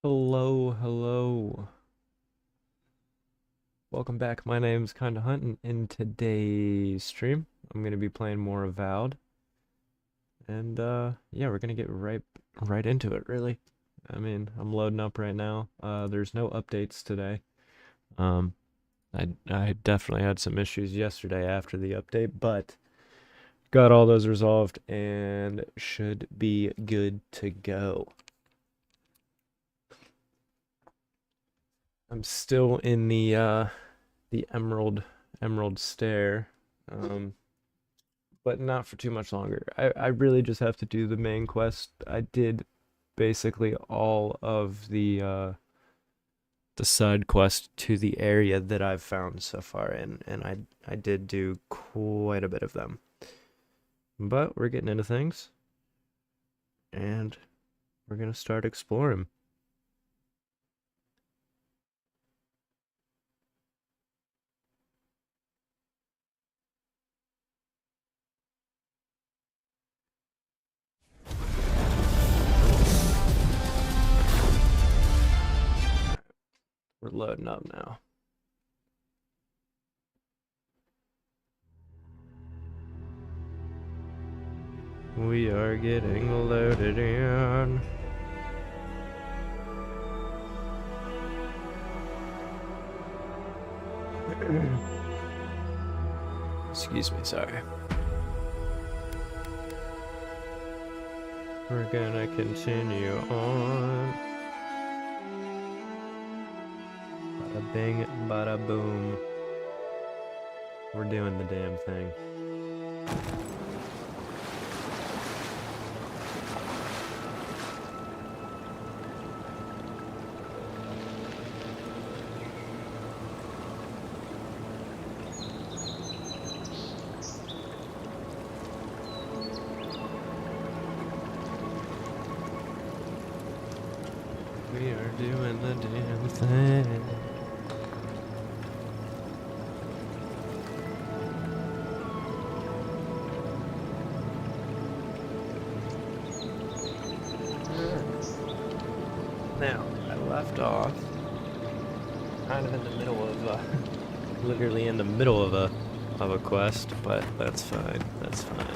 Hello, hello. Welcome back. My name's Kinda Hunt, and in today's stream, I'm gonna be playing more Avowed. And yeah, we're gonna get right into it, really. I mean, I'm loading up right now. There's no updates today. Um, I definitely had some issues yesterday after the update, but got all those resolved and should be good to go. I'm still in the Emerald Stair, but not for too much longer. I really just have to do the main quest. I did basically all of the side quest to the area that I've found so far, and I did do quite a bit of them. But we're getting into things, and we're gonna start exploring. We're loading up now. We are getting loaded in. Excuse me, sorry. We're gonna continue on. Bada bing, bada boom. We're doing the damn thing. We are doing the damn thing. Now, I left off kind of in the middle of, literally in the middle of a quest, but that's fine, that's fine.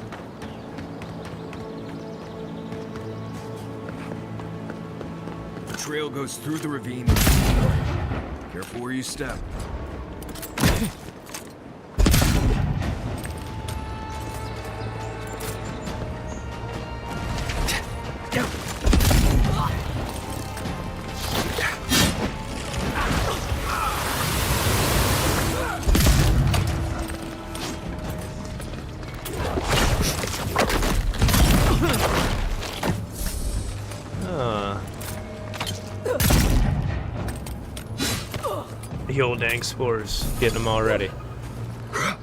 The trail goes through the ravine. Careful where you step. The old dank spores, getting them already. Let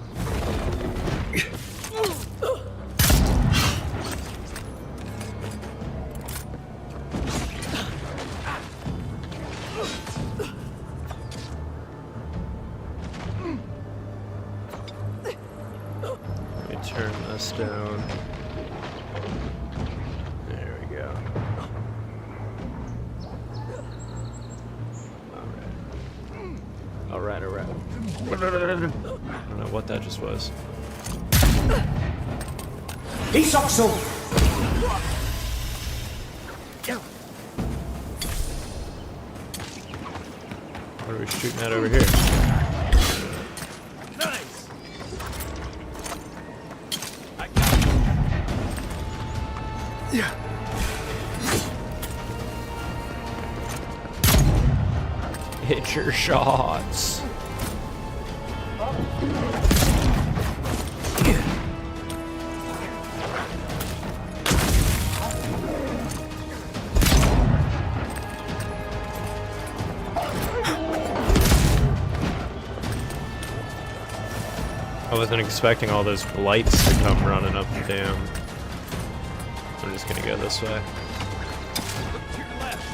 me turn this down. There we go. Alright. I don't know what that just was. What are we shooting at over here? Nice. Hit your shots. I wasn't expecting all those blights to come running up the dam. I'm just gonna go this way. To your left.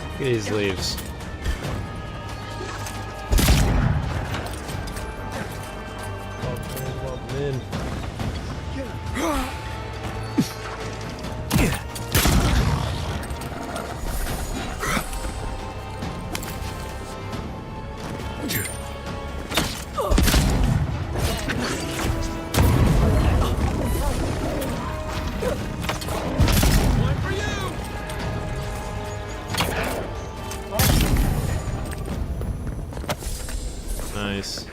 Look at these leaves. Welcome in. Nice.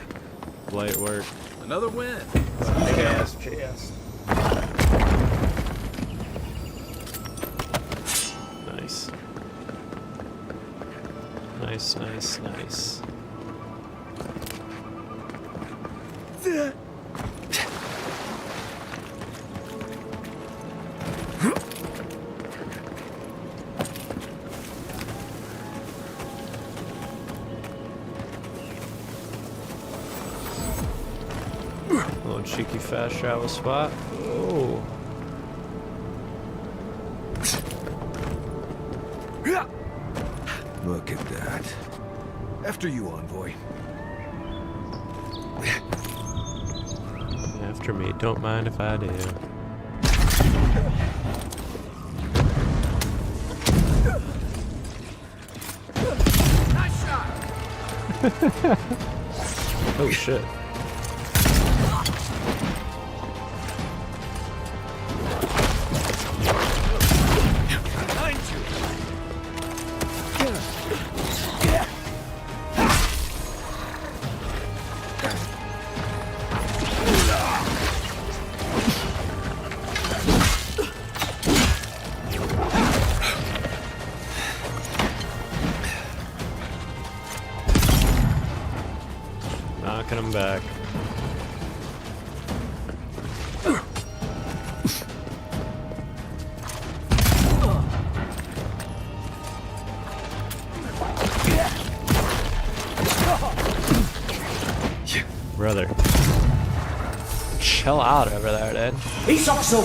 Light work. Another win. Big ass chest. Nice. Nice, nice, nice. Little cheeky fast travel spot. Oh. Look at that. After you, envoy. After me, don't mind if I do. Nice shot. Oh shit. Behind you. Knocking him back. Brother. Chill out over there, dude. He sucks so.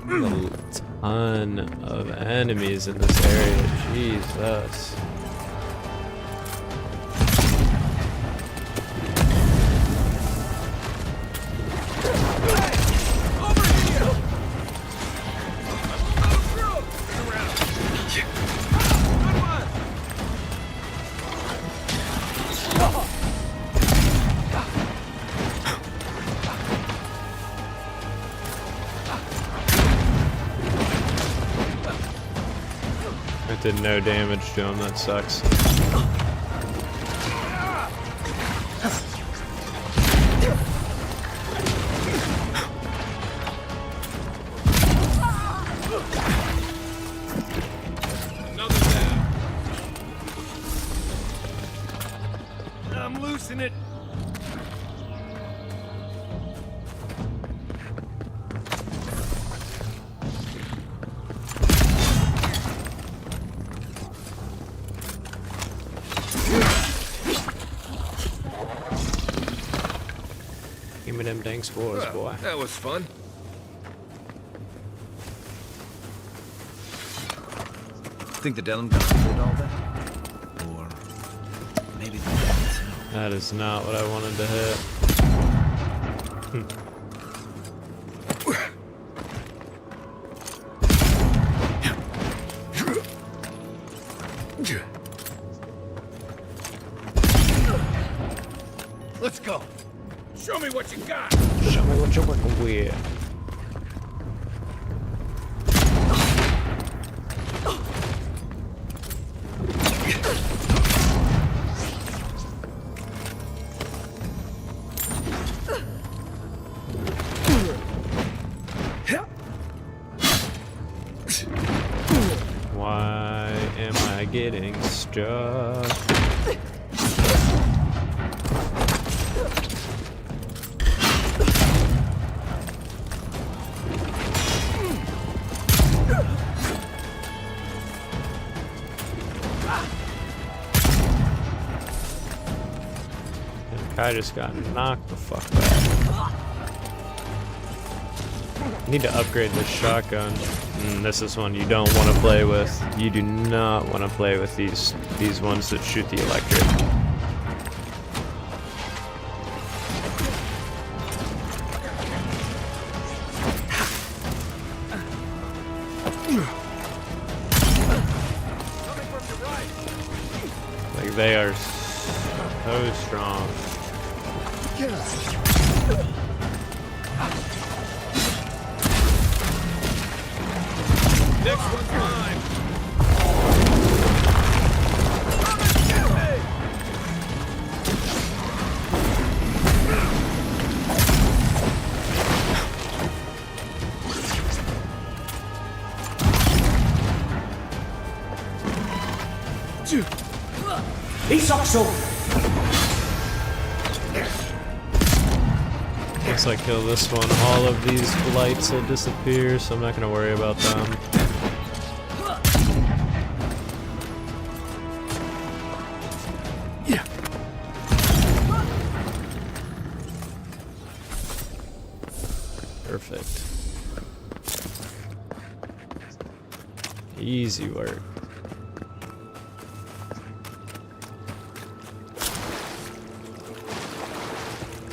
A ton of enemies in this area. Jesus. That did no damage to him, that sucks. Another down. I'm losing it. Give me them dang spores, boy. That was fun. Think the Delum got did all that? Or maybe the Delums? That is not what I wanted to hit. Let's go. Show me what you got. Show me what you're working with. Why am I getting stuck? I just got knocked the fuck back. Need to upgrade this shotgun. This is one you don't want to play with. You do not want to play with these ones that shoot the electric. Like they are so strong. Next one's mine. Once I kill this one, all of these blights will disappear, so I'm not gonna worry about them. Yeah. Perfect. Easy work.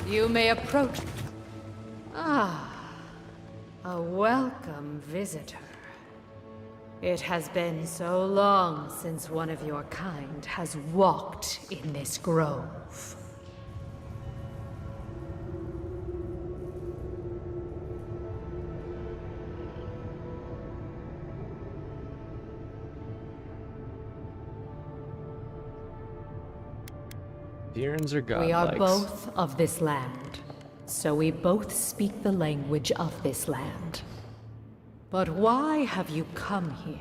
You may approach. Ah, a welcome visitor. It has been so long since one of your kind has walked in this grove. Demons are godlike. We are both of this land, so we both speak the language of this land. But why have you come here?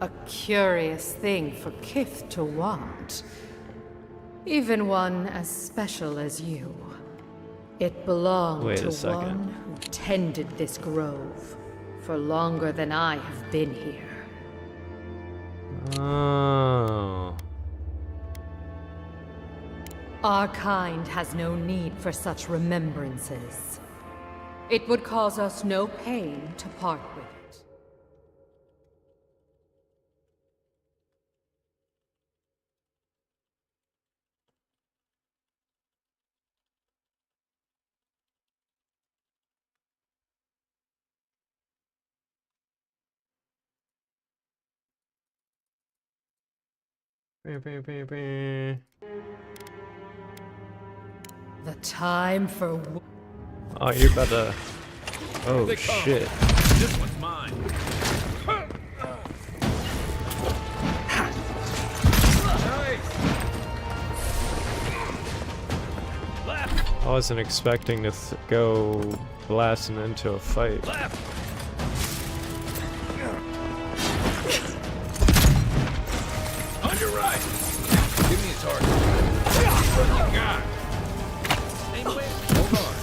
A curious thing for Kith to want. Even one as special as you. It belonged to one who tended this grove for longer than I have been here. Oh. Our kind has no need for such remembrances. It would cause us no pain to part with it. The The time for... Oh, you're about to... Oh, shit. This one's mine. I wasn't expecting to go blasting into a fight. Left. On your right. Give me a target. What you got? Same way. Hold on.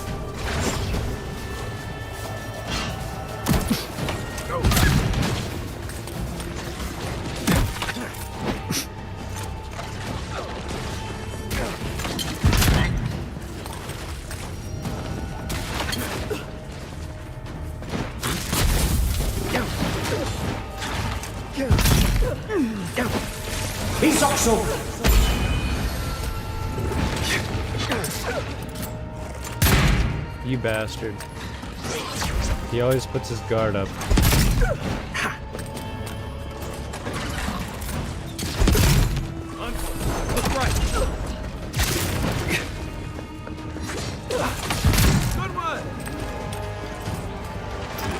Go. He's also. You bastard. He always puts his guard up. Look right. Good one.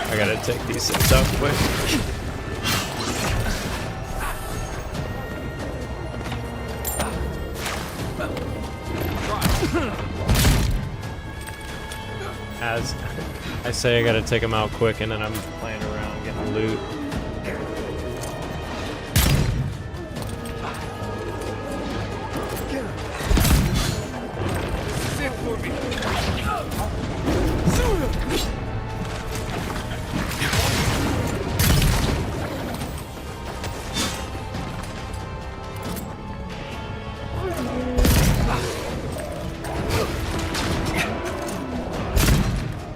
I gotta take these things out quick. As I say, I gotta take them out quick, and then I'm playing around getting loot. Sit for me.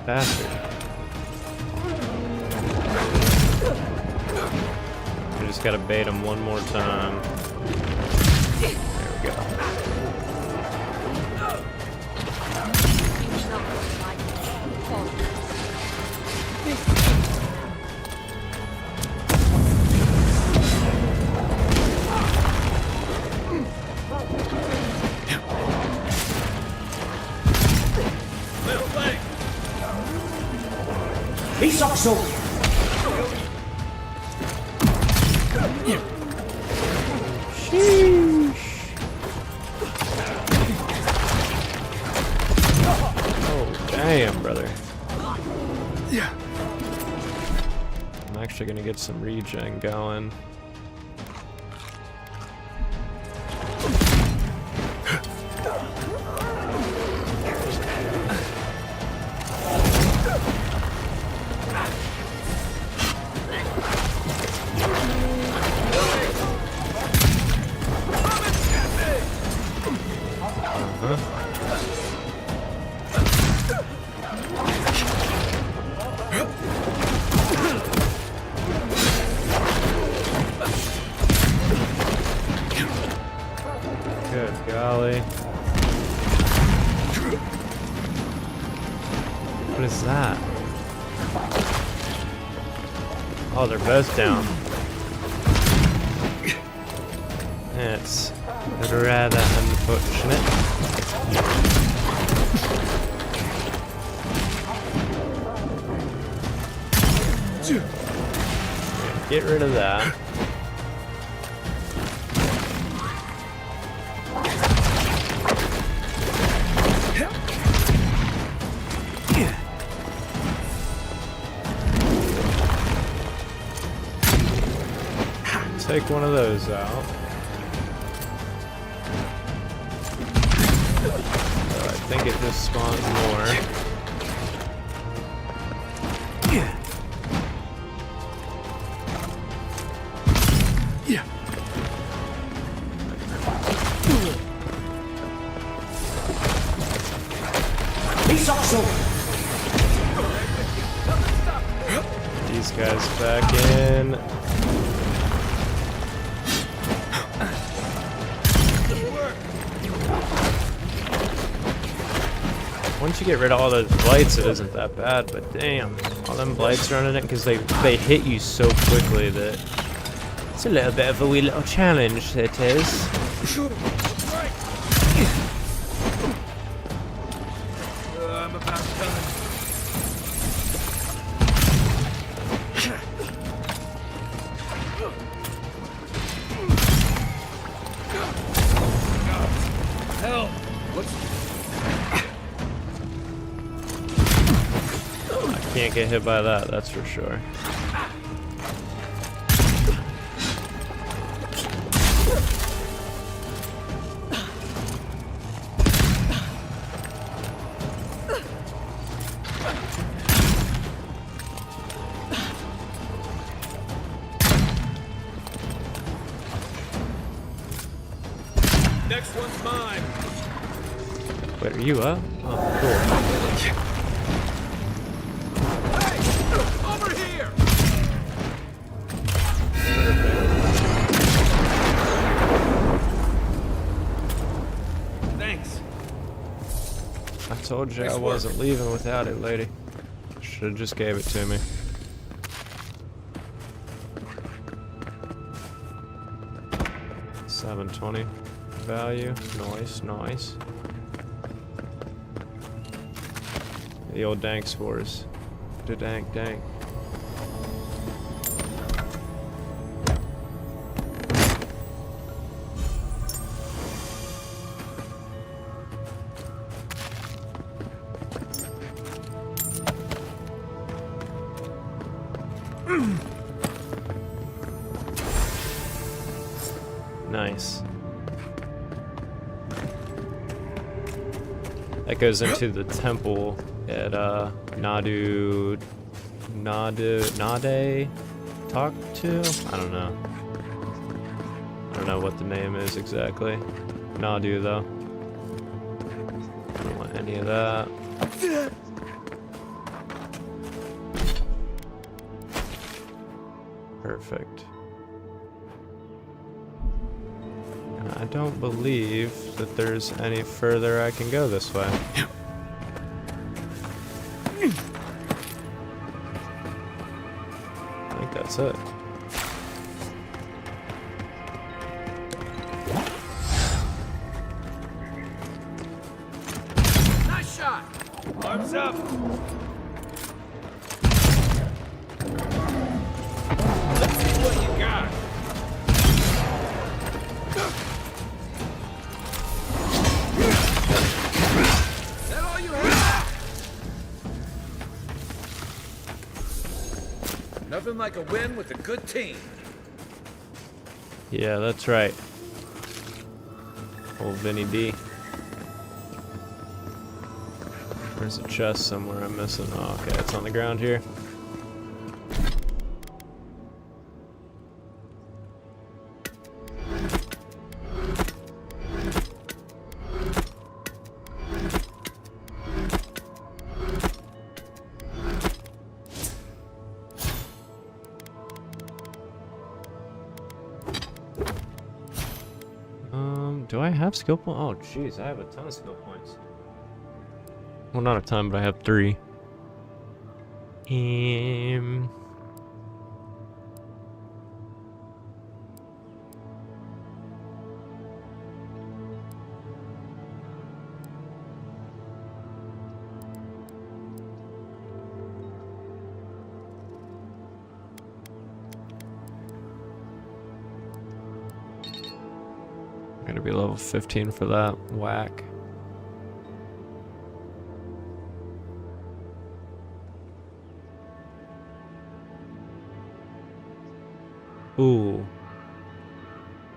Bastard. I just gotta bait him one more time. There we go. Little leg. Peace also. Oh, damn, brother. I'm actually gonna get some regen going. Good golly. What is that? Oh, they're both down. That's rather unfortunate. Get rid of that. Take one of those out. So I think it just spawns more. Peace also. These guys back in. Once you get rid of all those blights, it isn't that bad, but damn, all them blights running it, because they hit you so quickly that it's a little bit of a wee little challenge, it is. I'm about done. Hell, what's... Can't get hit by that, that's for sure. Next one's mine. Wait, are you up? Oh, cool. Over here. Thanks. I told you I wasn't leaving without it, lady. Should've just gave it to me. $720 value. Nice, nice. The old dank spores. Da-dank, dank. Nice. That goes into the temple at Nade talk to? I don't know. I don't know what the name is exactly. Nadu though. I don't want any of that. Perfect. I don't believe that there's any further I can go this way. I think that's it. Nice shot. Arms up. Nothing like a win with a good team. Yeah, that's right. Old Vinny D. There's a chest somewhere I'm missing. Oh, okay, it's on the ground here. Do I have skill points? Oh, jeez, I have a ton of skill points. Well, not a ton, but I have 3. I'm gonna be level 15 for that. Whack. Ooh.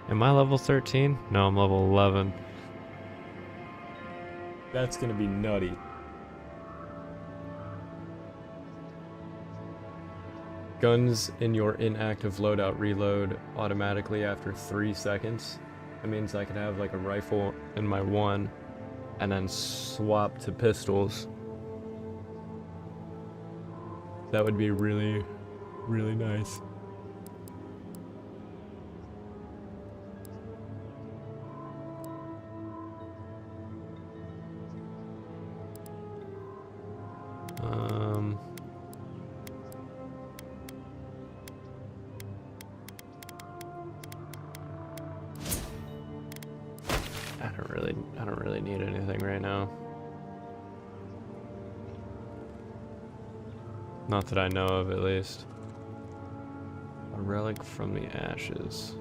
Am I level 13? No, I'm level 11. That's gonna be nutty. Guns in your inactive loadout reload automatically after 3 seconds. That means I could have like a rifle in my 1 and then swap to pistols. That would be really, really nice. I don't really need anything right now. Not that I know of, at least. A relic from the ashes.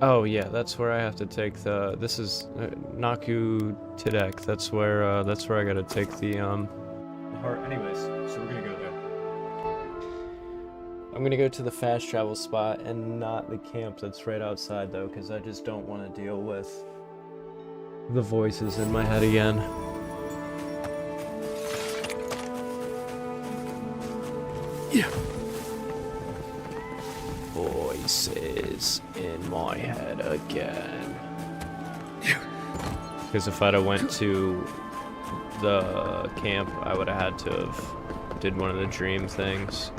Oh yeah, that's where I have to take the. This is Naku Tidek. That's where I gotta take the heart. Anyways, so we're gonna go there. I'm gonna go to the fast travel spot and not the camp that's right outside though, because I just don't want to deal with the voices in my head again. Yeah. Voices in my head again. Because if I'd have went to the camp, I would have had to have did one of the dream things.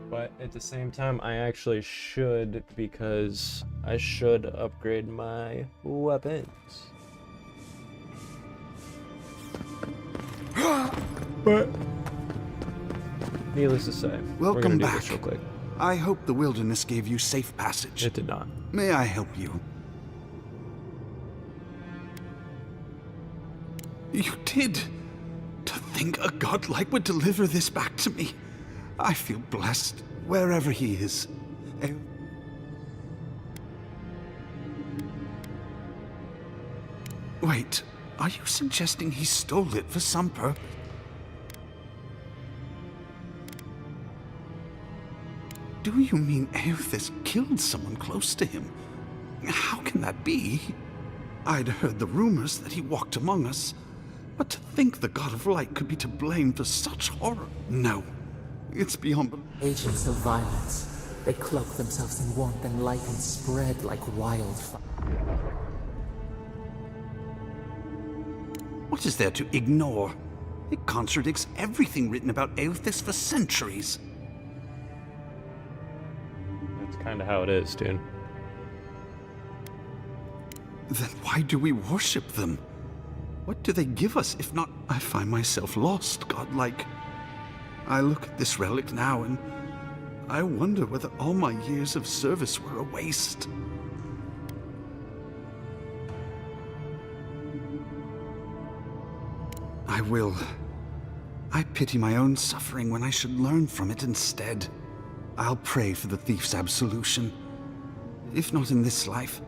But at the same time, I actually should, because I should upgrade my weapons. But needless to say, we're gonna do this real quick. I hope the wilderness gave you safe passage. It did not. May I help you? You did. To think a godlike would deliver this back to me. I feel blessed, wherever he is. Wait, are you suggesting he stole it for some purpose? Do you mean Eothas killed someone close to him? How can that be? I'd heard the rumors that he walked among us, but to think the God of Light could be to blame for such horror. No. It's beyond. Agents of violence. They cloak themselves in warmth and light and spread like wildfire. What is there to ignore? It contradicts everything written about Eothas for centuries. That's kind of how it is, dude. Then why do we worship them? What do they give us if not? I find myself lost, godlike. I look at this relic now and I wonder whether all my years of service were a waste. will. I pity my own suffering when I should learn from it instead. I'll pray for the thief's absolution. If not in this life,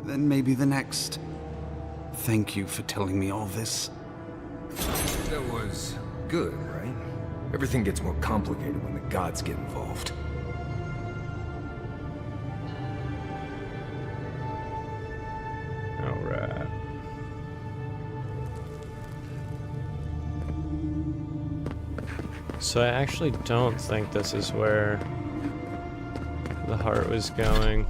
then maybe the next. Thank you for telling me all this. That was good, right? Everything gets more complicated when the gods get involved. Alright. So I actually don't think this is where the heart was going.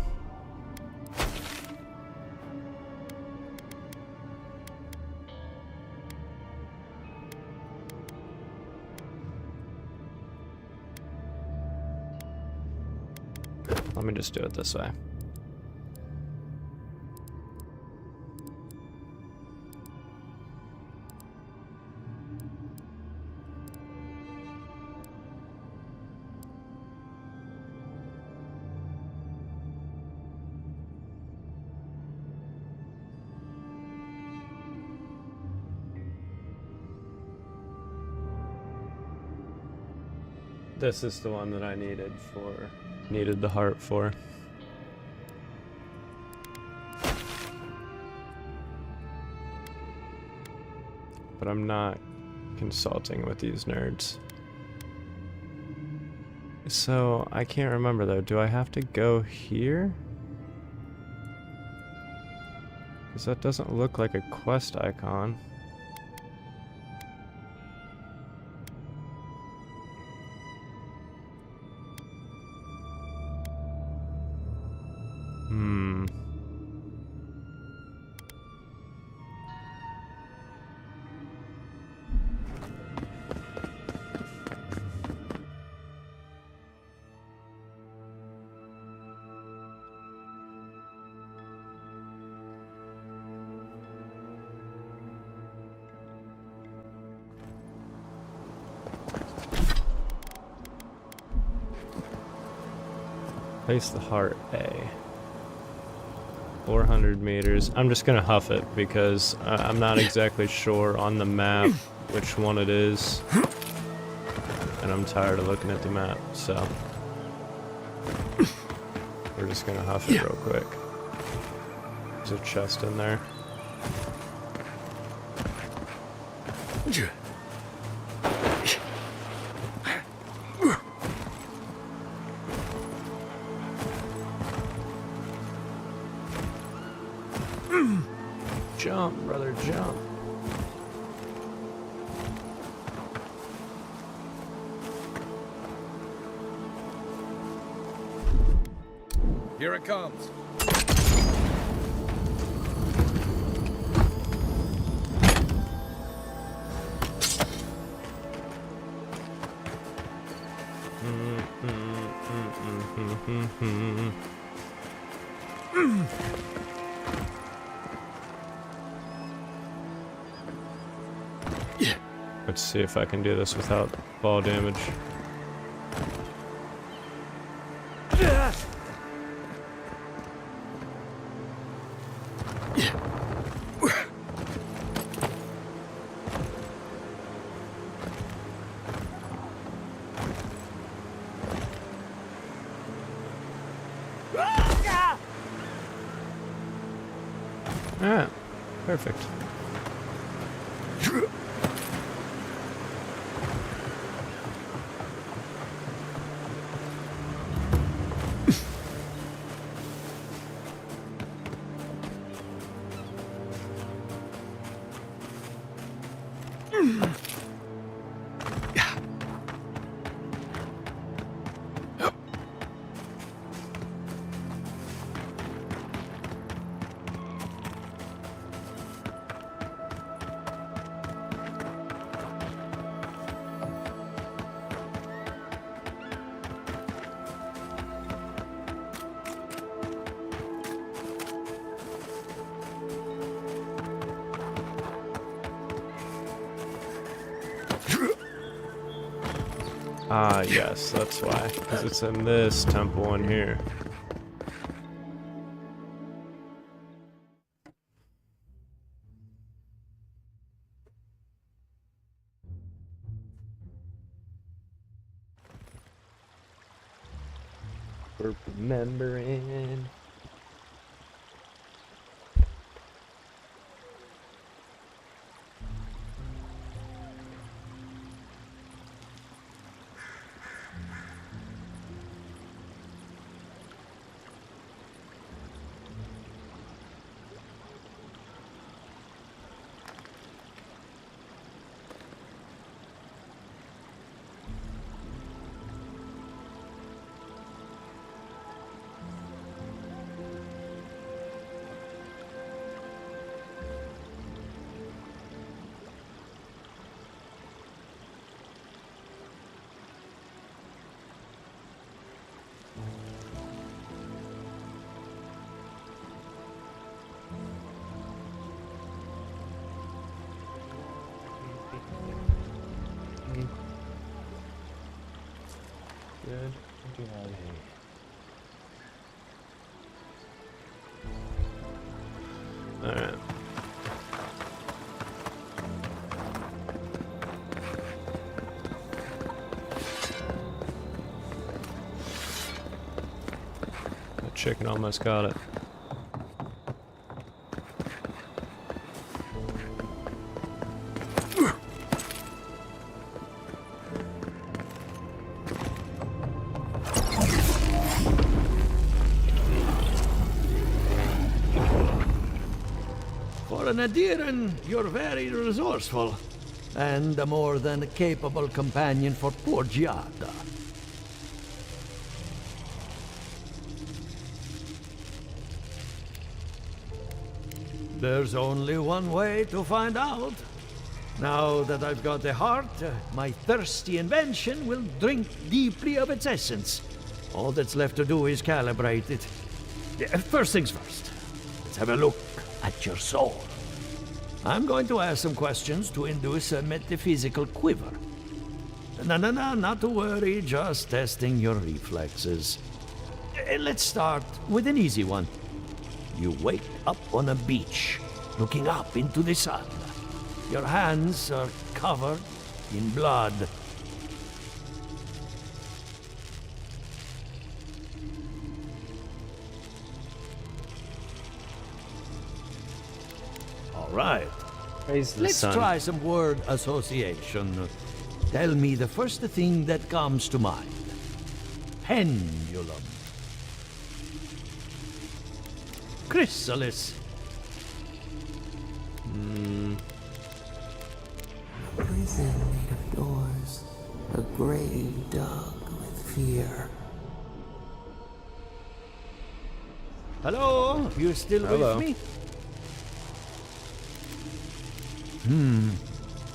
Let me just do it this way. This is the one that I needed the heart for. But I'm not consulting with these nerds. So, I can't remember though. Do I have to go here? Because that doesn't look like a quest icon. Place the heart A. 400 meters. I'm just gonna huff it because I'm not exactly sure on the map which one it is. And I'm tired of looking at the map, so we're just gonna huff it real quick. There's a chest in there. Jump, brother, jump. Here it comes. Let's see if I can do this without fall damage. Ah, perfect. Ah, yes, that's why. Because it's in this temple in here. For remembering. Good. Get out of here. Alright. That chicken almost got it. For an Adiran, you're very resourceful, and a more than capable companion for poor Giada. There's only one way to find out. Now that I've got a heart, my thirsty invention will drink deeply of its essence. All that's left to do is calibrate it. First things first, let's have a look at your soul. I'm going to ask some questions to induce a metaphysical quiver. No, not to worry, just testing your reflexes. Let's start with an easy one. You wake up on a beach, looking up into the sun. Your hands are covered in blood. All right. Praise the Let's sun. try some word association. Tell me the first thing that comes to mind. Pendulum. Chrysalis. A prison made of doors, a grave dug with fear. Hello? You still Hello. with me?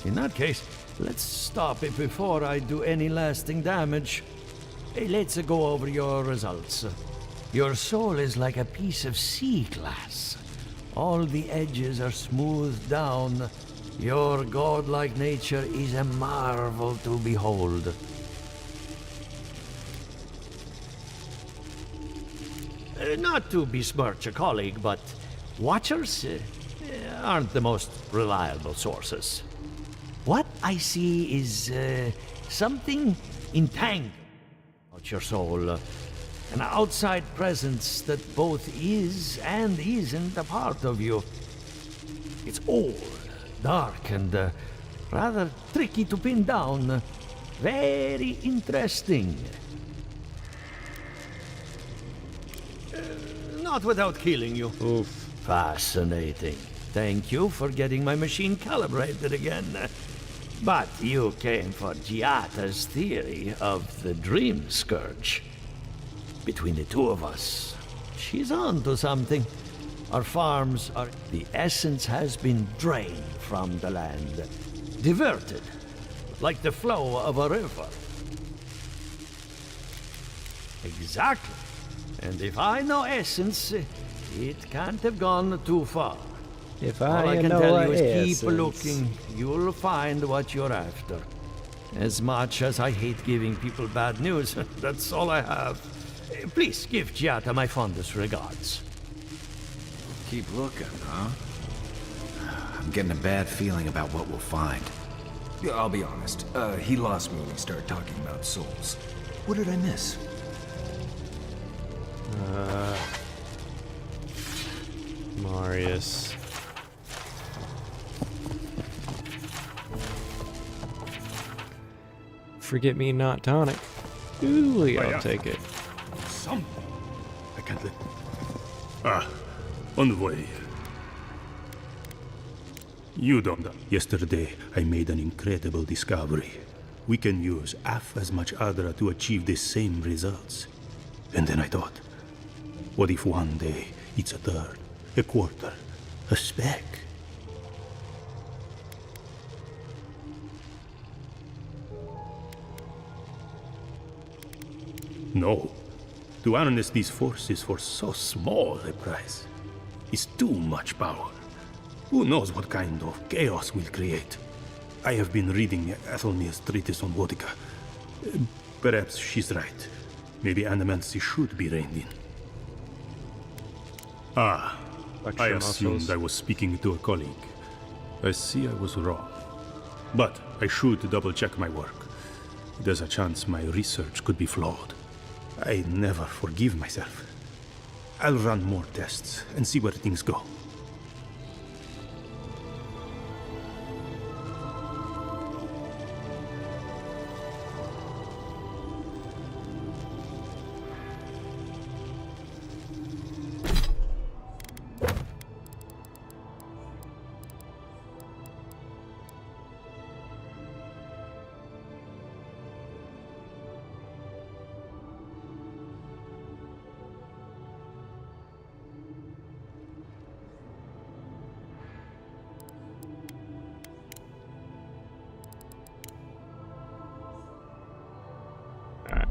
In that case, let's stop it before I do any lasting damage. Hey, let's go over your results. Your soul is like a piece of sea glass. All the edges are smoothed down. Your godlike nature is a marvel to behold. Not to besmirch a colleague, but watchers aren't the most reliable sources. What I see is something entangled about your soul. An outside presence that both is and isn't a part of you. It's old, dark, and rather tricky to pin down. Very interesting. Not without killing you. Oof. Fascinating. Thank you for getting my machine calibrated again. But you came for Giata's theory of the Dream Scourge. Between the two of us, she's on to something. Our farms are... The essence has been drained from the land. Diverted, like the flow of a river. Exactly. And if I know essence, it can't have gone too far. If All I can know tell you is keep essence. looking. You'll find what you're after. As much as I hate giving people bad news, that's all I have. Please give Giata my fondest regards. Keep looking, huh? I'm getting a bad feeling about what we'll find. Yeah, I'll be honest. He lost me when we started talking about souls. What did I miss? Marius. Forget me not tonic. Ooh, I'll take it. Something. I can't let. Ah, on the way. You don't know. Yesterday, I made an incredible discovery. We can use half as much Adra to achieve the same results. And then I thought, what if one day it's a third, a quarter, a speck? No. To harness these forces for so small a price is too much power. Who knows what kind of chaos we'll create? I have been reading Athelmir's treatise on Wodica. Perhaps she's right. Maybe Animancy should be reined in. Ah, I assumed I was speaking to a colleague. I see I was wrong. But I should double-check my work. There's a chance my research could be flawed. I never forgive myself. I'll run more tests and see where things go.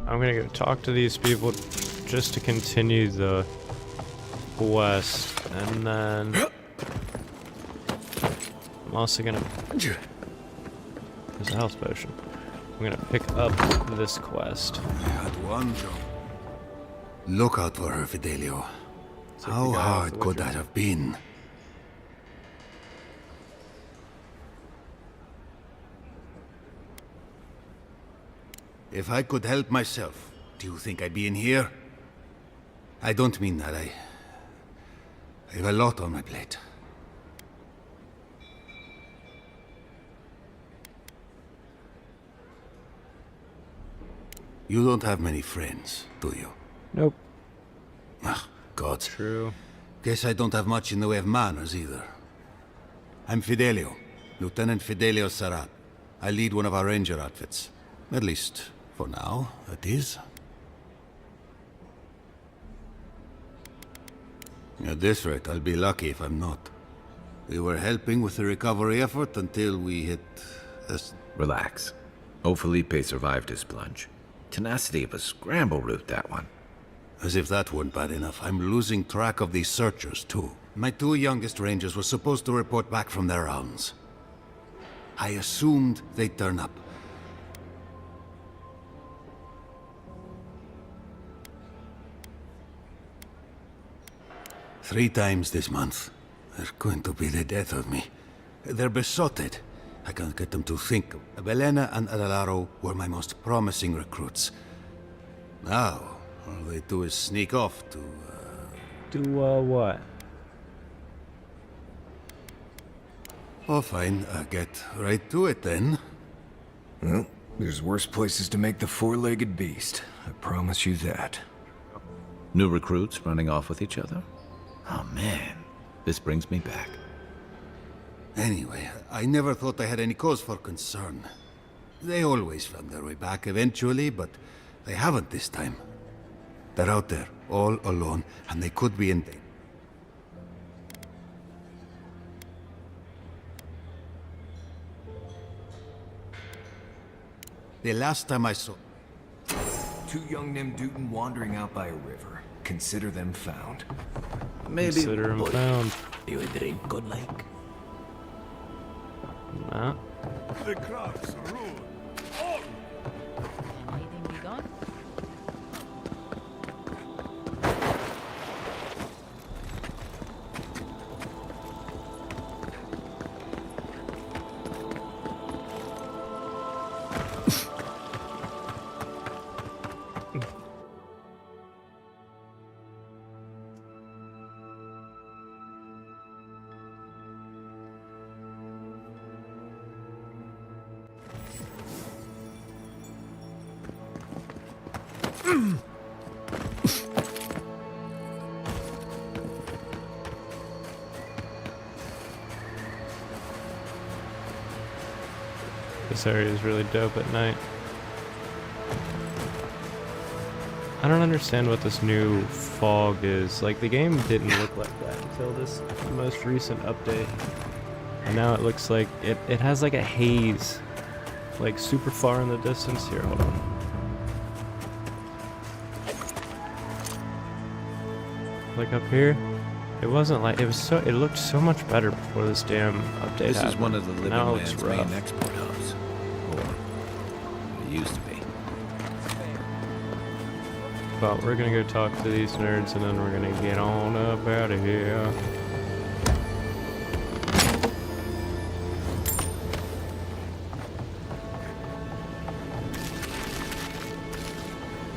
I'm gonna go talk to these people just to continue the quest, and then I'm also gonna. There's a health potion. I'm gonna pick up this quest. I had one job. Look out for her, Fidelio. How hard could that have been? If I could help myself, do you think I'd be in here? I don't mean that. I have a lot on my plate. You don't have many friends, do you? Nope. Ah, gods. True. Guess I don't have much in the way of manners either. I'm Fidelio, Lieutenant Fidelio Sarat. I lead one of our ranger outfits. At least, for now, it is. At this rate, I'll be lucky if I'm not. We were helping with the recovery effort until we hit a... Relax. Old Felipe survived his plunge. Tenacity of a scramble route, that one. As if that weren't bad enough, I'm losing track of these searchers, too. My two youngest rangers were supposed to report back from their rounds. I assumed they'd turn up. Three times this month. They're going to be the death of me. They're besotted. I can't get them to think. Belena and Adelaro were my most promising recruits. Now, all they do is sneak off to, Do, what? Oh, fine. I'll get right to it then. Well, there's worse places to make the four-legged beast. I promise you that. New recruits running off with each other? Oh man, this brings me back. Anyway, I never thought I had any cause for concern. They always found their way back eventually, but they haven't this time. They're out there, all alone, and they could be in danger. The last time I saw... Two young Nimdutin wandering out by a river. Consider them found. Maybe... Consider them found. You a drink, good like? Nah. The crowds rule. Anything we got? This area is really dope at night. I don't understand what this new fog is. Like, the game didn't look like that until this most recent update. And now it looks like it has like a haze. Like super far in the distance. Here, hold on. Like up here. It wasn't like, it looked so much better before this damn update This is happened. one of the living Now it looks man's main rough. export hubs. Or it used to be. But we're gonna go talk to these nerds and then we're gonna get on up out of here.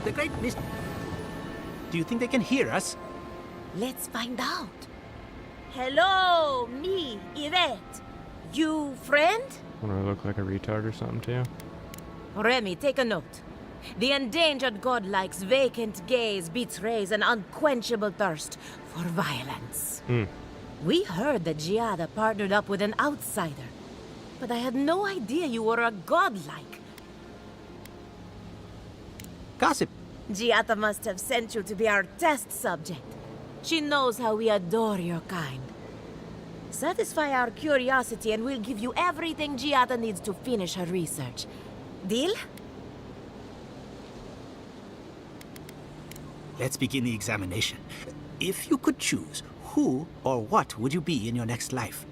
The great mist. Do you think they can hear us? Let's find out. Hello, me, Yvette. You friend? Wanna look like a retard or something to you? Remy, take a note. The endangered godlike's vacant gaze betrays an unquenchable thirst for violence. We heard that Giada partnered up with an outsider, but I had no idea you were a godlike. Gossip. Giada must have sent you to be our test subject. She knows how we adore your kind. Satisfy our curiosity and we'll give you everything Giada needs to finish her research. Deal? Let's begin the examination. If you could choose, who or what would you be in your next life?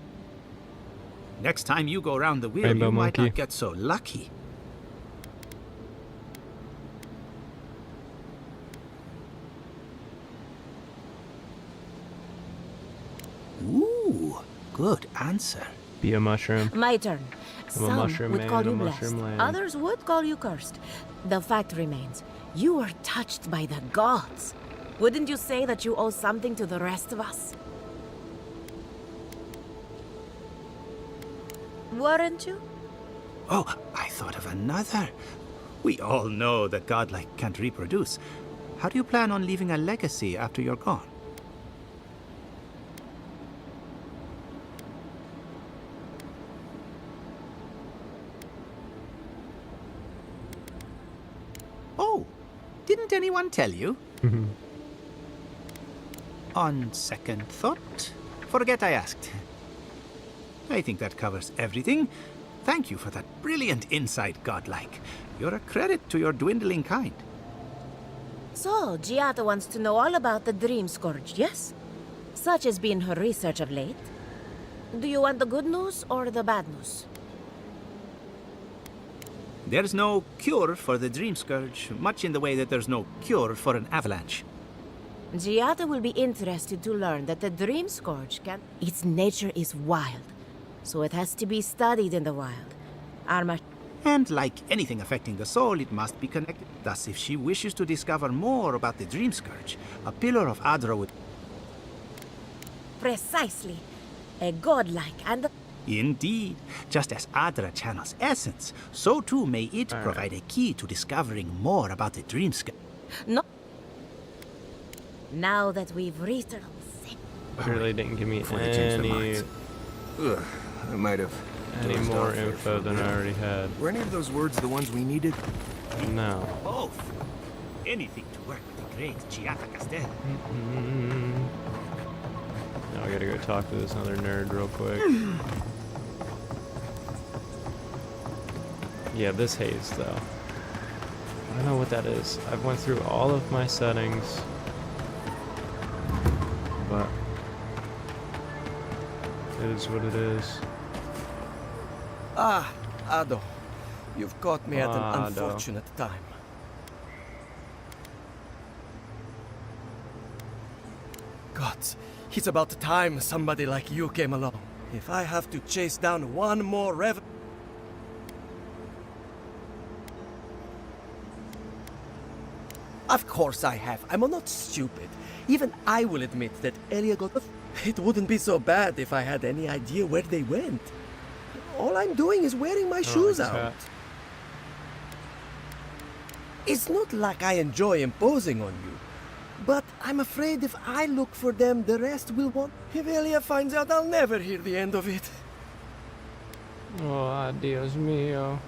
Next time you go around the wheel, Rainbow you might monkey. not get so lucky. Ooh, good answer. Be a mushroom. My turn. I'm a Some mushroom would man call in a you mushroom blessed. land. Others would call you cursed. The fact remains, you were touched by the gods. Wouldn't you say that you owe something to the rest of us? Weren't you? Oh, I thought of another. We all know that godlike can't reproduce. How do you plan on leaving a legacy after you're gone? Oh, didn't anyone tell you? On second thought, forget I asked. I think that covers everything. Thank you for that brilliant insight, godlike. You're a credit to your dwindling kind. So, Giada wants to know all about the Dream Scourge, yes? Such has been her research of late. Do you want the good news or the bad news? There's no cure for the Dream Scourge, much in the way that there's no cure for an avalanche. Giada will be interested to learn that the Dream Scourge can... Its nature is wild, so it has to be studied in the wild. Arma... And like anything affecting the soul, it must be connected. Thus, if she wishes to discover more about the Dream Scourge, a pillar of Adra would... Precisely. A godlike and... Indeed. Just as Adra channels essence, so too may it provide a key to discovering more about the Dream Scourge. No. Now that we've reached... Really didn't give me Before they change their any minds. Ugh, I might have dozed more off there info for a than I minute. already had. Were any of those words the ones we needed? No. Both. Anything to work with the great Giada Castel. Now I gotta go talk to this other nerd real quick. Yeah, this haze though. I don't know what that is. I've went through all of my settings, but it is what it is. Ah, Ado. You've caught me at an Ado. unfortunate time. Gods, it's about time somebody like you came along. If I have to chase down one more Of course I have. I'm not stupid. Even I will admit that Elia got... It wouldn't be so bad if I had any idea where they went. All I'm doing is wearing my shoes out. It's not like I enjoy imposing on you. But I'm afraid if I look for them, the rest will want. If Elia finds out, I'll never hear the end of it. Oh, Dios mío.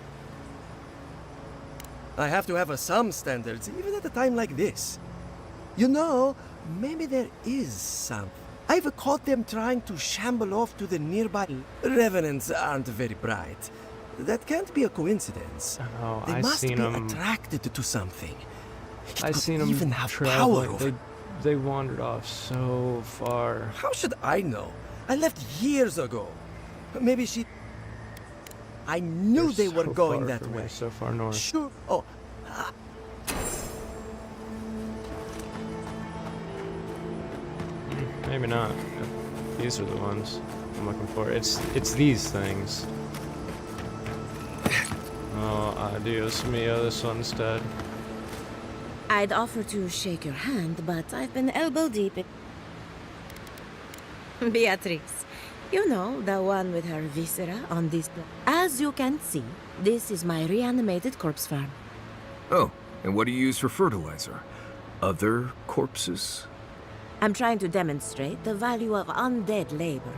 I have to have some standards, even at a time like this. You know, maybe there is something. I've caught them trying to shamble off to the nearby. Revenants aren't very bright. That can't be a coincidence. Oh, They I must seen be them. attracted to something. I seen them even have traveling. power over. They wandered off so far. How should I know? I left years ago. Maybe she. I knew they were so going far that from way. here, so far north. Sure. Oh, Maybe not. These are the ones I'm looking for. It's these things. Oh, adios mio, this one's dead. I'd offer to shake your hand, but I've been elbow deep in... Beatrice. You know, the one with her viscera on this... As you can see, this is my reanimated corpse farm. Oh, and what do you use for fertilizer? Other corpses? I'm trying to demonstrate the value of undead labor.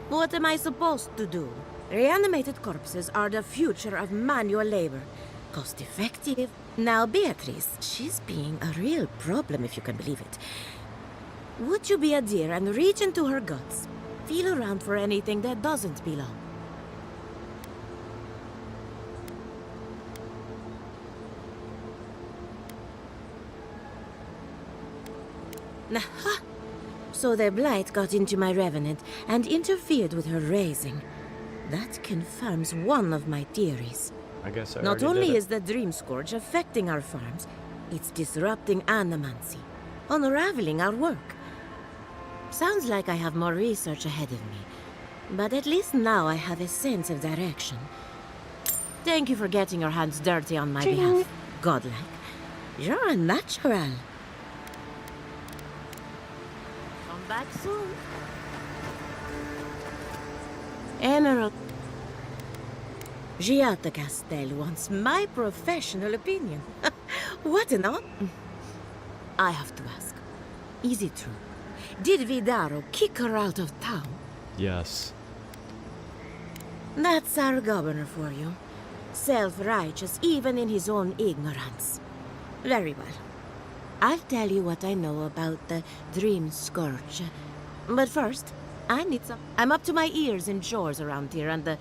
What am I supposed to do? Reanimated corpses are the future of manual labor. Cost-effective. Now, Beatrice, she's being a real problem, if you can believe it. Would you be a dear and reach into her guts? Feel around for anything that doesn't belong. Aha! So the blight got into my revenant and interfered with her raising. That confirms one of my theories. I guess I Not already only did it. is the Dream Scourge affecting our farms, it's disrupting animancy, unraveling our work. Sounds like I have more research ahead of me, but at least now I have a sense of direction. Thank you for getting your hands dirty on my behalf, godlike. You're a natural. Come back soon. Emerald. Giata Castel wants my professional opinion. What an honor. I have to ask. Is it true? Did Vidaro kick her out of town? Yes. That's our governor for you. Self-righteous even in his own ignorance. Very well. I'll tell you what I know about the Dream Scourge. But first, I need some... I'm up to my ears in chores around here, and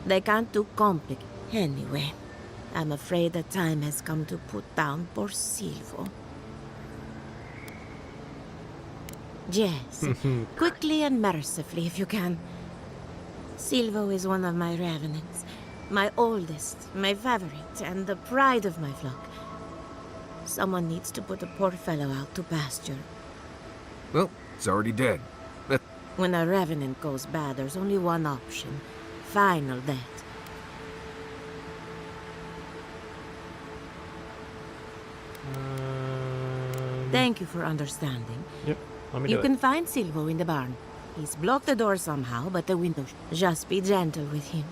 they can't do complicated. Anyway, I'm afraid the time has come to put down poor Silvo. Yes, quickly and mercifully if you can. Silvo is one of my revenants. My oldest, my favorite, and the pride of my flock. Someone needs to put the poor fellow out to pasture. Well, it's already dead. But When a revenant goes bad, there's only one option. Final death. Thank you for understanding. Yep, let me You do can it. find Silvo in the barn. He's blocked the door somehow, but the window... Just be gentle with him.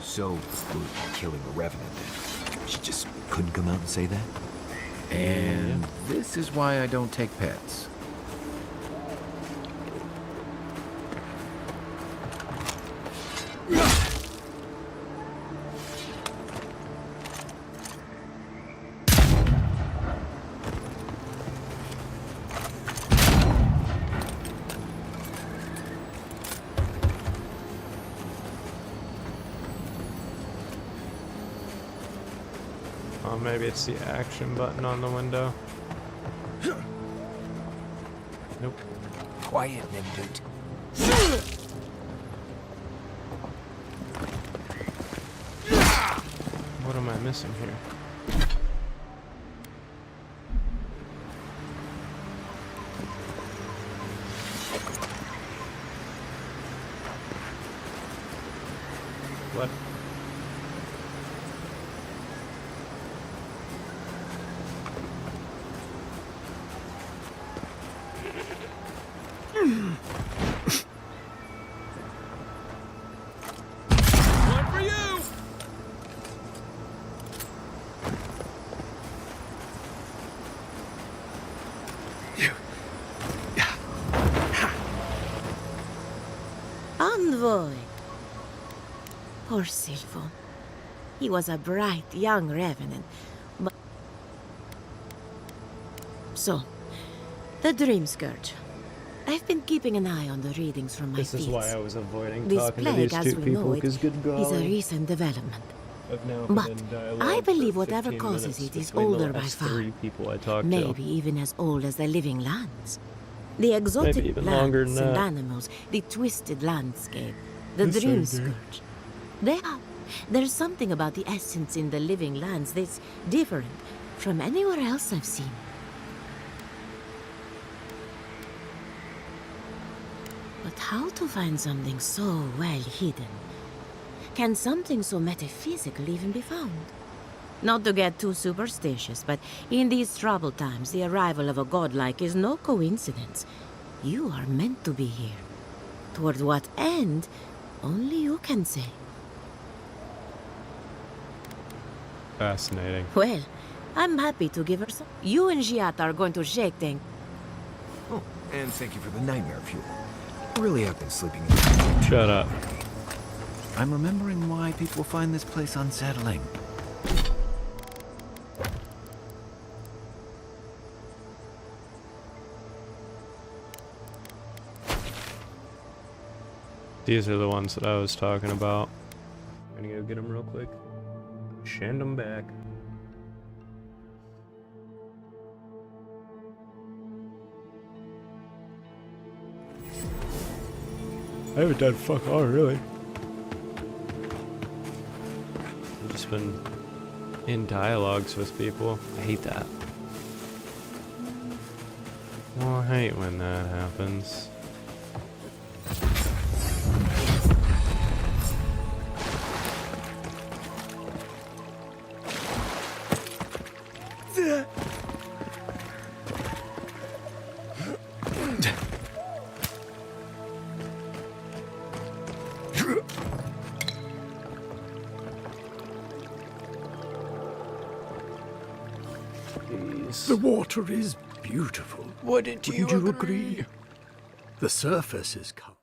So, we're killing a revenant then. She just couldn't come out and say that? And this is why I don't take pets. Oh, maybe it's the action button on the window. Nope. Quiet, Nimboot. What am I missing here? What? One for you! Poor Silvo. He was a bright young revenant, but... So, the Dream Scourge. I've been keeping an eye on the readings from my This is feeds. why I was avoiding This talking to plague, these as two we people, know it, because good is a golly, recent development. I've now But been in dialogue I believe for whatever 15 causes minutes it is between the older by last far. 3 people I talked Maybe to. even as old as the living lands. The exotic even longer plants than and that. animals, the twisted landscape, the That's so Dream good. Scourge. There's something about the essence in the living lands that's different from anywhere else I've seen. But how to find something so well hidden? Can something so metaphysical even be found? Not to get too superstitious, but in these troubled times, the arrival of a godlike is no coincidence. You are meant to be here. Toward what end, only you can say. Fascinating. Well, I'm happy to give her some. You and Giat are going to shake things. Oh, and thank you for the nightmare fuel. Really have been sleeping in. Shut up. I'm remembering why people find this place unsettling. These are the ones that I was talking about. I'm gonna go get them real quick. Send them back. I haven't done fuck all, really. I've just been in dialogues with people. I hate that. Well, I hate when that happens. The water is beautiful. Wouldn't you agree? The surface is calm.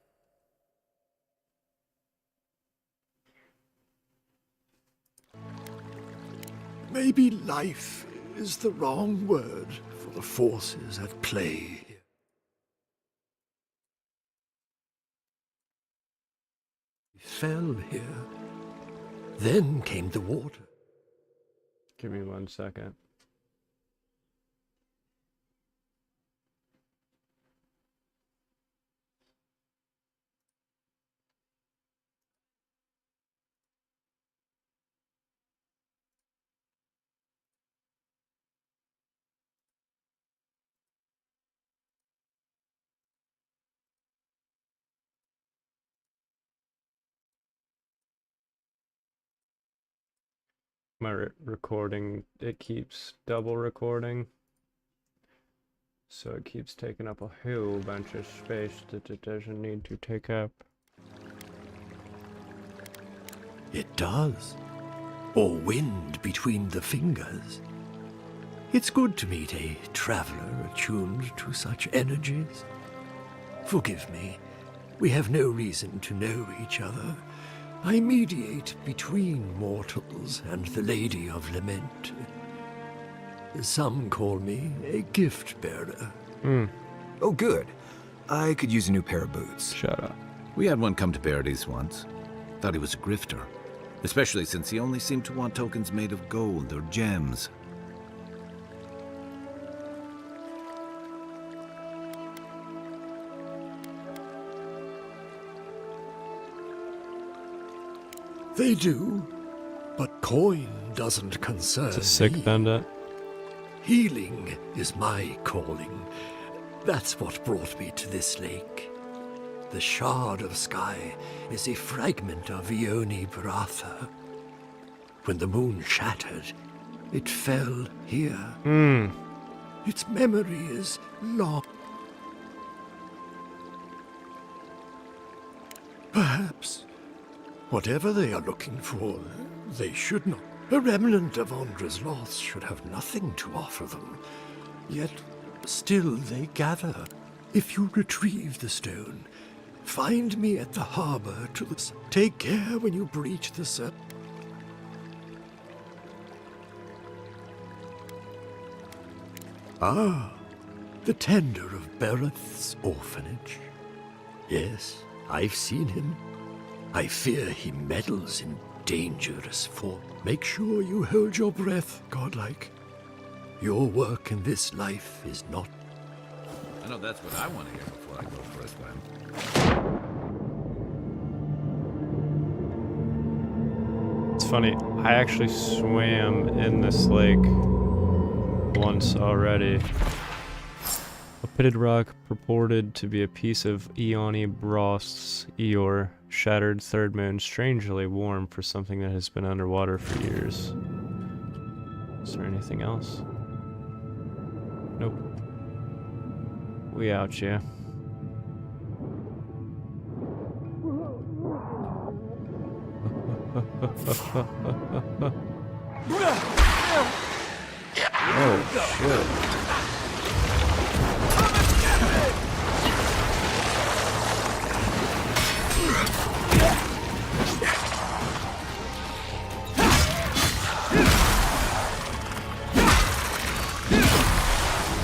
Maybe life is the wrong word for the forces at play here. We fell here. Then came the water. Give me 1 second. My recording, it keeps double recording, so it keeps taking up a whole bunch of space that it doesn't need to take up. It does. Or wind between the fingers. It's good to meet a traveler attuned to such energies. Forgive me, we have no reason to know each other. I mediate between mortals and the Lady of Lament. Some call me a gift-bearer. Oh, good. I could use a new pair of boots. Shut up. We had one come to Paradise once. Thought he was a grifter. Especially since he only seemed to want tokens made of gold or gems. They do, but coin doesn't concern It's a sick me. pendant. Healing is my calling. That's what brought me to this lake. The shard of sky is a fragment of Ione Bratha. When the moon shattered, it fell here. Its memory is long. Perhaps, whatever they are looking for, they should not. A remnant of Andra's loss should have nothing to offer them. Yet, still they gather. If you retrieve the stone, Find me at the harbor to the... Take care when you breach the circle. Ah, the tender of Bereth's orphanage. Yes, I've seen him. I fear he meddles in dangerous form. Make sure you hold your breath, godlike. Your work in this life is not... I know that's what I want to hear before I go for a swim. It's funny, I actually swam in this lake once already. A pitted rock purported to be a piece of Eoni Brost's Eeyore, shattered third moon, strangely warm for something that has been underwater for years. Is there anything else? Nope. We out, yeah. Oh, shit.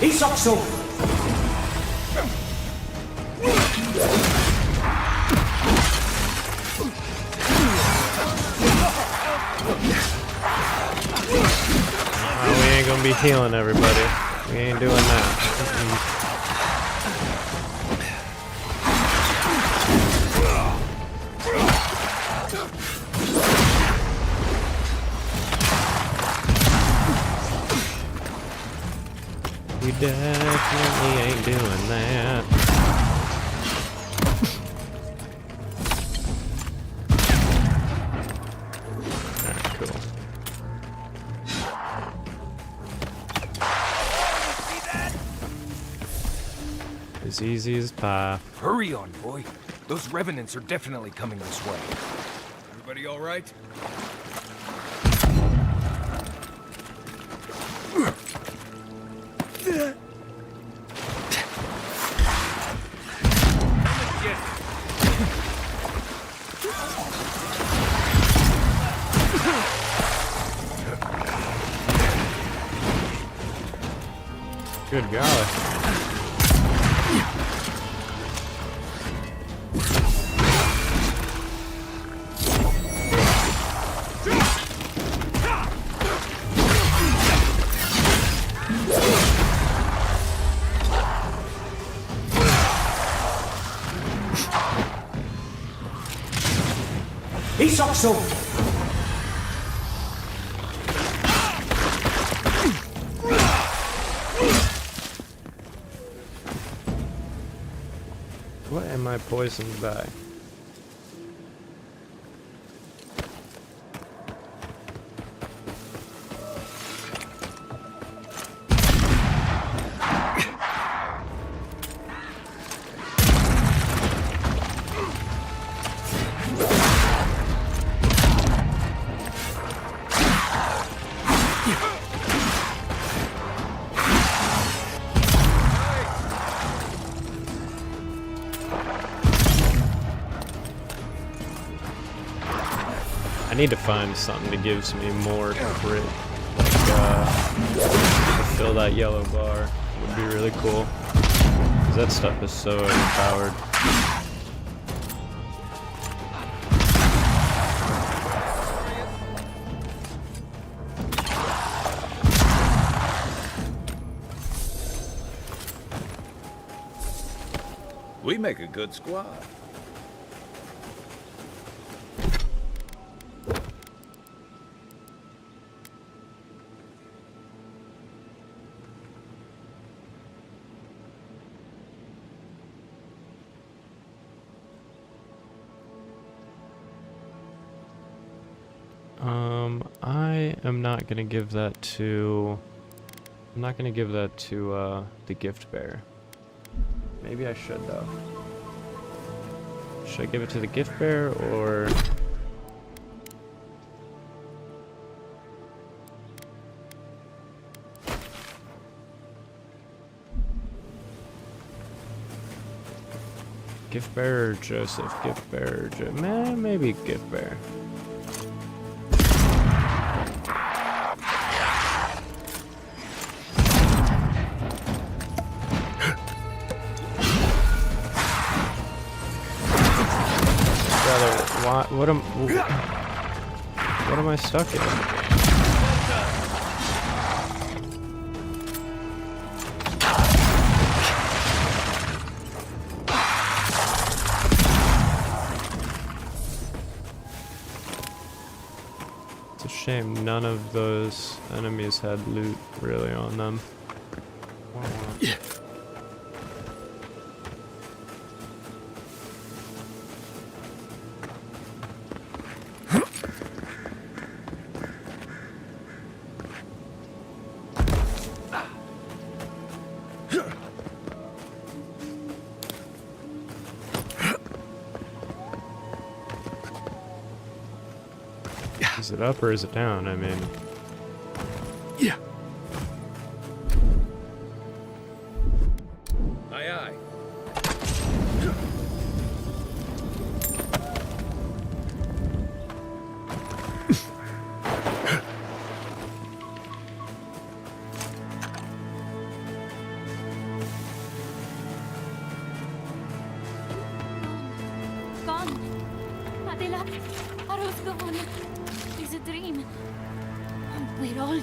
Isokso! We ain't gonna be healing everybody. We ain't doing that. We definitely ain't doing that. Alright, cool. As easy as pie. Hurry on, boy. Those revenants are definitely coming this way. Everybody all right? Good golly. Isokso! What am I poisoned by? I need to find something that gives me more crit, like to fill that yellow bar would be really cool, because that stuff is so overpowered. We make a good squad. I am not gonna give that to... I'm not gonna give that to, the gift bearer. Maybe I should, though. Should I give it to the gift bearer, or... Gift bearer Joseph, gift bearer man, maybe gift bearer. What am I stuck in? It's a shame none of those enemies had loot really on them. Yeah. Is it up or is it down? I mean... Yeah. Aye, aye. Gone. Adela, Arrow's gone. It's a dream. We're all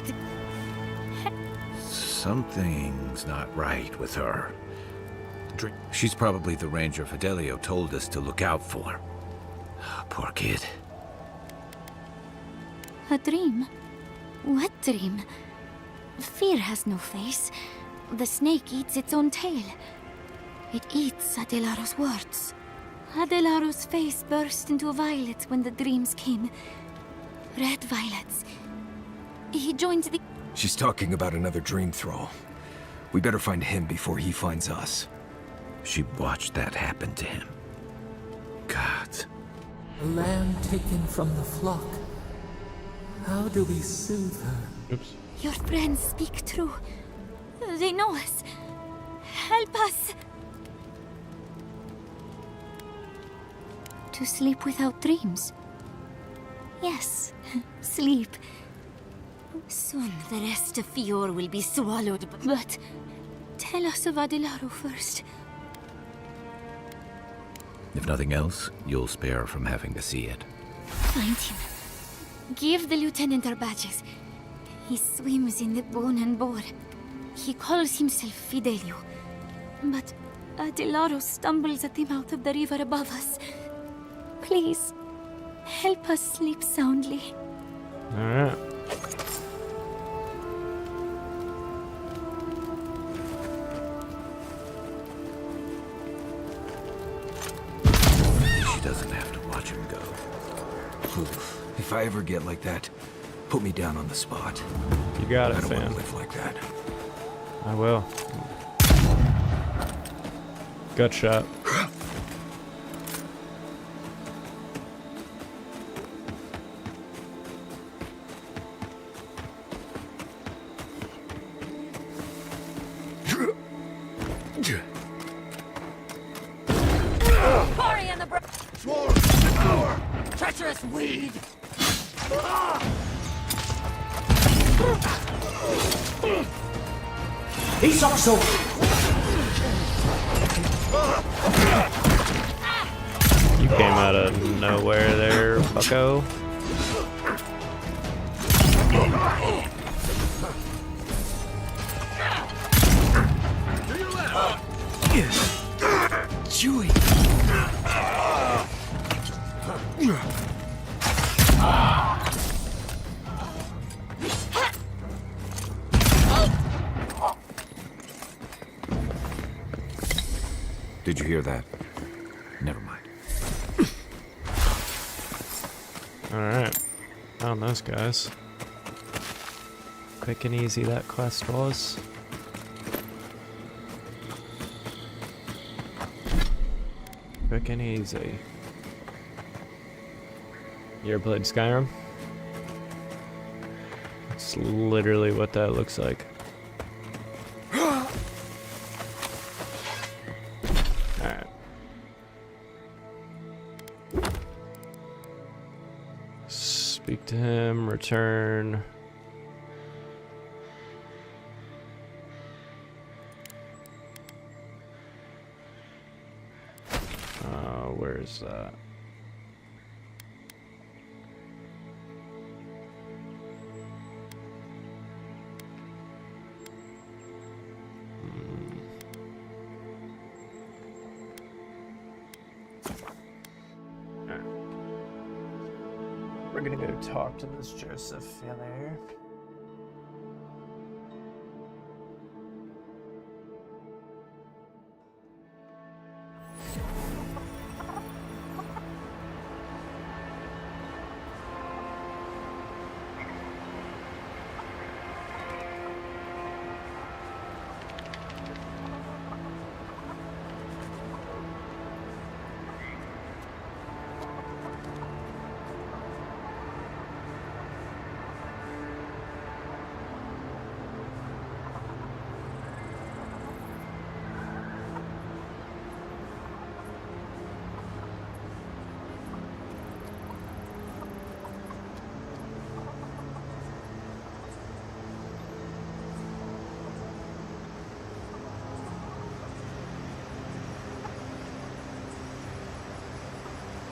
Something's not right with her. She's probably the ranger Fidelio told us to look out for. Poor kid. A dream? What dream? Fear has no face. The snake eats its own tail. It eats Adelaro's words. Adelaro's face burst into violets when the dreams came. Red violets. He joined the... She's talking about another dream thrall. We better find him before he finds us. She watched that happen to him. God. A lamb taken from the flock. How do we soothe her? Oops. Your friends speak true. They know us. Help us. To sleep without dreams. Yes, sleep. Soon the rest of Fior will be swallowed, but tell us of Adelaro first. If nothing else, you'll spare her from having to see it. Find him. Give the lieutenant our badges. He swims in the bone and boar. He calls himself Fidelio. But Adelaro stumbles at the mouth of the river above us. Please, help us sleep soundly. Alright. She doesn't have to watch him go. Oof. If I ever get like that, put me down on the spot. You got it, I don't want fam. to live like that. I will. Gut shot. Hurry in the treacherous weed! He's also... You came out of nowhere there, bucko. Chewie! Did you hear that? Never mind. Alright. Found those guys. Quick and easy that quest was. Quick and easy. You ever played Skyrim? It's literally what that looks like. Alright. to him, return. Where is that? We're gonna go talk to this Joseph fella.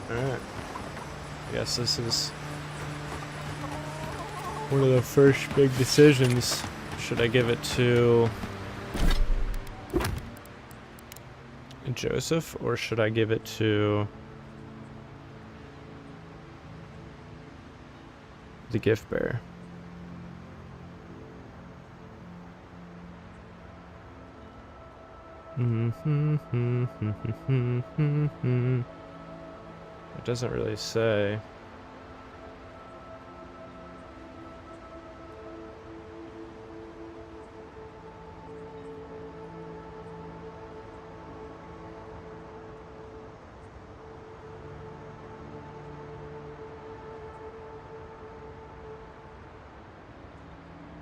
Alright. I guess this is one of the first big decisions. Should I give it to Joseph or should I give it to the gift bearer? It doesn't really say.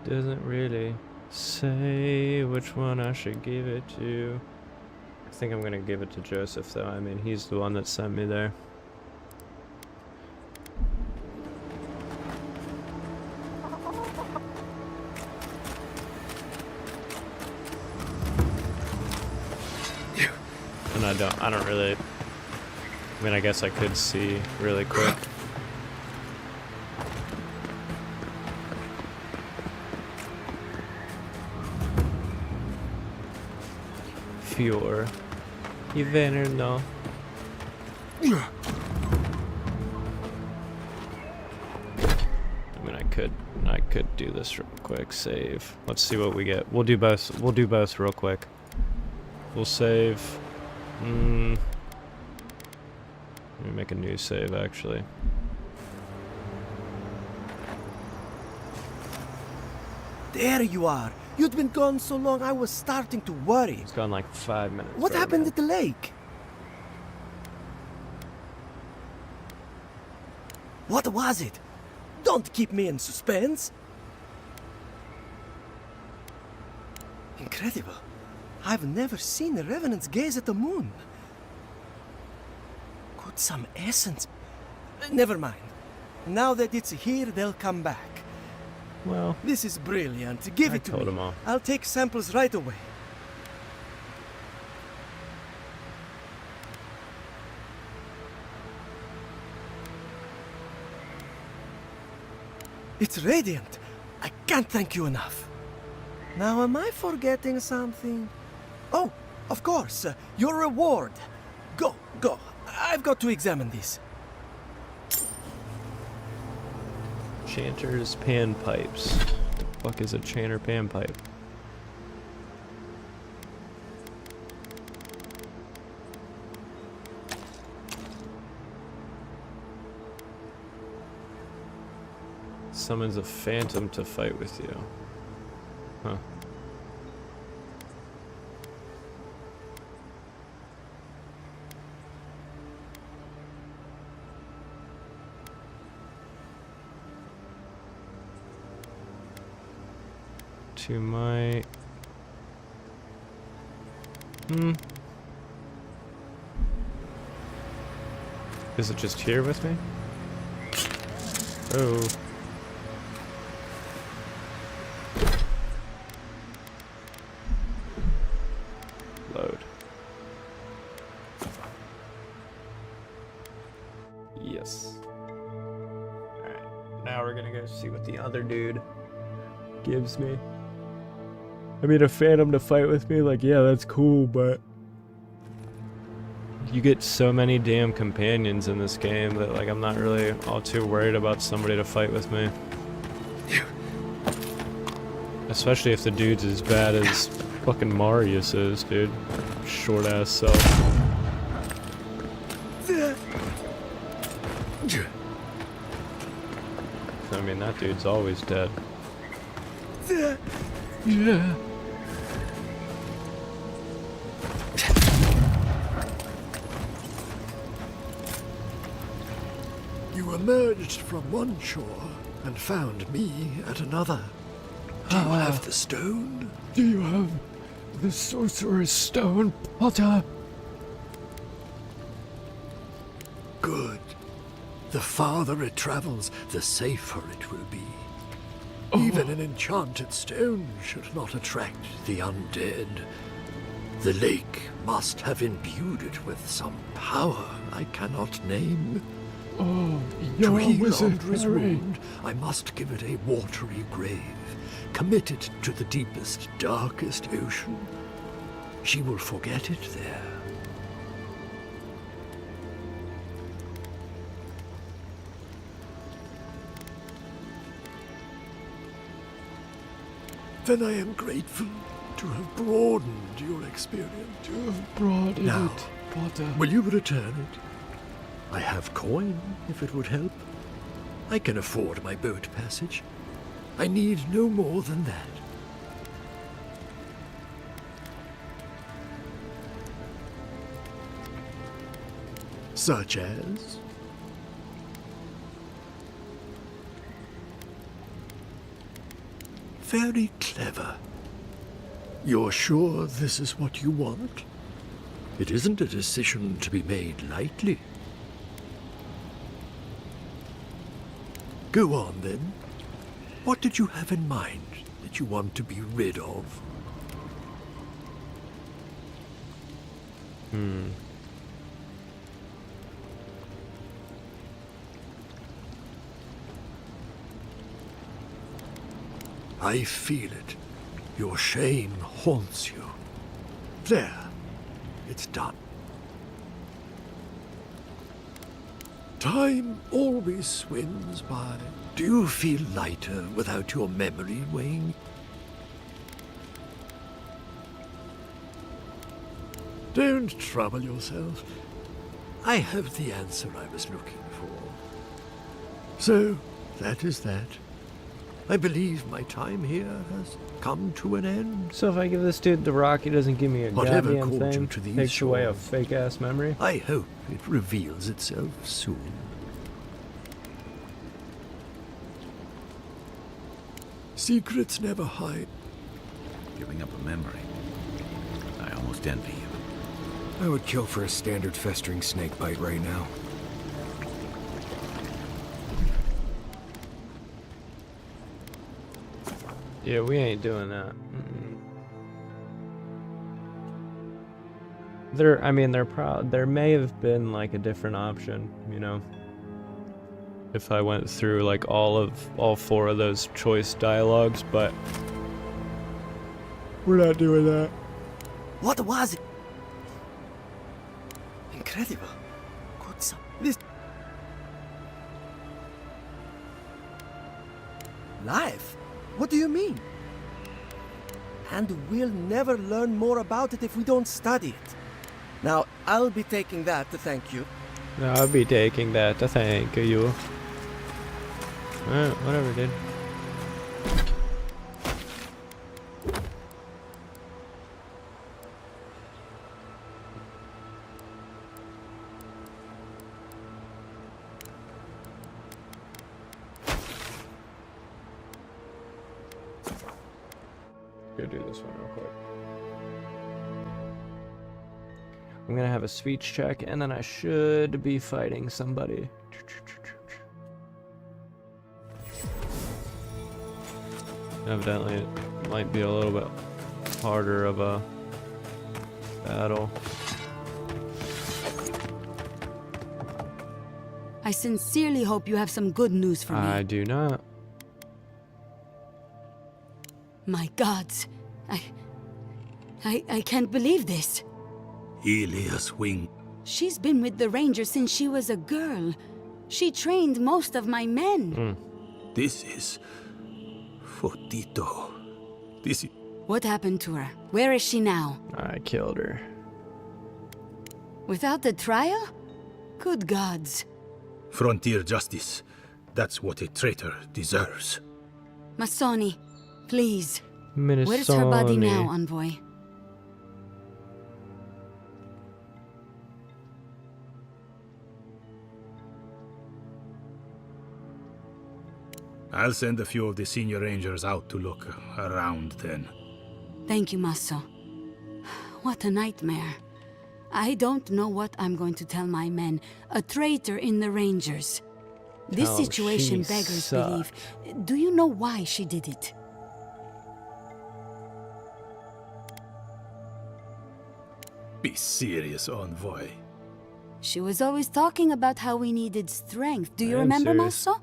Doesn't really say which one I should give it to. I think I'm gonna give it to Joseph though. I mean, he's the one that sent me there. And I don't really, I mean, I guess I could see really quick. Fior. Inverno. I mean, I could do this real quick. Save. Let's see what we get. We'll do both. We'll do both real quick. We'll save. Let me make a new save, actually. There you are. You'd been gone so long, I was starting to worry. It's gone like 5 minutes. What happened at the lake? What was it? Don't keep me in suspense. Incredible. I've never seen a revenant gaze at the moon. Could some essence... Never mind. Now that it's here, they'll come back. Well, this is brilliant. Give it to me. Them all. I'll take samples right away. It's radiant. I can't thank you enough. Now, am I forgetting something? Oh, of course. Your reward. Go. I've got to examine this. Chanter's panpipes. What the fuck is a chanter panpipe? Summons a phantom to fight with you. Huh. To my... Is it just here with me? Oh. Load. Yes. Alright, now we're gonna go see what the other dude gives me. I mean, a phantom to fight with me, like, yeah, that's cool, but you get so many damn companions in this game that, like, I'm not really all too worried about somebody to fight with me. Especially if the dude's as bad as fucking Marius is, dude. Short ass self. I mean, that dude's always dead. Yeah. You emerged from one shore and found me at another. Do you have the stone? Do you have the Sorcerer's Stone, Potter? Good. The farther it travels, the safer it will be. Even an enchanted stone should not attract the undead. The lake must have imbued it with some power I cannot name. Oh, To you're a heal wizard, Andra's Harry. wound, I must give it a watery grave, committed to the deepest, darkest ocean. She will forget it there. Then I am grateful to have broadened your experience. To have broadened Now, it, Potter. will you return it? I have coin, if it would help. I can afford my boat passage. I need no more than that. Such as? Very clever. You're sure this is what you want? It isn't a decision to be made lightly. Go on, then. What did you have in mind that you want to be rid of? I feel it. Your shame haunts you. There. It's done. Time always swims by. Do you feel lighter without your memory weighing? Don't trouble yourself. I have the answer I was looking for. So, that is that. I believe my time here has come to an end. So if I give this dude the rock, he doesn't give me a Whatever goddamn called thing? you to these Takes away a shores. fake-ass memory? I hope it reveals itself soon. Secrets never hide. Giving up a memory. I almost envy you. I would kill for a standard festering snake bite right now. Yeah, we ain't doing that. There may have been like a different option, you know, if I went through like all four of those choice dialogues, but we're not doing that. What was it? Incredible. Good son. This. Life? What do you mean? And we'll never learn more about it if we don't study it. Now, I'll be taking that to thank you. I'll be taking that to thank you. Alright, whatever, dude. Go do this one real quick. I'm gonna have a speech check, and then I should be fighting somebody. Evidently, it might be a little bit harder of a battle. I sincerely hope you have some good news for me. I do not. My gods. I can't believe this. Elias Wing. She's been with the Rangers since she was a girl. She trained most of my men. This is... for Tito. This is... What happened to her? Where is she now? I killed her. Without the trial? Good gods. Frontier justice. That's what a traitor deserves. Masoni, please. Minnesota. Where's her body now, Envoy? I'll send a few of the senior rangers out to look around then. Thank you, Masso. What a nightmare. I don't know what I'm going to tell my men. A traitor in the Rangers. This situation beggars belief. Do you know why she did it? Be serious, Envoy. She was always talking about how we needed strength. Do you remember, Masso?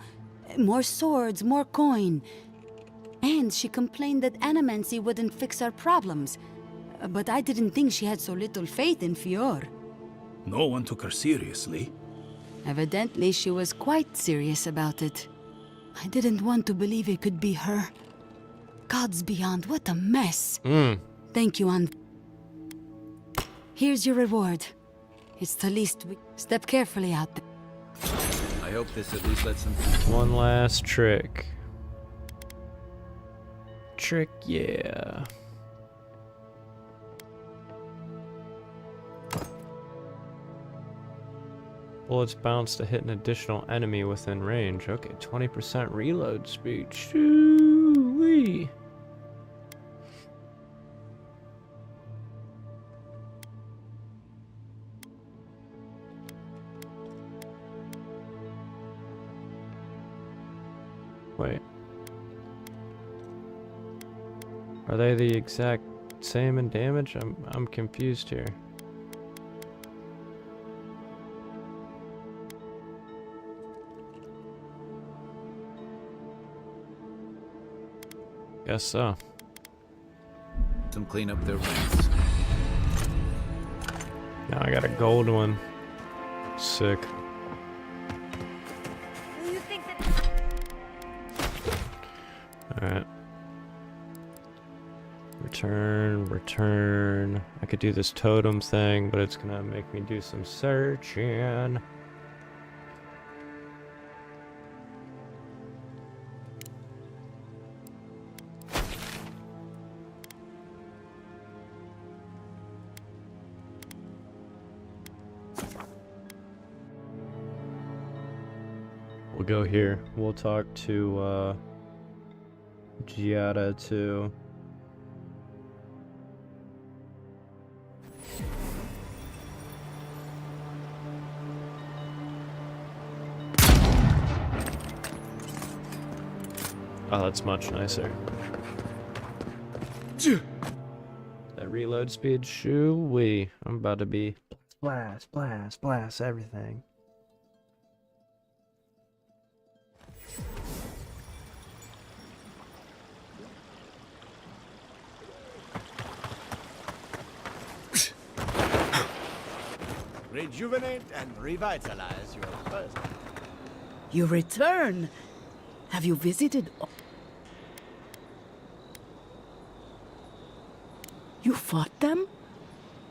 More swords, more coin. And she complained that animancy wouldn't fix our problems. But I didn't think she had so little faith in Fior. No one took her seriously. Evidently, she was quite serious about it. I didn't want to believe it could be her. Gods beyond, what a mess. Thank you, An. Here's your reward. It's the least we... Step carefully out there. I hope this at least lets them... One last trick. Trick, yeah. Bullets bounce to hit an additional enemy within range. Okay, 20% reload speed. Shoo-wee. Wait. Are they the exact same in damage? I'm confused here. Guess so. Some clean up their ranks. Now I got a gold one. Sick. Alright. Return. I could do this totem thing, but it's gonna make me do some searching. We'll go here. We'll talk to Giada too. Oh, that's much nicer. That reload speed, shoo-wee. I'm about to be blast everything. Rejuvenate and revitalize your first. You return. Have you visited? You fought them?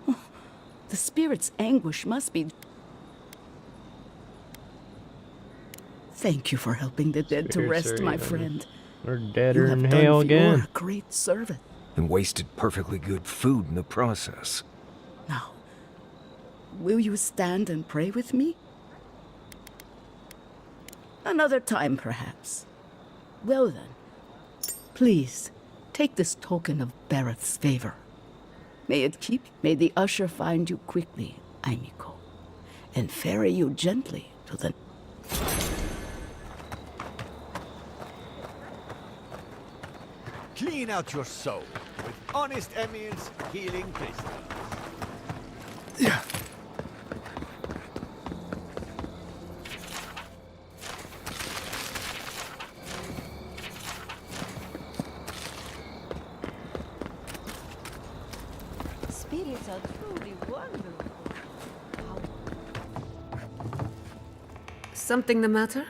Oh, the spirit's anguish must be... Thank you for helping the dead to rest, my friend. We're deader than hell again. A great servant. And wasted perfectly good food in the process. Now, will you stand and pray with me? Another time, perhaps. Well then, please, take this token of Bareth's favor. May it keep, may the usher find you quickly, Aimiko, and ferry you gently to the... Clean out your soul with honest Emir's healing crystal. Yeah. Spirits are truly wonderful. Something the matter?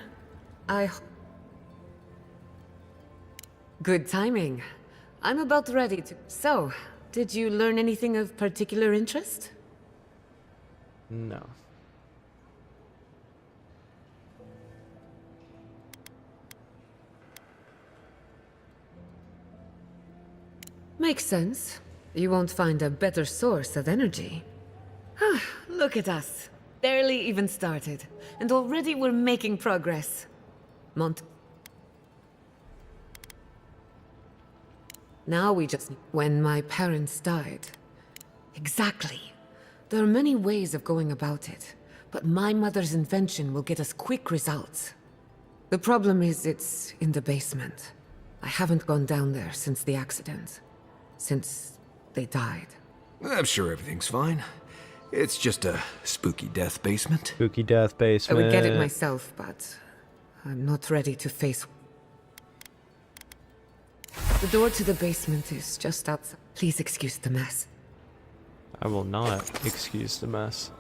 Good timing. I'm about ready to... So, did you learn anything of particular interest? No. Makes sense. You won't find a better source of energy. Look at us. Barely even started. And already we're making progress. Now we just... When my parents died. Exactly. There are many ways of going about it, but my mother's invention will get us quick results. The problem is it's in the basement. I haven't gone down there since the accident. Since they died. I'm sure everything's fine. It's just a spooky death basement. Spooky death I basement. would get it myself, but I'm not ready to face... The door to the basement is just outside. Please excuse the mess. I will not excuse the mess.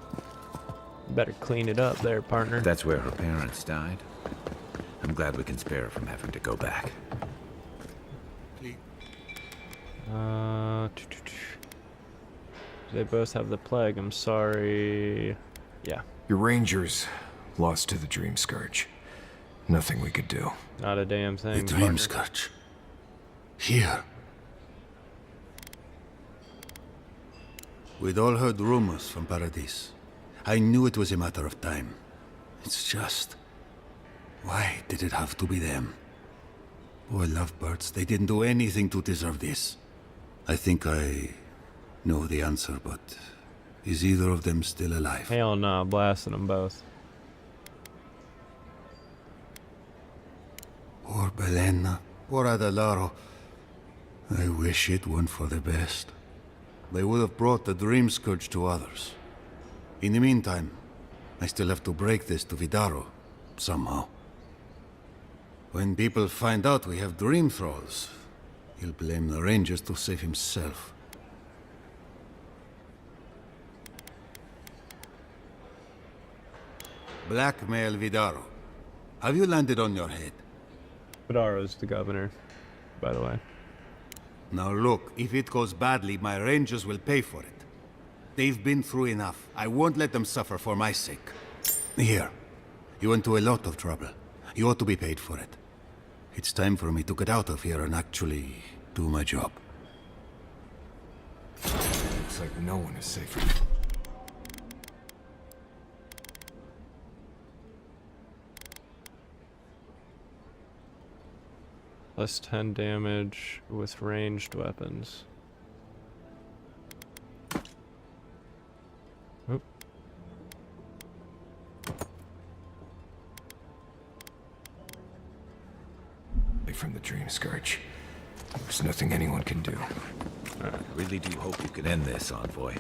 Better clean it up there, partner. That's where her parents died. I'm glad we can spare her from having to go back. They both have the plague. I'm sorry. Yeah. Your rangers lost to the Dream Scourge. Nothing we could do. Not a damn thing. The Dream Scourge. Here. We'd all heard rumors from Paradise. I knew it was a matter of time. It's just... why did it have to be them? Poor lovebirds, they didn't do anything to deserve this. I think I know the answer, but is either of them still alive? Hell no, blasting them both. Poor Belena, poor Adelaro. I wish it weren't for the best. They would have brought the Dream Scourge to others. In the meantime, I still have to break this to Vidaro, somehow. When people find out we have Dream Thralls, he'll blame the Rangers to save himself. Blackmail Vidaro. Have you landed on your head? Vidaro's the governor, by the way. Now look, if it goes badly, my Rangers will pay for it. They've been through enough. I won't let them suffer for my sake. Here, you went to a lot of trouble. You ought to be paid for it. It's time for me to get out of here and actually do my job. Looks like no one is safe. Plus 10 damage with ranged weapons. Oop. From the Dream Scourge. There's nothing anyone can do. I really do hope you can end this, Envoy.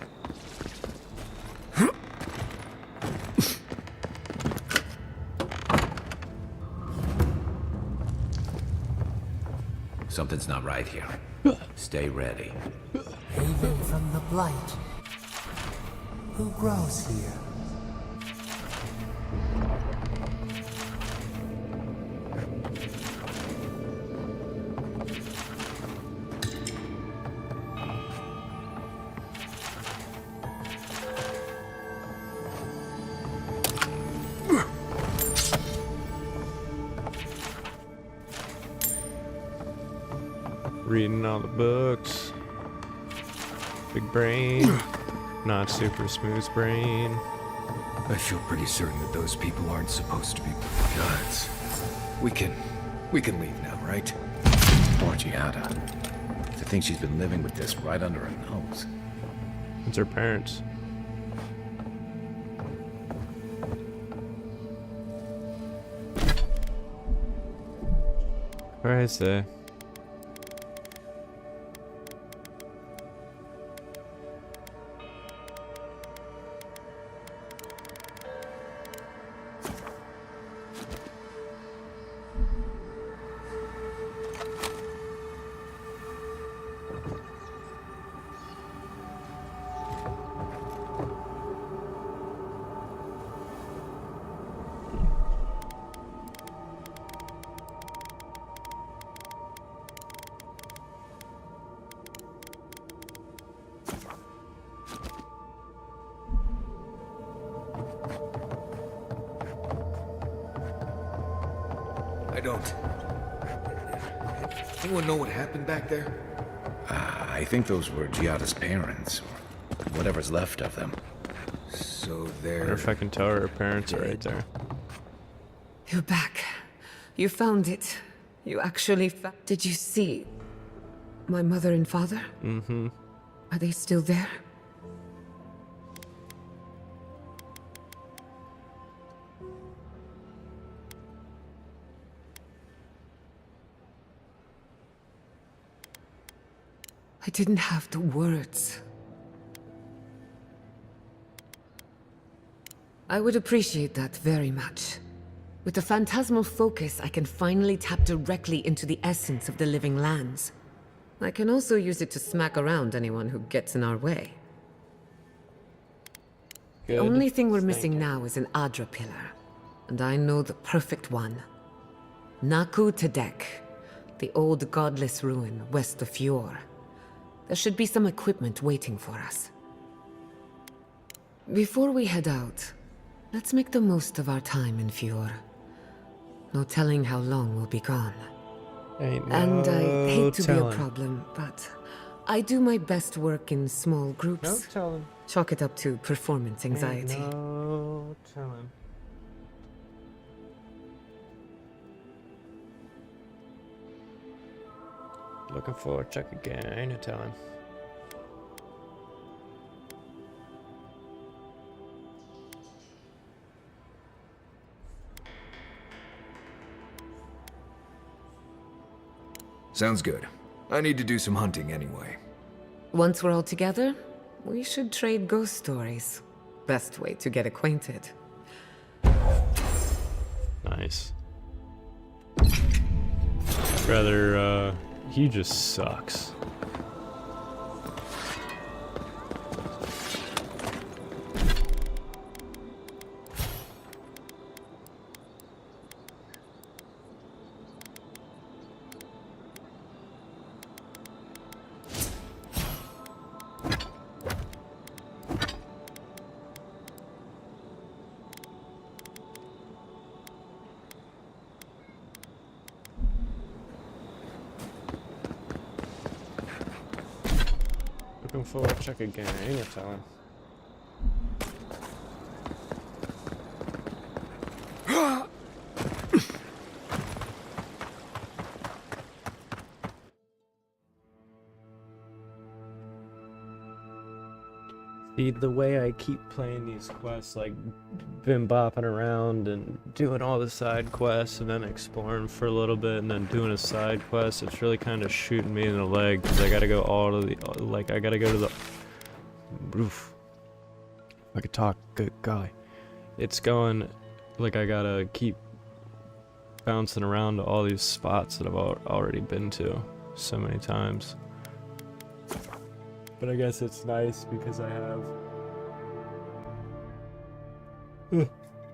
Something's not right here. Stay ready. Haven from the Blight. Who grows here? Reading all the books. Big brain. Not super smooth brain. I feel pretty certain that those people aren't supposed to be gods. We can leave now, right? Poor Giada. To think she's been living with this right under her nose. It's her parents. Where I say? I don't. Anyone know what happened back there? I think those were Giada's parents, or whatever's left of them. So I wonder they're... if I can tell her parents are right there. You're back. You found it. You actually found... Did you see my mother and father? Mm-hmm. Are they still there? I didn't have the words. I would appreciate that very much. With the phantasmal focus, I can finally tap directly into the essence of the living lands. I can also use it to smack around anyone who gets in our way. Good. The only thing we're missing now is an Adra pillar. And I know the perfect one. Naku Tedek, the old godless ruin west of Fjord. There should be some equipment waiting for us. Before we head out, let's make the most of our time in Fjord. No telling how long we'll be gone. And I hate to be a problem, but I do my best work in small groups. No telling. Chalk it up to performance anxiety. No telling. Looking for a check again. Ain't no telling. Sounds good. I need to do some hunting anyway. Once we're all together, we should trade ghost stories. Best way to get acquainted. Nice. Rather, he just sucks. Looking for a check again. Ain't no telling. See, the way I keep playing these quests, like been bopping around and doing all the side quests and then exploring for a little bit and then doing a side quest, it's really kind of shooting me in the leg because I gotta go all to the, like I gotta go to the roof. If I could talk, good golly. It's going, like I gotta keep bouncing around to all these spots that I've already been to so many times. But I guess it's nice because I have...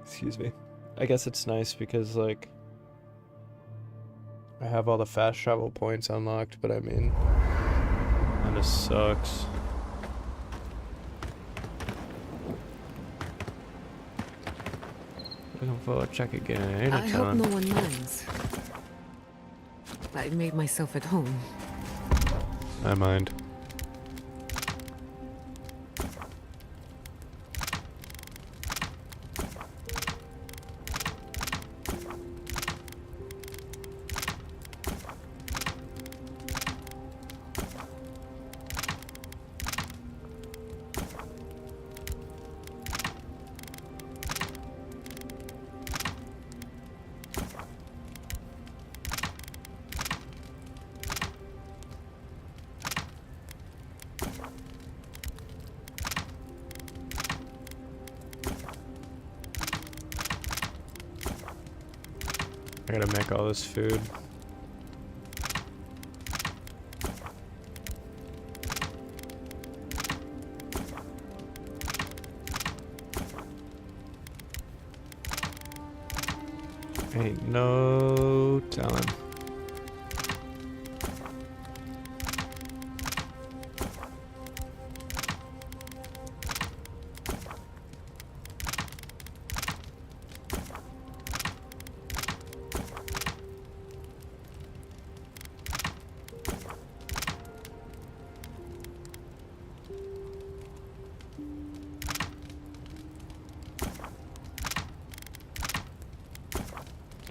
Excuse me. I guess it's nice because, like, I have all the fast travel points unlocked, but I mean, kinda sucks. Looking for a check again. Ain't no I hope telling. no one minds. I made myself at home. I mind. I gotta make all this food. Ain't no telling.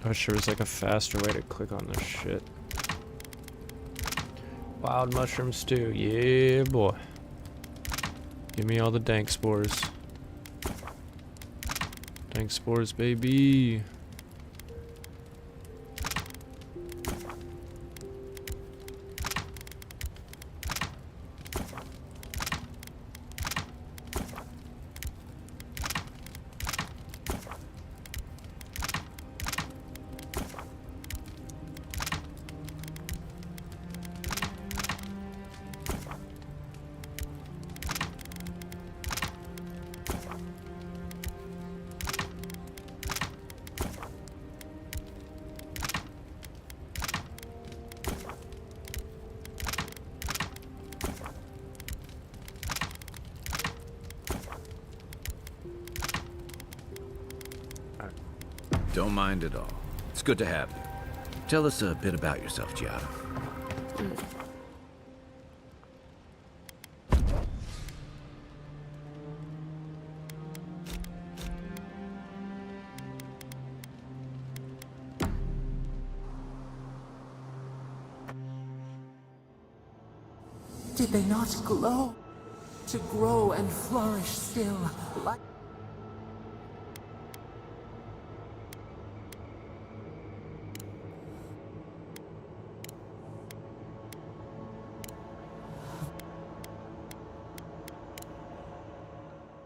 I wish there was like a faster way to click on this shit. Wild mushroom stew, yeah boy. Give me all the dank spores. Dank spores, baby. Don't mind at all. It's good to have you. Tell us a bit about yourself, Giada. Did they not glow? To grow and flourish still, like...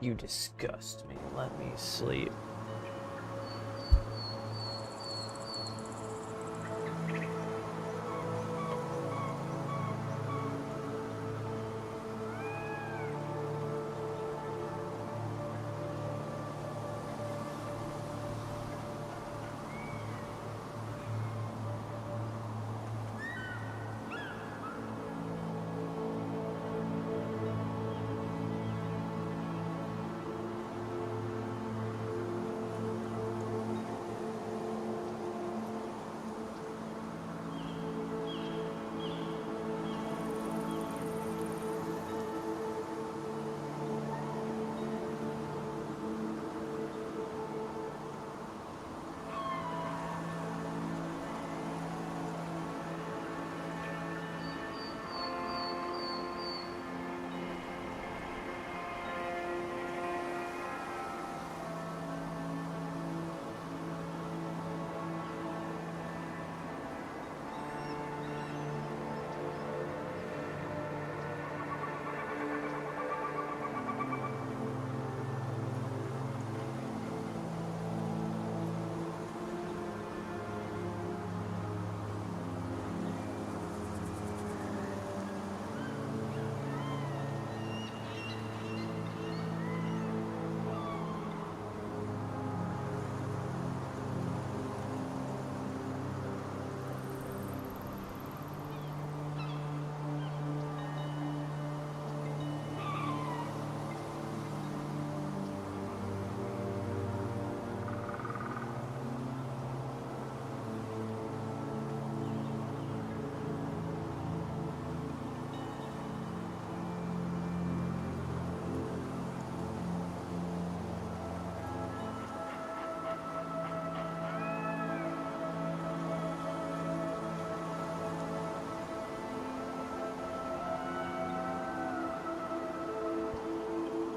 You disgust me. Let me sleep.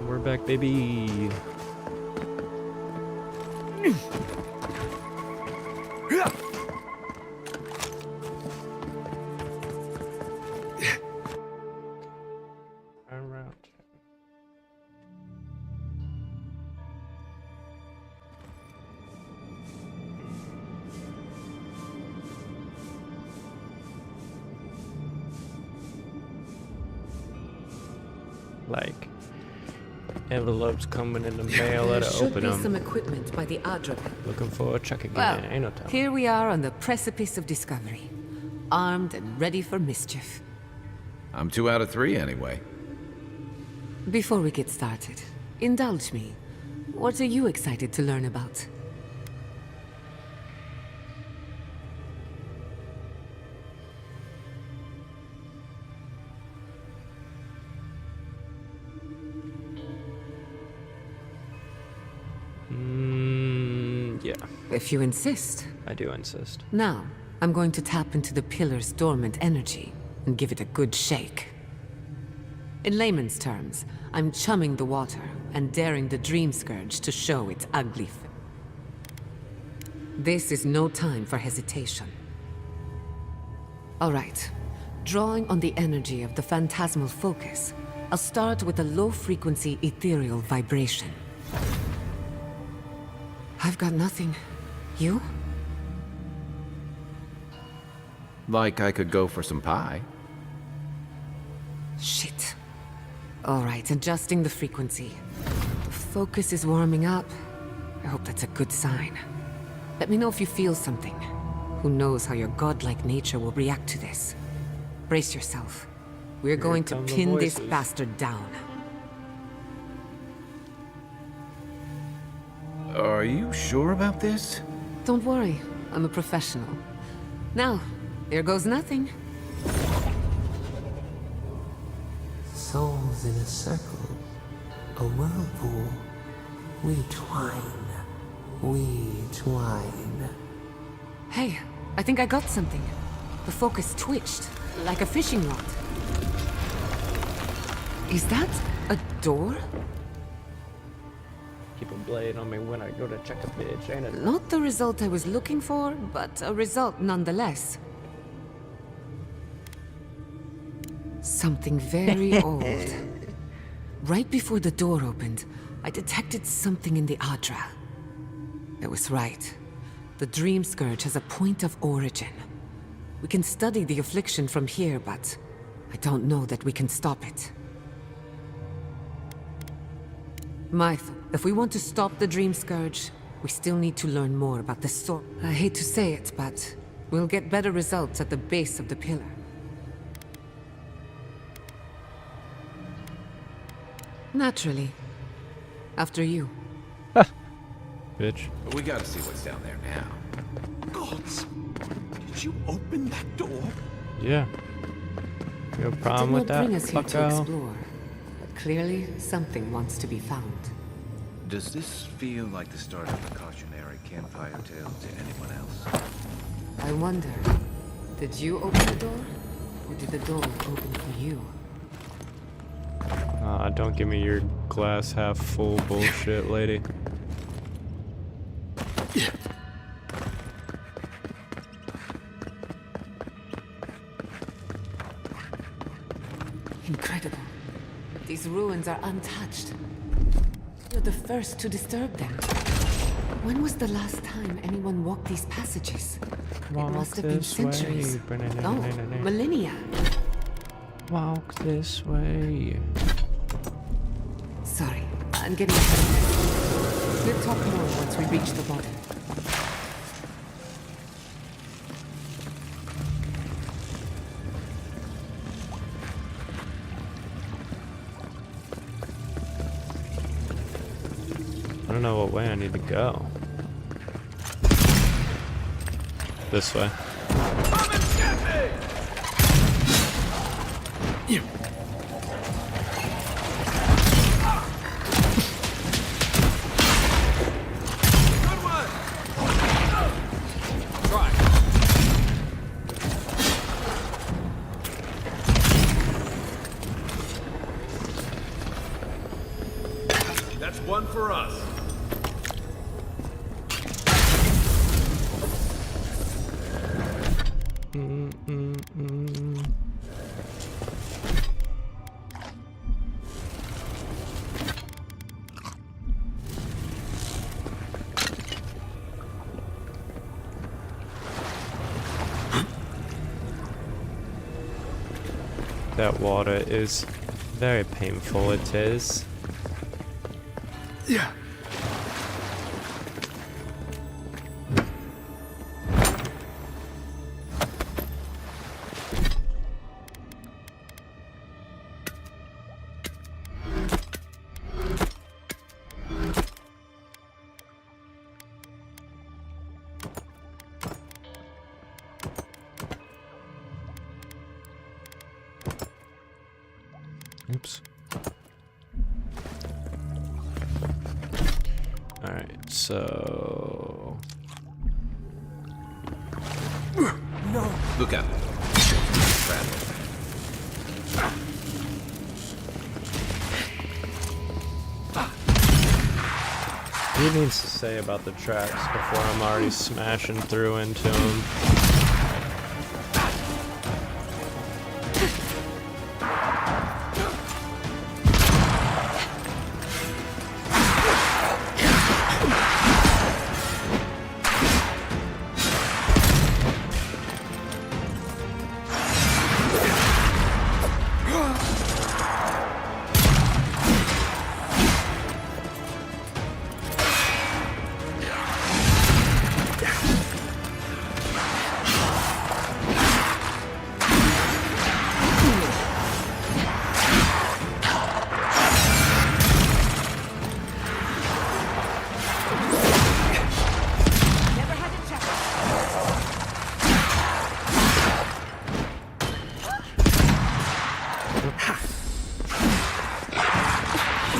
We're back, baby. Around. Like Envelopes coming in the mail. There Let her should open be them. some equipment by the Adra. Looking for a check again. Well, Ain't no time. here we are on the precipice of discovery. Armed and ready for mischief. I'm 2 out of 3 anyway. Before we get started, indulge me. What are you excited to learn about? Yeah. If you insist. I do insist. Now, I'm going to tap into the pillar's dormant energy and give it a good shake. In layman's terms, I'm chumming the water and daring the Dream Scourge to show its ugly face. This is no time for hesitation. All right. Drawing on the energy of the phantasmal focus, I'll start with a low-frequency ethereal vibration. I've got nothing. You? Like I could go for some pie. Shit. All right, adjusting the frequency. The focus is warming up. I hope that's a good sign. Let me know if you feel something. Who knows how your godlike nature will react to this. Brace yourself. We're going to pin this bastard down. Are you sure about this? Don't worry, I'm a professional. Now, there goes nothing. Souls in a circle, a whirlpool. We twine, we twine. Hey, I think I got something. The focus twitched, like a fishing rod. Is that a door? Keep a blade on me when I go to check a bitch, ain't it? Not the result I was looking for, but a result nonetheless. Something very old. Right before the door opened, I detected something in the Adra. I was right. The Dream Scourge has a point of origin. We can study the affliction from here, but I don't know that we can stop it. Myth, if we want to stop the Dream Scourge, we still need to learn more about the source. I hate to say it, but we'll get better results at the base of the pillar. Naturally. After you. Bitch. We gotta see what's down there now. Gods! Did you open that door? Yeah. You have a problem with that, Bring us here to bucko? explore, but clearly something wants to be found. Does this feel like the start of a cautionary campfire tale to anyone else? I wonder, did you open the door, or did the door open for you? Don't give me your glass half full bullshit, lady. Incredible. These ruins are untouched. You're the first to disturb them. When was the last time anyone walked these passages? It must have been centuries. No, millennia. Walk this way. Sorry, I'm getting ahead of myself. We'll talk more once we reach the bottom. I don't know what way I need to go. This way. Come and get me! Good one! Try. That's one for us. That water is very painful, it is. Yeah. Oops. Alright, so... No. Look out. He needs to say about the tracks before I'm already smashing through into him.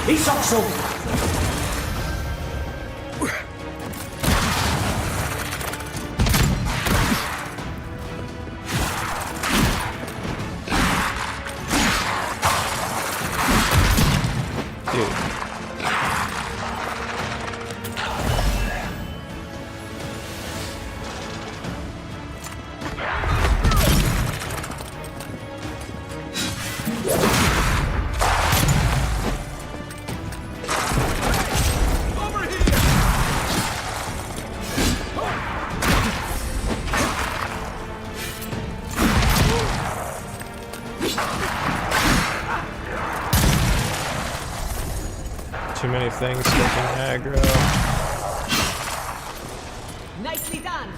He's also... Too many things taking aggro. Nicely done.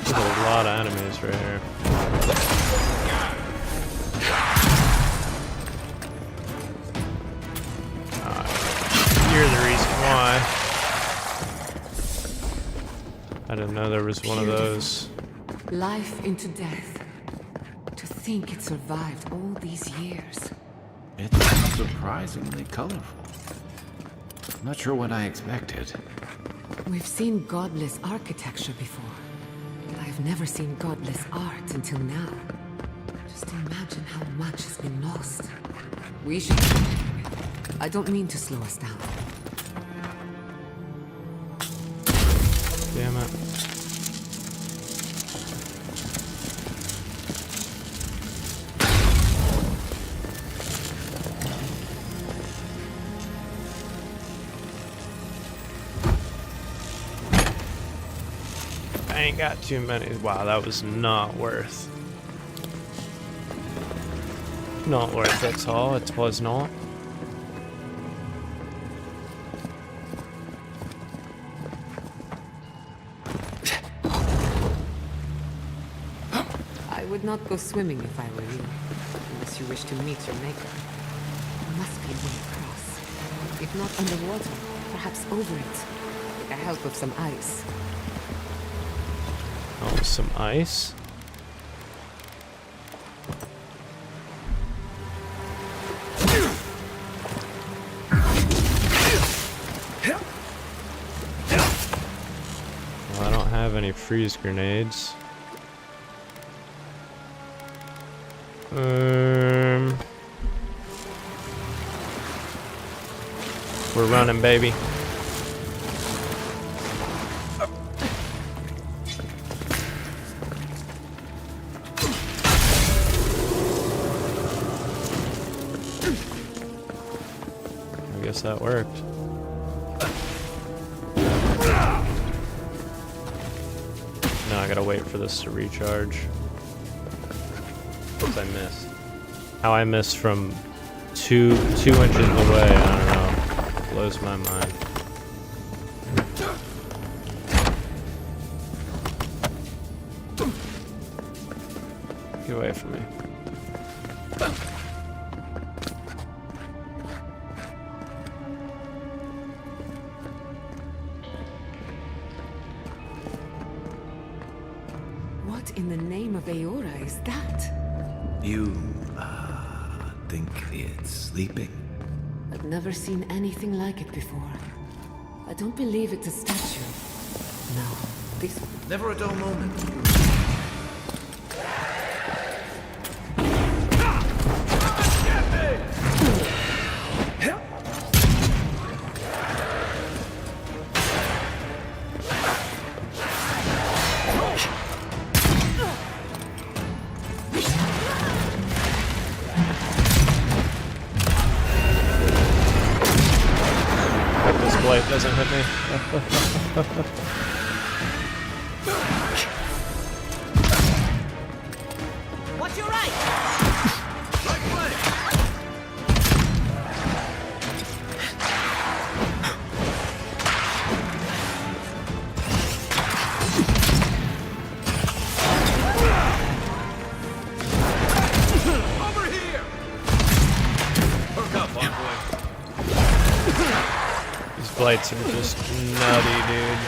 There's a lot of enemies right here. You're the reason why. I didn't know there was one of those. Life into death. To think it survived all these years. It's surprisingly colorful. Not sure what I expected. We've seen godless architecture before. But I've never seen godless art until now. Just imagine how much has been lost. We should... I don't mean to slow us down. Damn it. I ain't got too many. Wow, that was not worth. Not worth it at all. It was not. I would not go swimming if I were you. Unless you wish to meet your maker. There must be a way across. If not underwater, perhaps over it. With the help of some ice. Oh, some ice. Well, I don't have any freeze grenades. We're running, baby. guess that worked. Now I gotta wait for this to recharge. What did I miss? How I missed from two inches away, I don't know. Blows my mind. Get away from me. What in the name of Aora is that? You, think it's sleeping? I've never seen anything like it before. I don't believe it's a statue. No, this... Never a dull moment. Blade doesn't hit me. What's your right? Right flank. Over here. Perk up, envoy. These blights are just nutty, dude.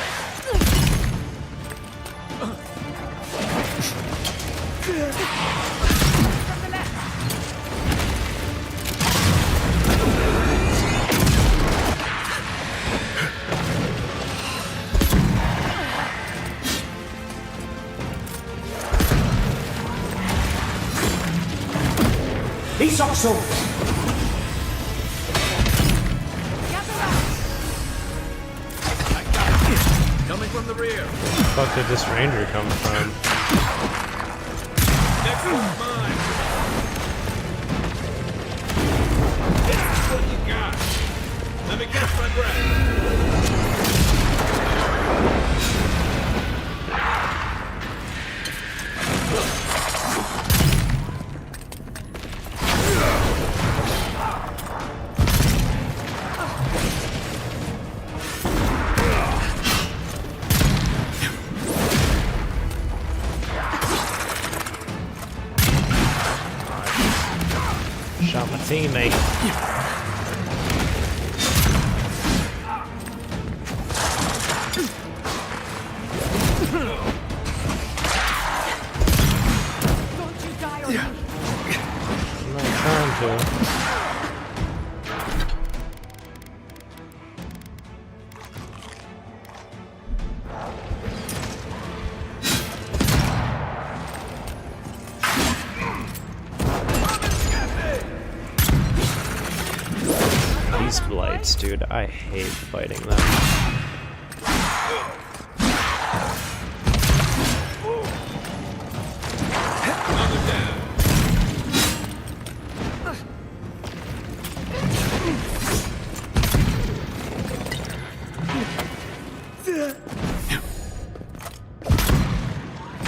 He's also. Coming from the rear. Where the fuck did this ranger come from? Next one's mine. What you got? Let me catch my breath. Shot my teammate. Don't you die on me. I'm not trying to. These blights, dude, I hate fighting them.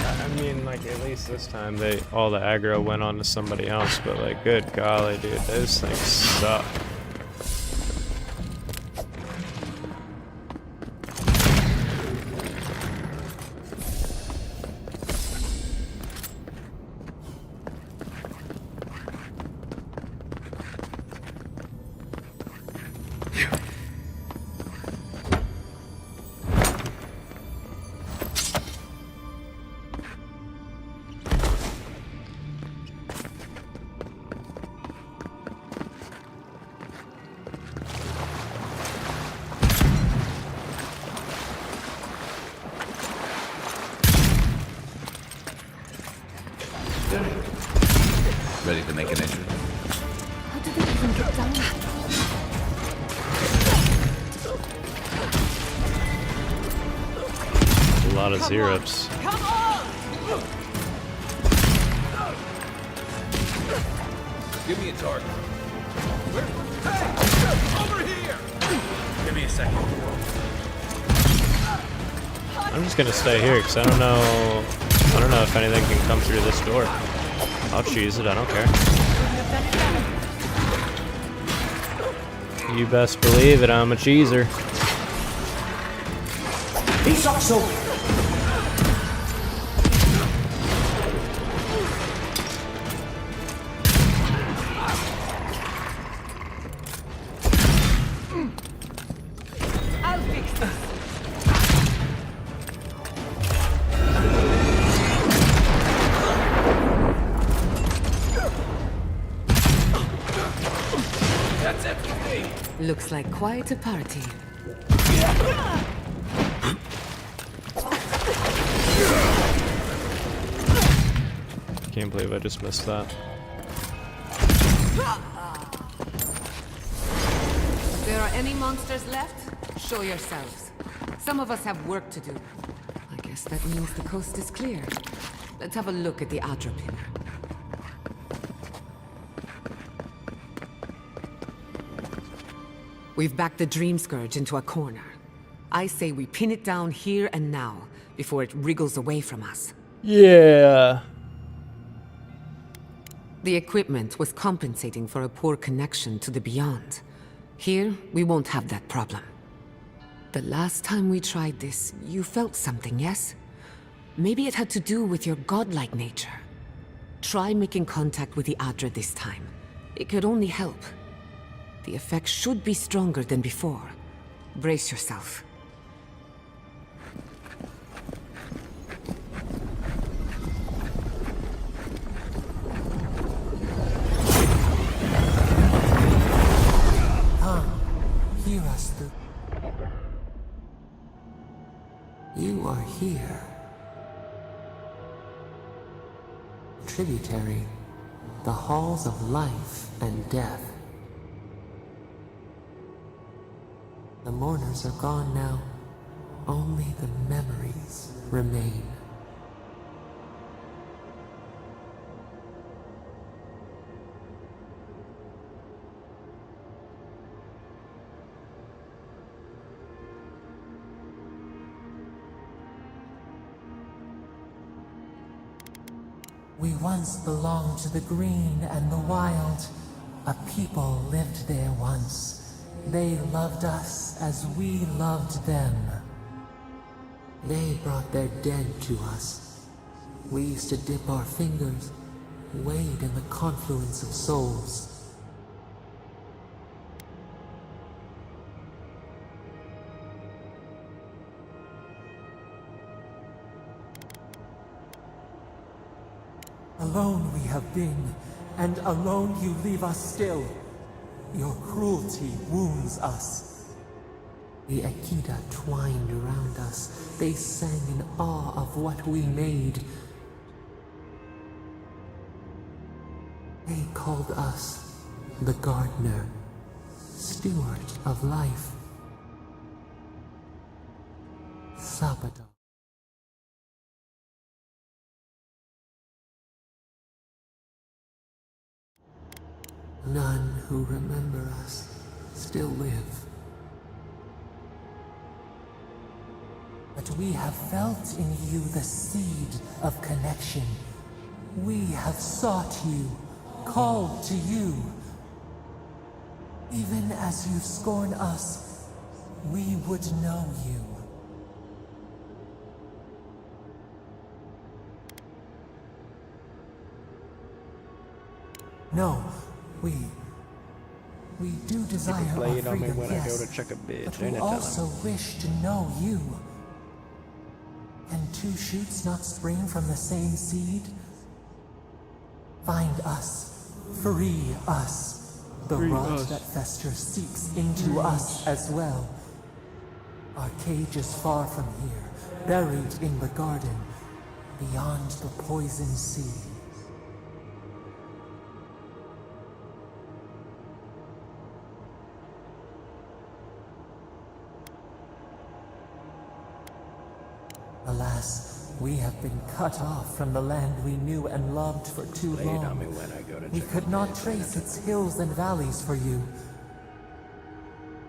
I mean, like, at least this time all the aggro went on to somebody else, but like, good golly, dude, those things suck. Ready to make an entry? How did they even get down? A lot of Zerops. Come on! Give me a target. Where? Hey! Over here! me a second. I'm just gonna stay here because I don't know if anything can come through this door. I'll cheese it, I don't care. You best believe it, I'm a cheeser. I'll fix this. That's it for me. Looks like quite a party. Can't believe I just missed that. If there are any monsters left, show yourselves. Some of us have work to do. I guess that means the coast is clear. Let's have a look at the Adra pillar. We've backed the Dream Scourge into a corner. I say we pin it down here and now, before it wriggles away from us. Yeah. The equipment was compensating for a poor connection to the beyond. Here, we won't have that problem. The last time we tried this, you felt something, yes? Maybe it had to do with your godlike nature. Try making contact with the Adra this time. It could only help. The effect should be stronger than before. Brace yourself. Hear us through. You are here. Tributary, the halls of life and death. The mourners are gone now. Only the memories remain. We once belonged to the green and the wild. A people lived there once. They loved us as we loved them. They brought their dead to us. We used to dip our fingers, wade in the confluence of souls. Alone we have been, and alone you leave us still. Your cruelty wounds us. The Akita twined around us. They sang in awe of what we made. They called us the gardener, steward of life. Sabado. None who remember us still live. But we have felt in you the seed of connection. We have sought you, called to you. Even as you scorn us, we would know you. No, we do desire our freedom, yes, but we also wish to know you. Can two shoots not spring from the same seed? Find us, free us. The rot that festers seeps into us as well. Our cage is far from here, buried in the garden, beyond the poison sea. Alas, we have been cut off from the land we knew and loved for too long. We could not trace its hills and valleys for you.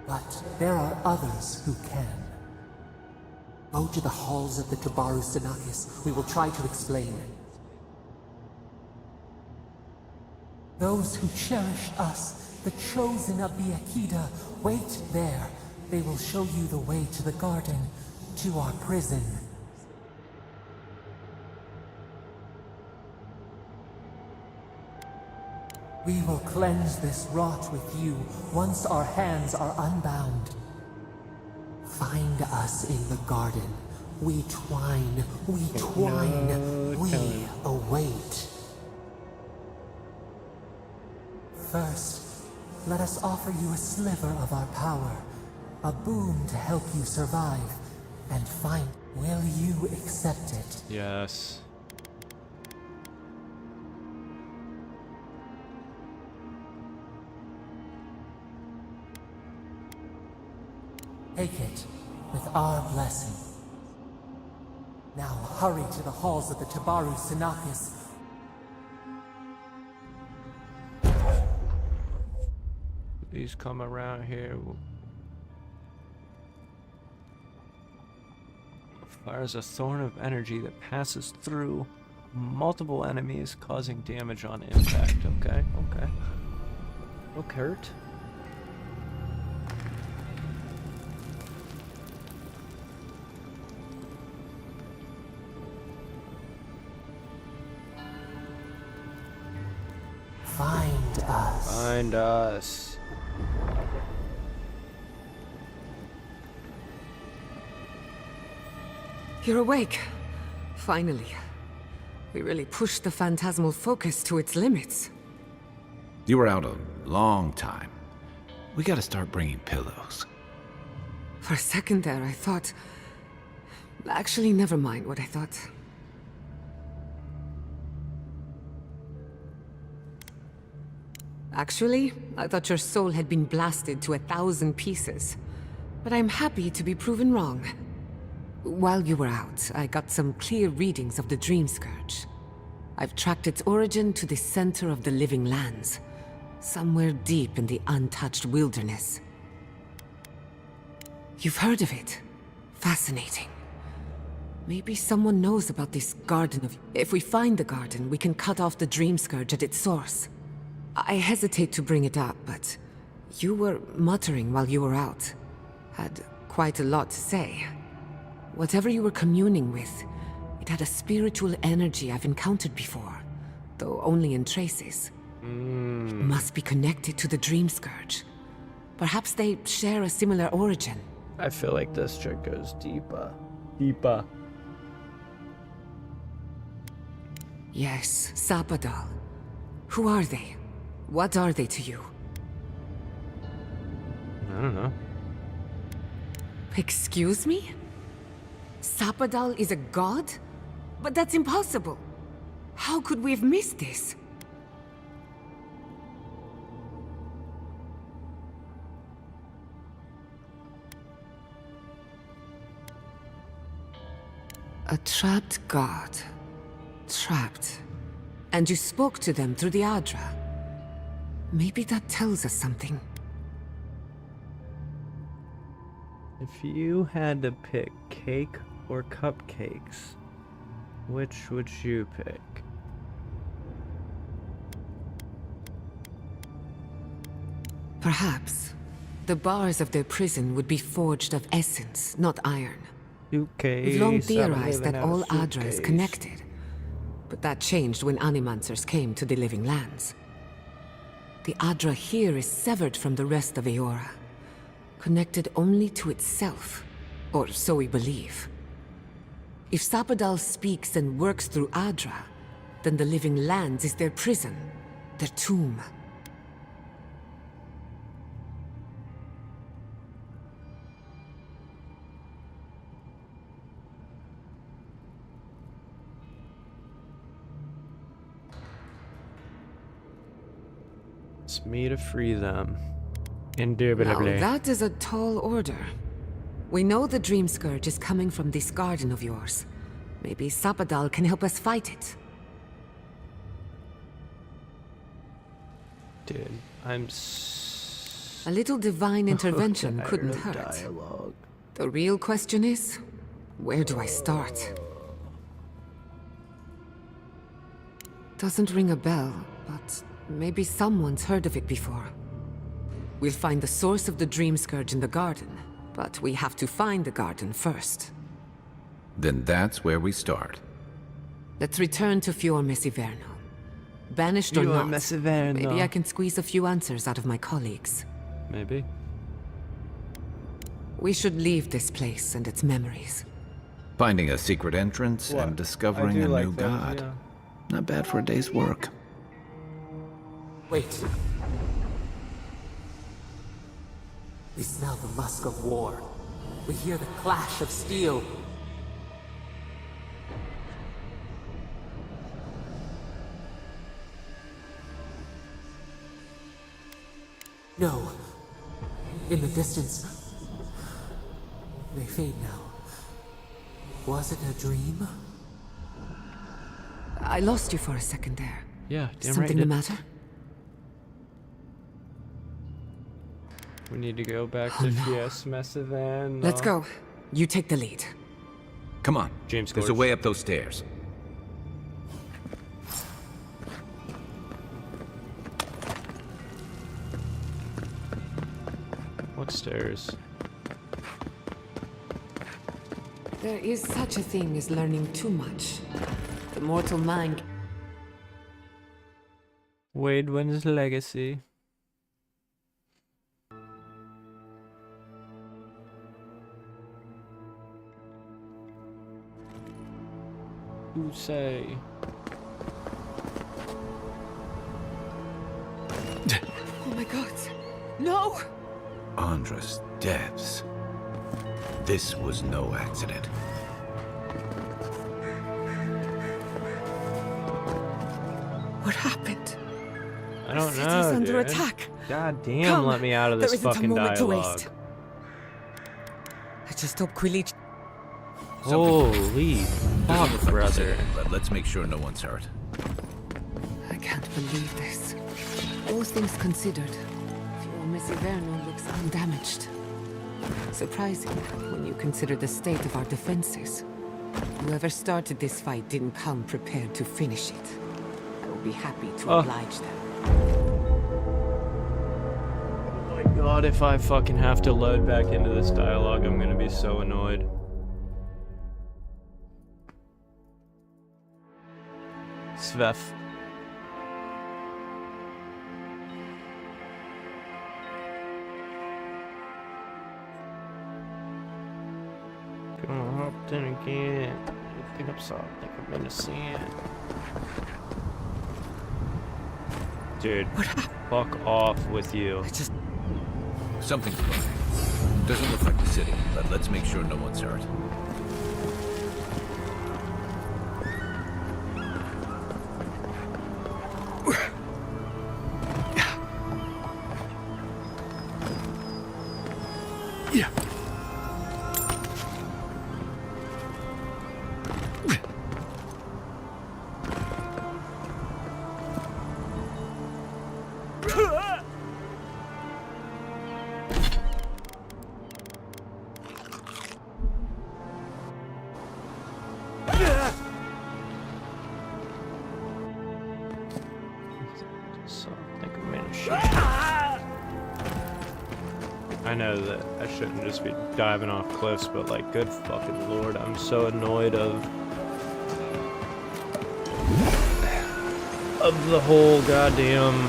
But there are others who can. Go to the halls of the Tabaru Sinakis. We will try to explain. Those who cherish us, the chosen of the Akida, wait there. They will show you the way to the garden, to our prison. We will cleanse this rot with you once our hands are unbound. Find us in the garden. We twine, we await. First, let us offer you a sliver of our power, a boon to help you survive, and find. Will you accept it? Yes. Take it with our blessing. Now hurry to the halls of the Tabaru Sinakis. Please come around here. Fires a thorn of energy that passes through multiple enemies, causing damage on impact. Okay, okay. Look hurt. Find us. Find us. You're awake. Finally. We really pushed the phantasmal focus to its limits. You were out a long time. We gotta start bringing pillows. For a second there, I thought... Actually, never mind what I thought. Actually, I thought your soul had been blasted to 1,000 pieces. But I'm happy to be proven wrong. While you were out, I got some clear readings of the Dream Scourge. I've tracked its origin to the center of the living lands, somewhere deep in the untouched wilderness. You've heard of it. Fascinating. Maybe someone knows about this garden of... If we find the garden, we can cut off the Dream Scourge at its source. I hesitate to bring it up, but you were muttering while you were out. Had quite a lot to say. Whatever you were communing with, it had a spiritual energy I've encountered before, though only in traces. It must be connected to the Dream Scourge. Perhaps they share a similar origin. I feel like this trick goes deeper. Deeper. Yes, Sapadal. Who are they? What are they to you? I don't know. Excuse me? Sapadal is a god? But that's impossible. How could we have missed this? A trapped god. Trapped. And you spoke to them through the Adra. Maybe that tells us something. If you had to pick cake or cupcakes, which would you pick? Perhaps. The bars of their prison would be forged of essence, not iron. We've long theorized that all Adra is connected. But that changed when Animancers came to the living lands. The Adra here is severed from the rest of Eora, connected only to itself, or so we believe. If Sapadal speaks and works through Adra, then the living lands is their prison, their tomb. It's me to free them. Indubitably. Now, that is a tall order. We know the Dream Scourge is coming from this garden of yours. Maybe Sapadal can help us fight it. Dude, I'm so A little divine intervention couldn't hurt. The real question is, where do I start? Doesn't ring a bell, but maybe someone's heard of it before. We'll find the source of the Dream Scourge in the garden, but we have to find the garden first. Then that's where we start. Let's return to Fior Messiverno. Banished or Fior not, Messiverno. maybe I can squeeze a few answers out of my colleagues. Maybe. We should leave this place and its memories. Finding a secret entrance What? and discovering a new god. Yeah. Not bad for a day's work. Wait. We smell the musk of war. We hear the clash of steel. No. In the distance. They fade now. Was it a dream? I lost you for a second there. Yeah, damn right. Something the matter? We need to go back to Fies Messiverno. Let's go. You take the lead. Come on. James There's a Gorge. way up those stairs. What stairs? There is such a thing as learning too much. The mortal mind... Wade wins legacy. Who say? Oh my god. No! Andra's depths. This was no accident. What happened? I don't City's know, under dude. attack. God damn, Come, let me out of this there isn't fucking a moment dialogue. to waste. I just hope Quileach... Holy fuck, brother. But let's make sure no one's hurt. I can't believe this. All things considered, Fior Messiverno looks undamaged. Surprising when you consider the state of our defenses. Whoever started this fight didn't come prepared to finish it. I will be happy to oblige them. Oh my god, if I fucking have to load back into this dialogue, I'm gonna be so annoyed. Svef. Gonna hop in again. I think I'm sorry. I think I'm innocent. Dude, fuck off with you. Something's wrong. Doesn't look like the city, but let's make sure no one's hurt. Yeah. So, I think I'm in shit. I know that I shouldn't just be diving off cliffs, but like, good fucking lord, I'm so annoyed of the whole goddamn...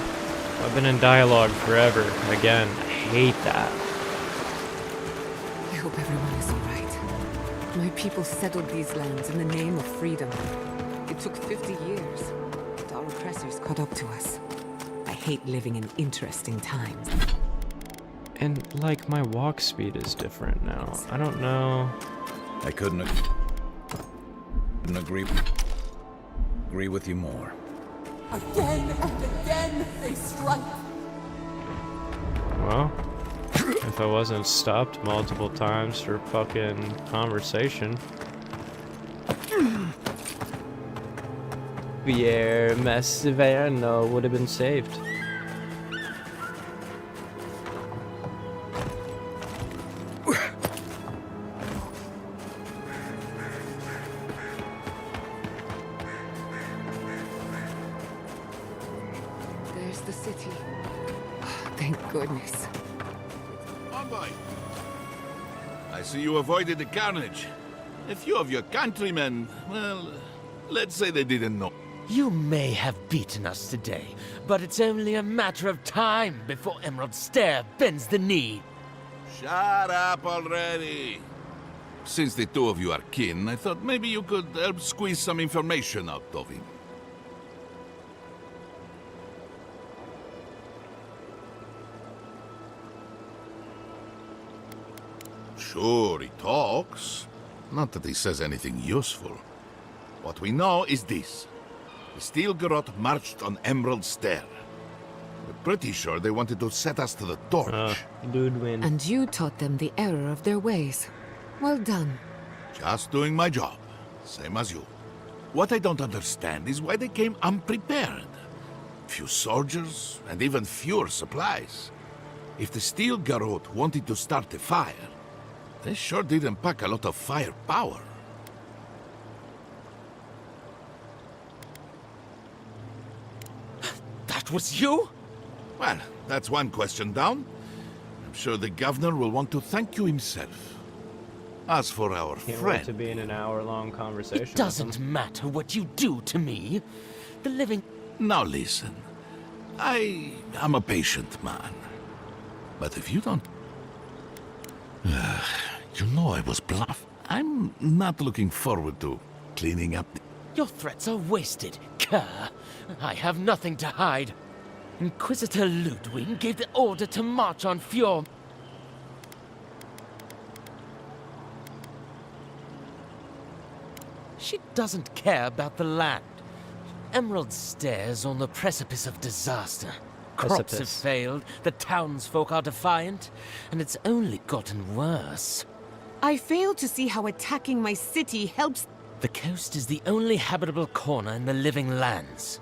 I've been in dialogue forever. Again, I hate that. I hope everyone is alright. My people settled these lands in the name of freedom. It took 50 years, but our oppressors caught up to us. I hate living in interesting times. And like, my walk speed is different now. I don't know. I couldn't agree with you more. Again and again they strike. Well, if I wasn't stopped multiple times for fucking conversation. Fior Messiverno would have been saved. the city. Thank goodness. Envoy! I see you avoided the carnage. A few of your countrymen, well, let's say they didn't know. You may have beaten us today, but it's only a matter of time before Emerald Stair bends the knee. Shut up already! Since the two of you are kin, I thought maybe you could help squeeze some information out of him. Sure, he talks. Not that he says anything useful. What we know is this. The Steel Garrote marched on Emerald Stair. We're pretty sure they wanted to set us to the torch. Dude win. And you taught them the error of their ways. Well done. Just doing my job. Same as you. What I don't understand is why they came unprepared. Few soldiers, and even fewer supplies. If the Steel Garrote wanted to start a fire, they sure didn't pack a lot of firepower. That was you? Well, that's one question down. I'm sure the governor will want to thank you himself. As for our Can't friend... wait to be in an hour-long conversation. It doesn't matter what you do to me. The living... Now listen. I am a patient man. But if you don't... you know I was bluff. I'm not looking forward to cleaning up the... Your threats are wasted, Kerr. I have nothing to hide. Inquisitor Ludwig gave the order to march on Fjord. She doesn't care about the land. Emerald Stairs on the precipice of disaster. Crops have failed, the townsfolk are defiant, and it's only gotten worse. I fail to see how attacking my city helps. The coast is the only habitable corner in the living lands.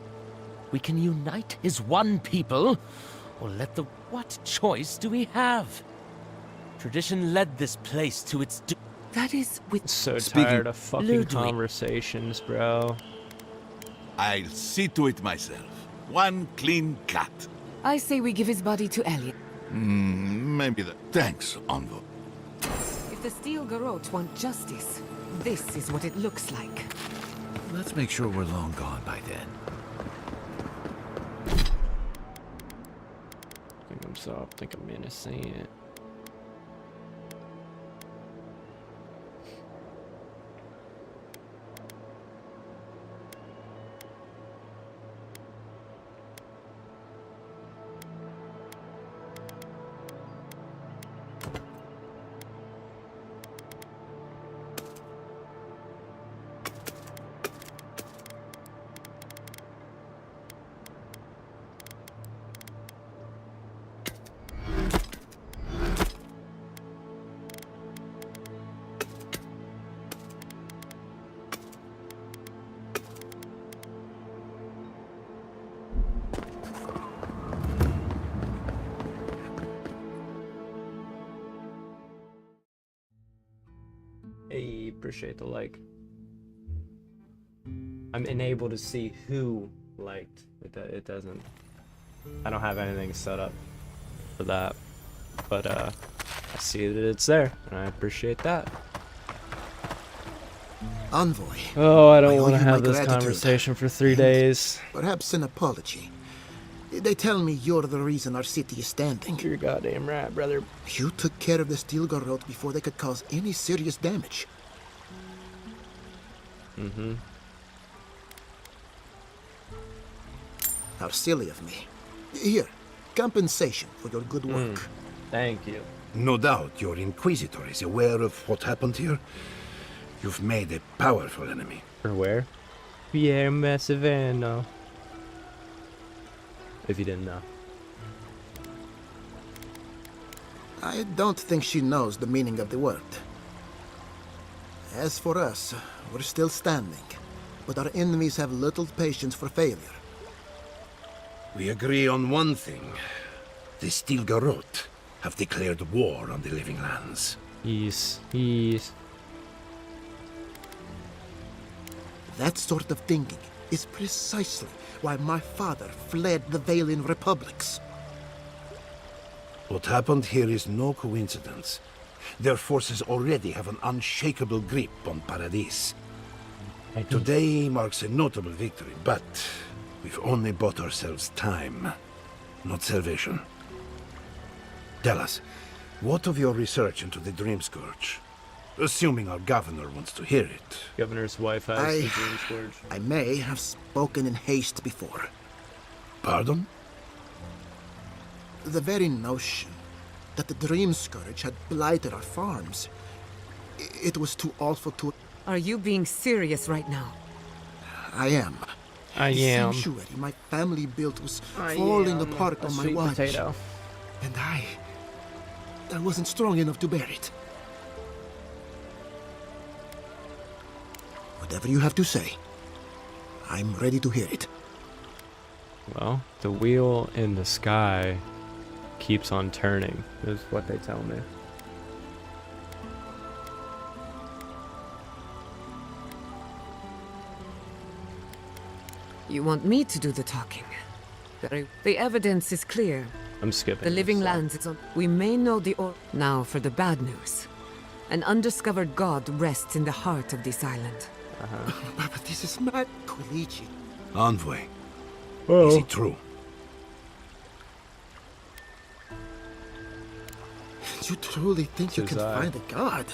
We can unite as one people, or let the... What choice do we have? Tradition led this place to its... That is with... So tired of fucking conversations, bro. I'll see to it myself. One clean cut. I say we give his body to Elliot. Maybe that... Thanks, Envoy. If the Steel Garrote want justice, this is what it looks like. Let's make sure we're long gone by then. I think I'm soft. I think I'm innocent. Hey, appreciate the like. I'm unable to see who liked. It doesn't. I don't have anything set up for that, but I see that it's there, and I appreciate that. Envoy. Oh, I don't owe want to you my have this gratitude. conversation for 3 And days. Perhaps an apology. They tell me you're the reason our city is standing. You're goddamn right, brother. You took care of the Steel Garrote before they could cause any serious damage. Mm-hmm. How silly of me. Here, compensation for your good work. Thank you. No doubt your Inquisitor is aware of what happened here. You've made a powerful enemy. Or where? Pierre Massivano. If you didn't know. I don't think she knows the meaning of the word. As for us, we're still standing, but our enemies have little patience for failure. We agree on one thing. The Steel Garrote have declared war on the living lands. Yes. That sort of thinking is precisely why my father fled the Valian republics. What happened here is no coincidence. Their forces already have an unshakable grip on Paradis. Today marks a notable victory, but we've only bought ourselves time, not salvation. Tell us, what of your research into the Dream Scourge? Assuming our governor wants to hear it. Governor's wife has the Dream Scourge. I may have spoken in haste before. Pardon? The very notion that the Dream Scourge had blighted our farms, it was too awful to... Are you being serious right now? I am. I The am. sanctuary my family built was falling apart on my watch. Potato. And I wasn't strong enough to bear it. Whatever you have to say, I'm ready to hear it. Well, the wheel in the sky keeps on turning, is what they tell me. You want me to do the talking? The evidence is clear. I'm skipping. The living this, so. lands is on. We may know the Now for the bad news. An undiscovered god rests in the heart of this island. But this is mad. Koichi. Envoy, Oh. is it true? You truly think you can Says I. find a god?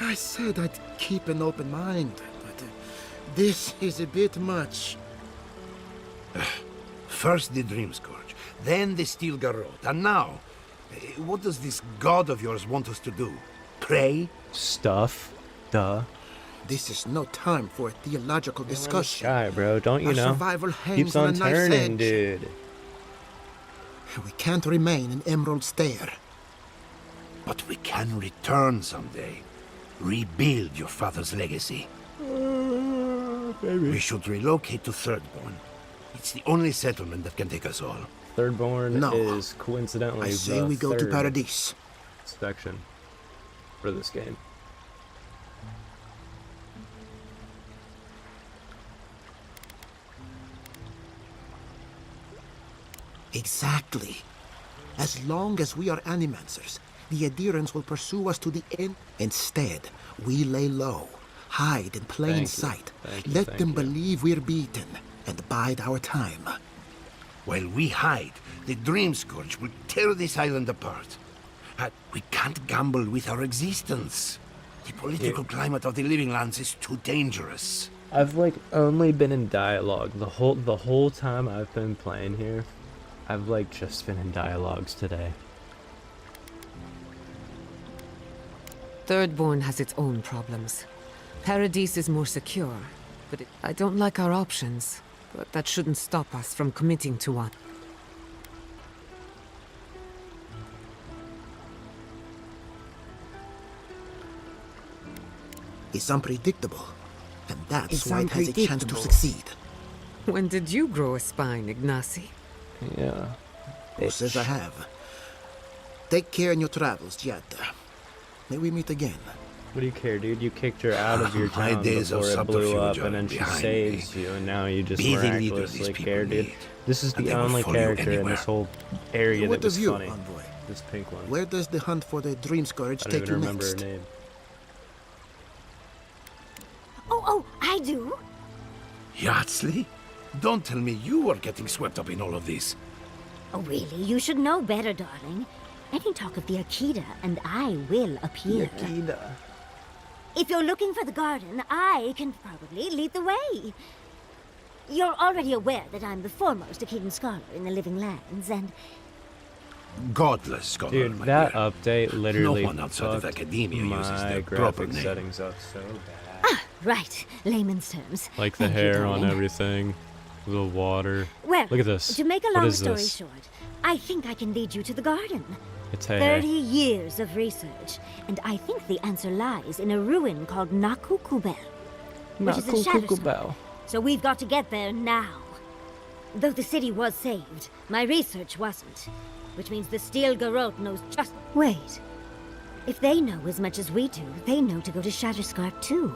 I said I'd keep an open mind, but this is a bit much. First the Dream Scourge, then the Steel Garrote, and now, what does this god of yours want us to do? Pray? Stuff. Duh. This is no time for a theological discussion. Sky, bro. Don't you Our know? survival hangs Keeps on on a knife's turning, edge. dude. We can't remain in Emerald Stair. But we can return someday. Rebuild your father's legacy. We should relocate to Thirdborn. It's the only settlement that can take us all. Thirdborn No. is coincidentally I say the we go to third Paradis. section for this game. Exactly. As long as we are animancers, the adherents will pursue us to the end. Instead, we lay low, hide in plain Thank you. sight, Thank you, let thank them you. believe we're beaten, and bide our time. While we hide, the Dream Scourge will tear this island apart. We can't gamble with our existence. The political climate of the Living Lands is too dangerous. I've like only been in dialogue the whole time I've been playing here. I've like just been in dialogues today. Thirdborn has its own problems. Paradis is more secure, but I don't like our options. But that shouldn't stop us from committing to one. It's unpredictable, and that's It's why it has a chance to unpredictable. succeed. When did you grow a spine, Ignacy? Yeah. Who says I have? Take care in your travels, Giada. May we meet again. What do you care, dude? You kicked her out of your My town days of before it blew up, subterfuge and then are she behind saves me. you, and now you just Be the leader miraculously these people care, dude. need, This is and the they will only follow you character in anywhere. this whole area What that was of you, funny. Envoy? This pink one. Where does the hunt for the Dream Scourge I don't take even you remember next? her name. Oh, I do. Yardsley? Don't tell me you are getting swept up in all of this. Oh, really? You should know better, darling. Any talk of the Akita, and I will appear. If you're looking for the garden, I can probably lead the way. You're already aware that I'm the foremost Akitan scholar in the Living Lands, and... Godless scholar, Dude, my that dear. update literally No one outside of fucked academia uses my their proper graphic name. settings up so bad. Ah, right. Layman's terms. Like the Thank you, hair on darling. everything, the water. Well, Look at this. to make a What long is story this? short, I think I can lead you to the garden. It's hay. 30 years of research, and I think the answer lies in a ruin called Nakukubel, which is in Shatterstar. Nakukubel. So we've got to get there now. Though the city was saved, my research wasn't, which means the Steel Garrote knows just... Wait. If they know as much as we do, they know to go to Shatterstar too.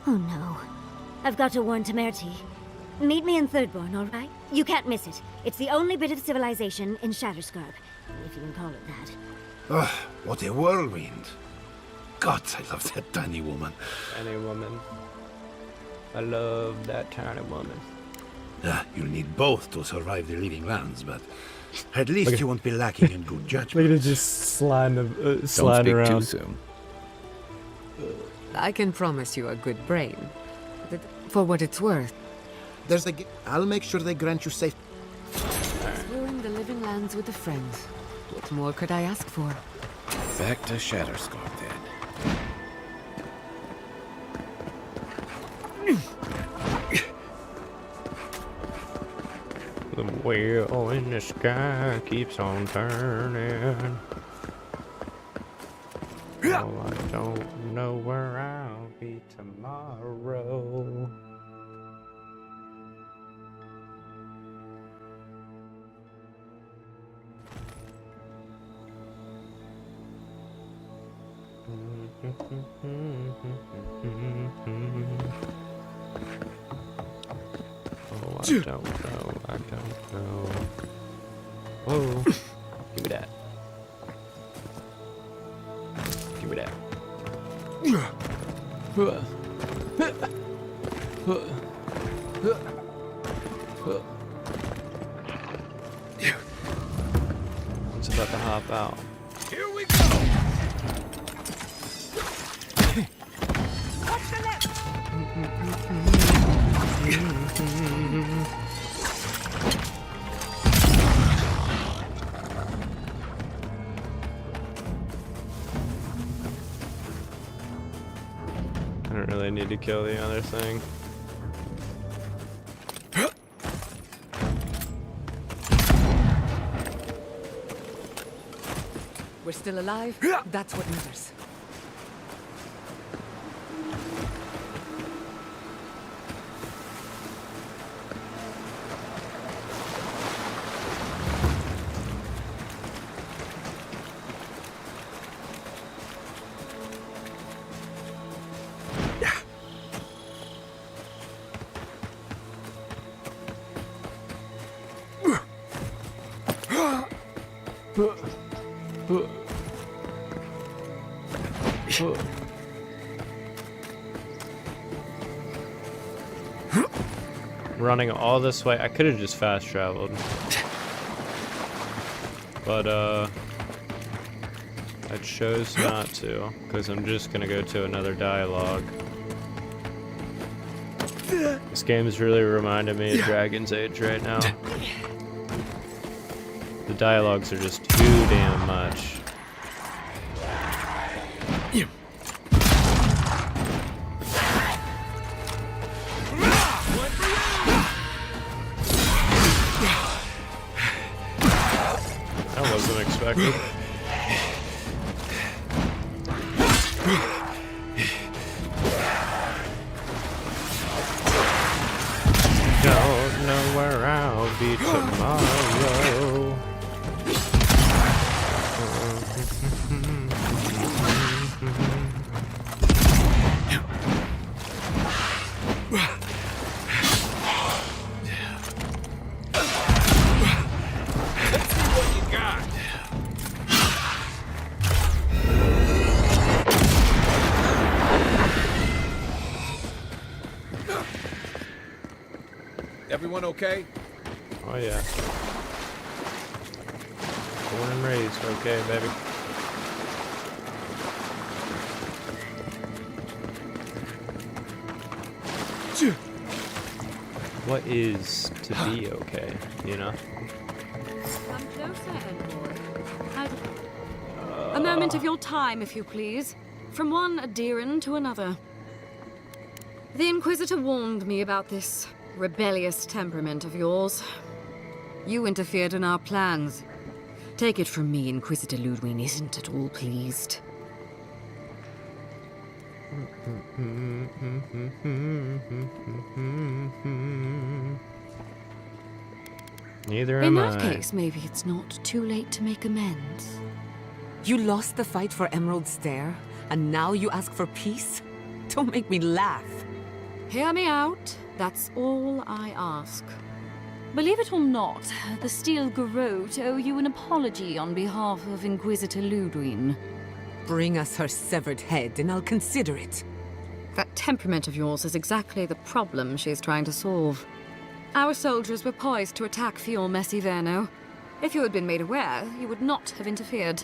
Oh no. I've got to warn Temerity. Meet me in Thirdborn, all right? You can't miss it. It's the only bit of civilization in Shatterscarp, if you can call it that. Ugh, what a whirlwind. God, I love that tiny woman. Tiny woman. I love that tiny woman. You'll need both to survive the Living Lands, but at least you won't be lacking in good judgment. Look at it just slide Don't speak around. too soon. I can promise you a good brain. For what it's worth. There's the... I'll make sure they grant you safe. Exploring the living lands with a friend. What more could I ask for? Back to Shatterscarp then. The wheel in the sky keeps on turning. Oh, I don't know where I'll be tomorrow. Oh, I don't know. Whoa. Give me that. Give me that. It's about to hop out. Here we go! Watch the left! I don't really need to kill the other thing. We're still alive? That's what matters. Running all this way, I could have just fast traveled, but I chose not to because I'm just gonna go to another dialogue. This game's really reminding me of Dragon's Age right now. The dialogues are just too damn much. That wasn't expected. Don't know where I'll be tomorrow. Let's see what you got. Everyone okay? Oh yeah. Born and raised, okay, baby. What is to be okay, you know? Come closer, Envoy. A moment of your time, if you please. From one Adiran to another. The Inquisitor warned me about this rebellious temperament of yours. You interfered in our plans. Take it from me, Inquisitor Ludwig isn't at all pleased. Neither am am I. I. In that case, maybe it's not too late to make amends. You lost the fight for Emerald Stair, and now you ask for peace? Don't make me laugh. Hear me out. That's all I ask. Believe it or not, the Steel Garrote owe you an apology on behalf of Inquisitor Ludwig. Bring us her severed head and I'll consider it. That temperament of yours is exactly the problem she's trying to solve. Our soldiers were poised to attack Fior Messiverno. If you had been made aware, you would not have interfered.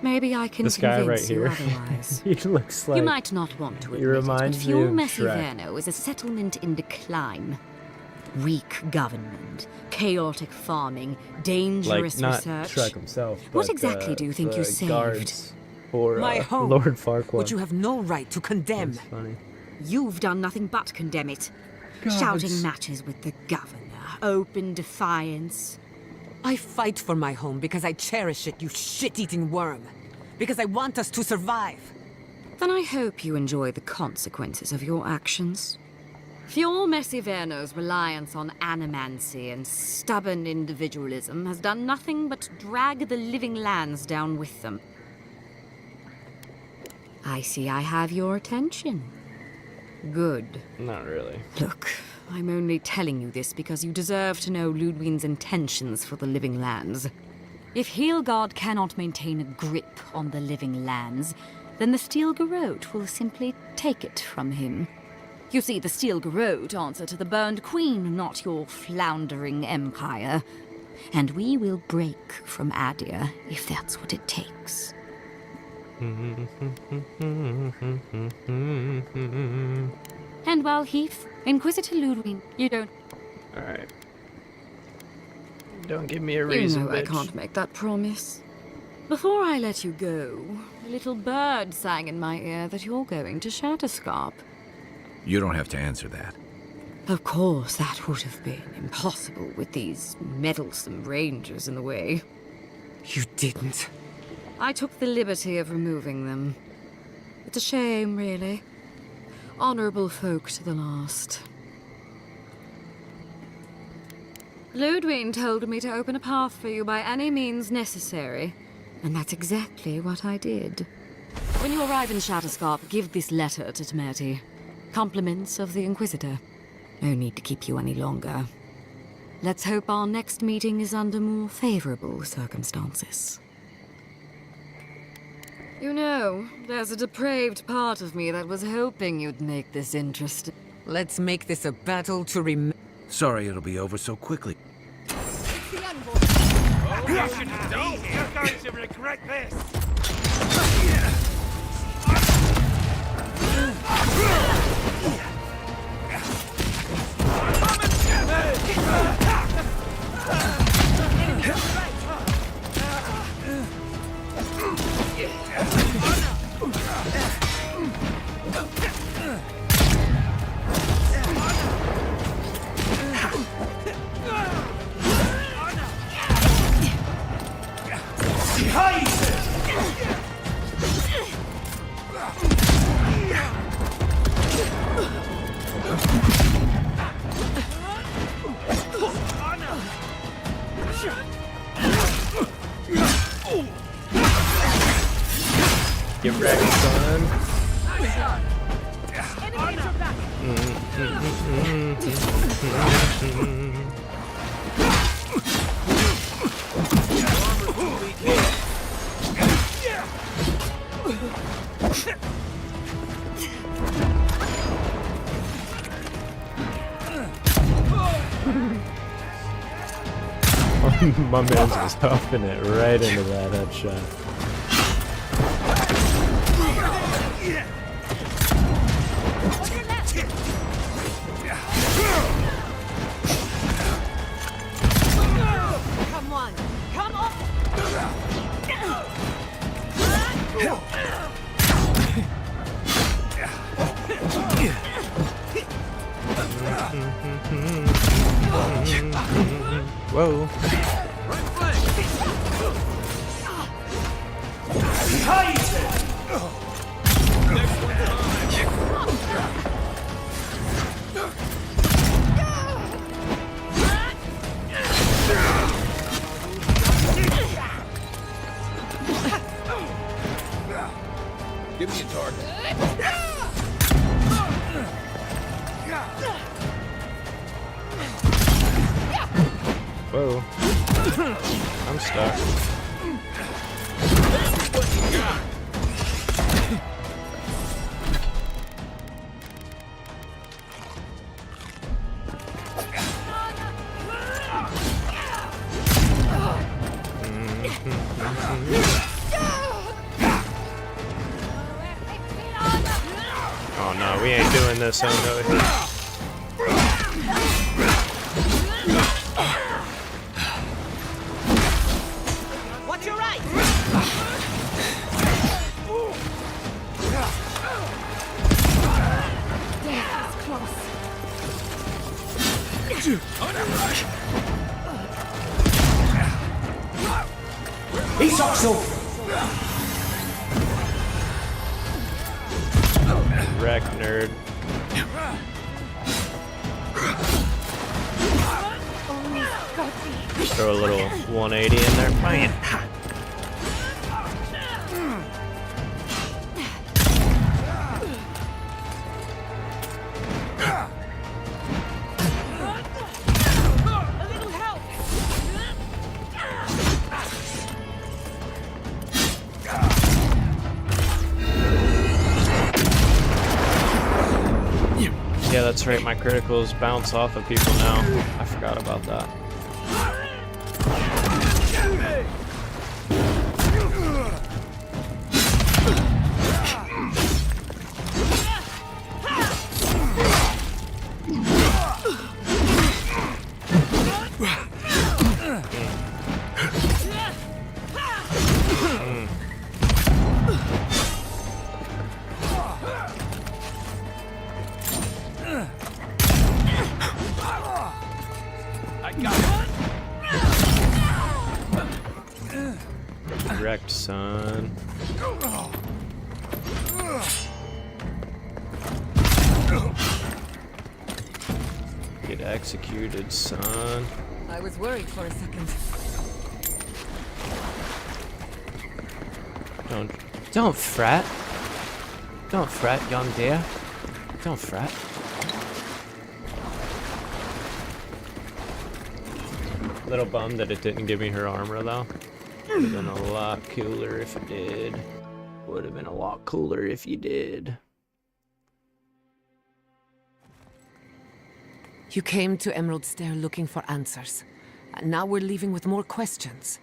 Maybe I can This guy right convince you here. otherwise. He looks like. You might not want to he admit it, but reminds me Fior of Messiverno is a settlement in decline. Weak government, chaotic farming, dangerous Like not research. Shrek himself. What but, exactly do you think the you saved? Guards for My home, Lord Farquaad. which you have no right to condemn. That's funny. You've done nothing but condemn it. Gods. Shouting matches with the governor, open defiance. I fight for my home because I cherish it, you shit-eating worm. Because I want us to survive. Then I hope you enjoy the consequences of your actions. Fior Messiverno's reliance on animancy and stubborn individualism has done nothing but drag the living lands down with them. I see I have your attention. Good. Not really. Look, I'm only telling you this because you deserve to know Ludwig's intentions for the living lands. If Heelgard cannot maintain a grip on the living lands, then the Steel Garrote will simply take it from him. You see, the Steel Garrote answer to the Burned Queen, not your floundering empire. And we will break from Adir if that's what it takes. And while Heath, Inquisitor Ludwig, you don't... Alright. Don't give me a reason, You know I bitch. can't make that promise. Before I let you go, a little bird sang in my ear that you're going to Shatterscarp. You don't have to answer that. Of course, that would have been impossible with these meddlesome rangers in the way. You didn't. I took the liberty of removing them. It's a shame, really. Honorable folk to the last. Ludwig told me to open a path for you by any means necessary, and that's exactly what I did. When you arrive in Shatterscarp, give this letter to Temerty. Compliments of the Inquisitor. No need to keep you any longer. Let's hope our next meeting is under more favorable circumstances. You know, there's a depraved part of me that was hoping you'd make this interesting. Let's make this a battle to remember. Sorry it'll be over so quickly. Oh, you shouldn't be here. You're going to regret this. Get wrecked, son. My man's just huffing it right into that headshot. Come on, come on! Whoa. Give me a target. Whoa. I'm stuck. Oh no, we ain't doing this, oh no. Watch your right! Death is close. Wreck, nerd. Throw a little 180 in there. Bang. Yeah, that's right, my criticals bounce off of people now. I forgot about that. Wrecked, son. Get executed, son. I was worried for a second. Don't fret. Don't fret, young dear. Don't fret. Little bummed that it didn't give me her armor though. Would have been a lot cooler if it did. Would have been a lot cooler if you did. You came to Emerald Stair looking for answers. And now we're leaving with more questions.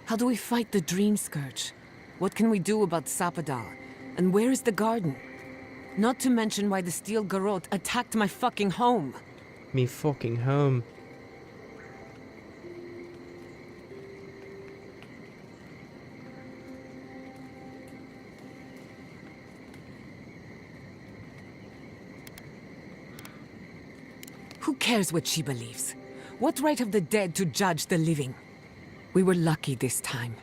How do we fight the Dream Scourge? What can we do about Sapadal? And where is the garden? Not to mention why the Steel Garrote attacked my fucking home. Me fucking home. Who cares what she believes? What right have the dead to judge the living? We were lucky this time.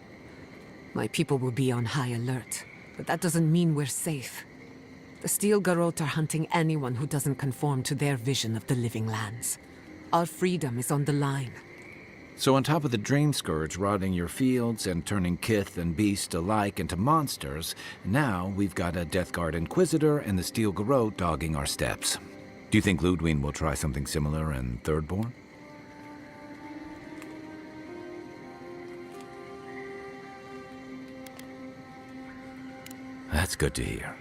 My people will be on high alert, but that doesn't mean we're safe. The Steel Garrote are hunting anyone who doesn't conform to their vision of the living lands. Our freedom is on the line. So on top of the Dream Scourge rotting your fields and turning kith and beast alike into monsters, now we've got a Death Guard Inquisitor and the Steel Garrote dogging our steps. Do you think Ludwig will try something similar in Thirdborn? That's good to hear.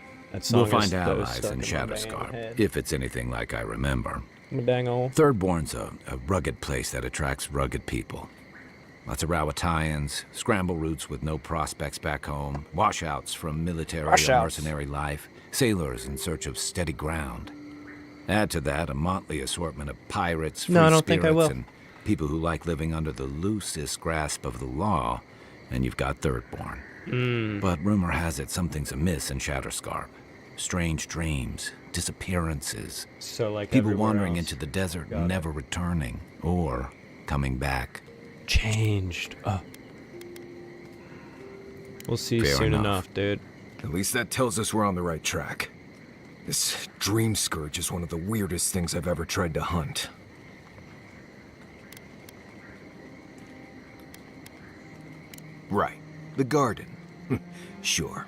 We'll find allies in Shatterscarp, if it's anything like I remember. Thirdborn's a rugged place that attracts rugged people. Lots of Rawatayans, scramble routes with no prospects back home, washouts from military or mercenary life, sailors in search of steady ground. Add to that a motley assortment of pirates, free spirits, and people who like living under the loosest grasp of the law, and you've got Thirdborn. But rumor has it something's amiss in Shatterscarp. Strange dreams, disappearances. So like people wandering into the desert, never returning, or coming back. Changed. We'll see soon enough, dude. At least that tells us we're on the right track. This Dream Scourge is one of the weirdest things I've ever tried to hunt. Right. The garden. Sure.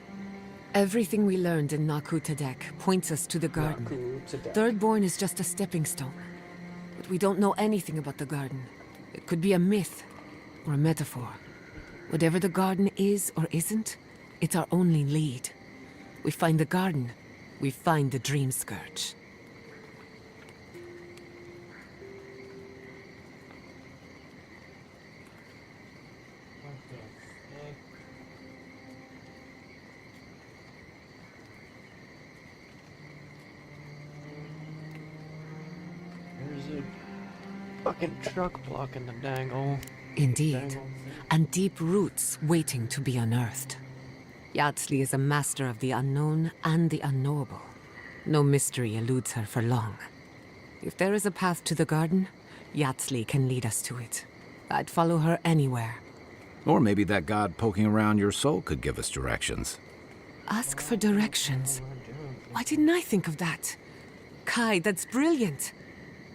Everything we learned in Nakutadek points us to the garden. Thirdborn is just a stepping stone. But we don't know anything about the garden. It could be a myth or a metaphor. Whatever the garden is or isn't, it's our only lead. We find the garden, we find the Dream Scourge. There's a fucking truck blocking the dangle. Indeed, and deep roots waiting to be unearthed. Yatsley is a master of the unknown and the unknowable. No mystery eludes her for long. If there is a path to the garden, Yatsley can lead us to it. I'd follow her anywhere. Or maybe that god poking around your soul could give us directions. Ask for directions. Why didn't I think of that? Kai, that's brilliant.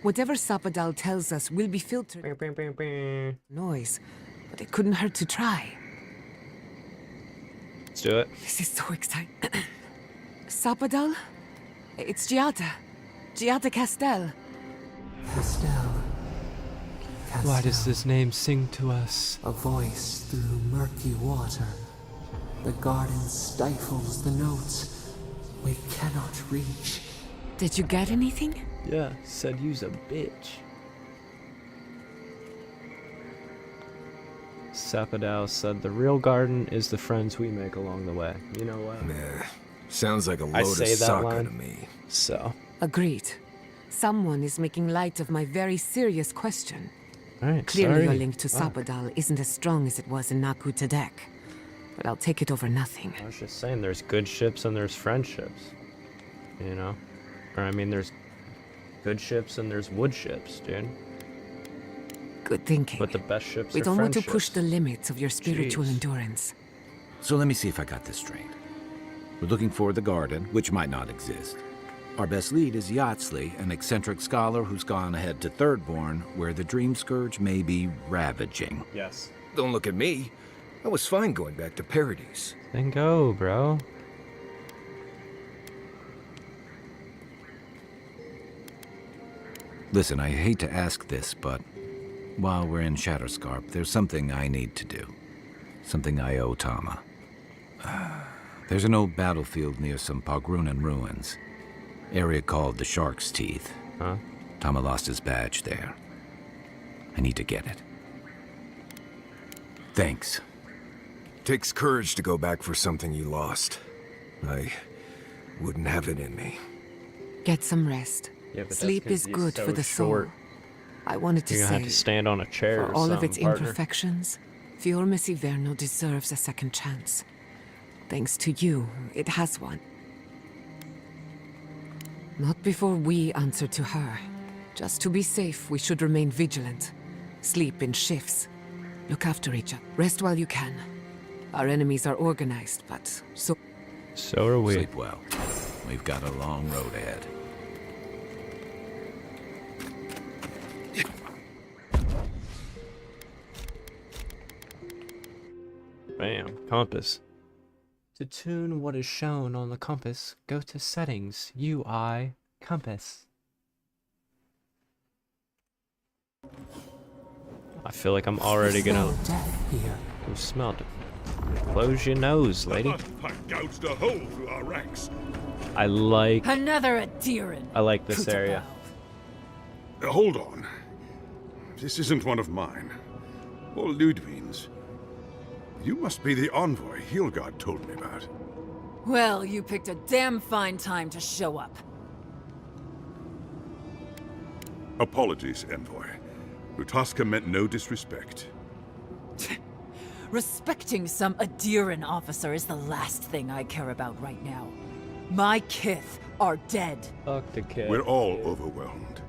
Whatever Sapadal tells us will be filtered. Noise, but it couldn't hurt to try. Let's do it. This is so exciting. Sapadal? It's Giada. Giada Castel. Castel. Why does this name sing to us? A voice through murky water. The garden stifles the notes we cannot reach. Did you get anything? Yeah, said you's a bitch. Sapadao said the real garden is the friends we make along the way. You know what? Nah, sounds like a I load say of that soccer line, to me. So. Agreed. Someone is making light of my very serious question. Alright, Clearly sorry. your link to Sapadal isn't as strong as it was in Nakutadek. But I'll take it over nothing. I was just saying there's good ships and there's friendships. You know? Or I mean there's good ships and there's wood ships, dude. Good thinking. But the best ships We are don't want to friendships. push the limits of your spiritual Jeez. endurance. So let me see if I got this straight. We're looking for the garden, which might not exist. Our best lead is Yatsley, an eccentric scholar who's gone ahead to Thirdborn, where the Dream Scourge may be ravaging. Yes. Don't look at me. I was fine going back to Paradise. Then go, bro. Listen, I hate to ask this, but while we're in Shatterscarp, there's something I need to do. Something I owe Tama. There's an old battlefield near some Pogrunan ruins. Area called the Shark's Teeth. Huh? Tama lost his badge there. I need to get it. Thanks. Takes courage to go back for something you lost. I wouldn't have it in me. Get some rest. Yeah, but that's Sleep 'cause is you're good so for the short. soul. I wanted to You're say, gonna have to stand on a chair for or all of something, its partner. imperfections, Fiormis Iverno deserves a second chance. Thanks to you, it has one. Not before we answer to her. Just to be safe, we should remain vigilant. Sleep in shifts. Look after each other. Rest while you can. Our enemies are organized, but so... So are we. Sleep well. We've got a long road ahead. Bam. Compass. To tune what is shown on the compass, go to Settings, UI, Compass. I feel like I'm already gonna... You smelled it. Close your nose, lady. I've gouged a hole through our ranks. I like... Another Adiran. I like this area. Hold on. This isn't one of mine. Or Ludwig's. You must be the envoy Hilgard told me about. Well, you picked a damn fine time to show up. Apologies, envoy. Lutaska meant no disrespect. Respecting some Adiran officer is the last thing I care about right now. My kith are dead. Fuck the kid. We're all overwhelmed.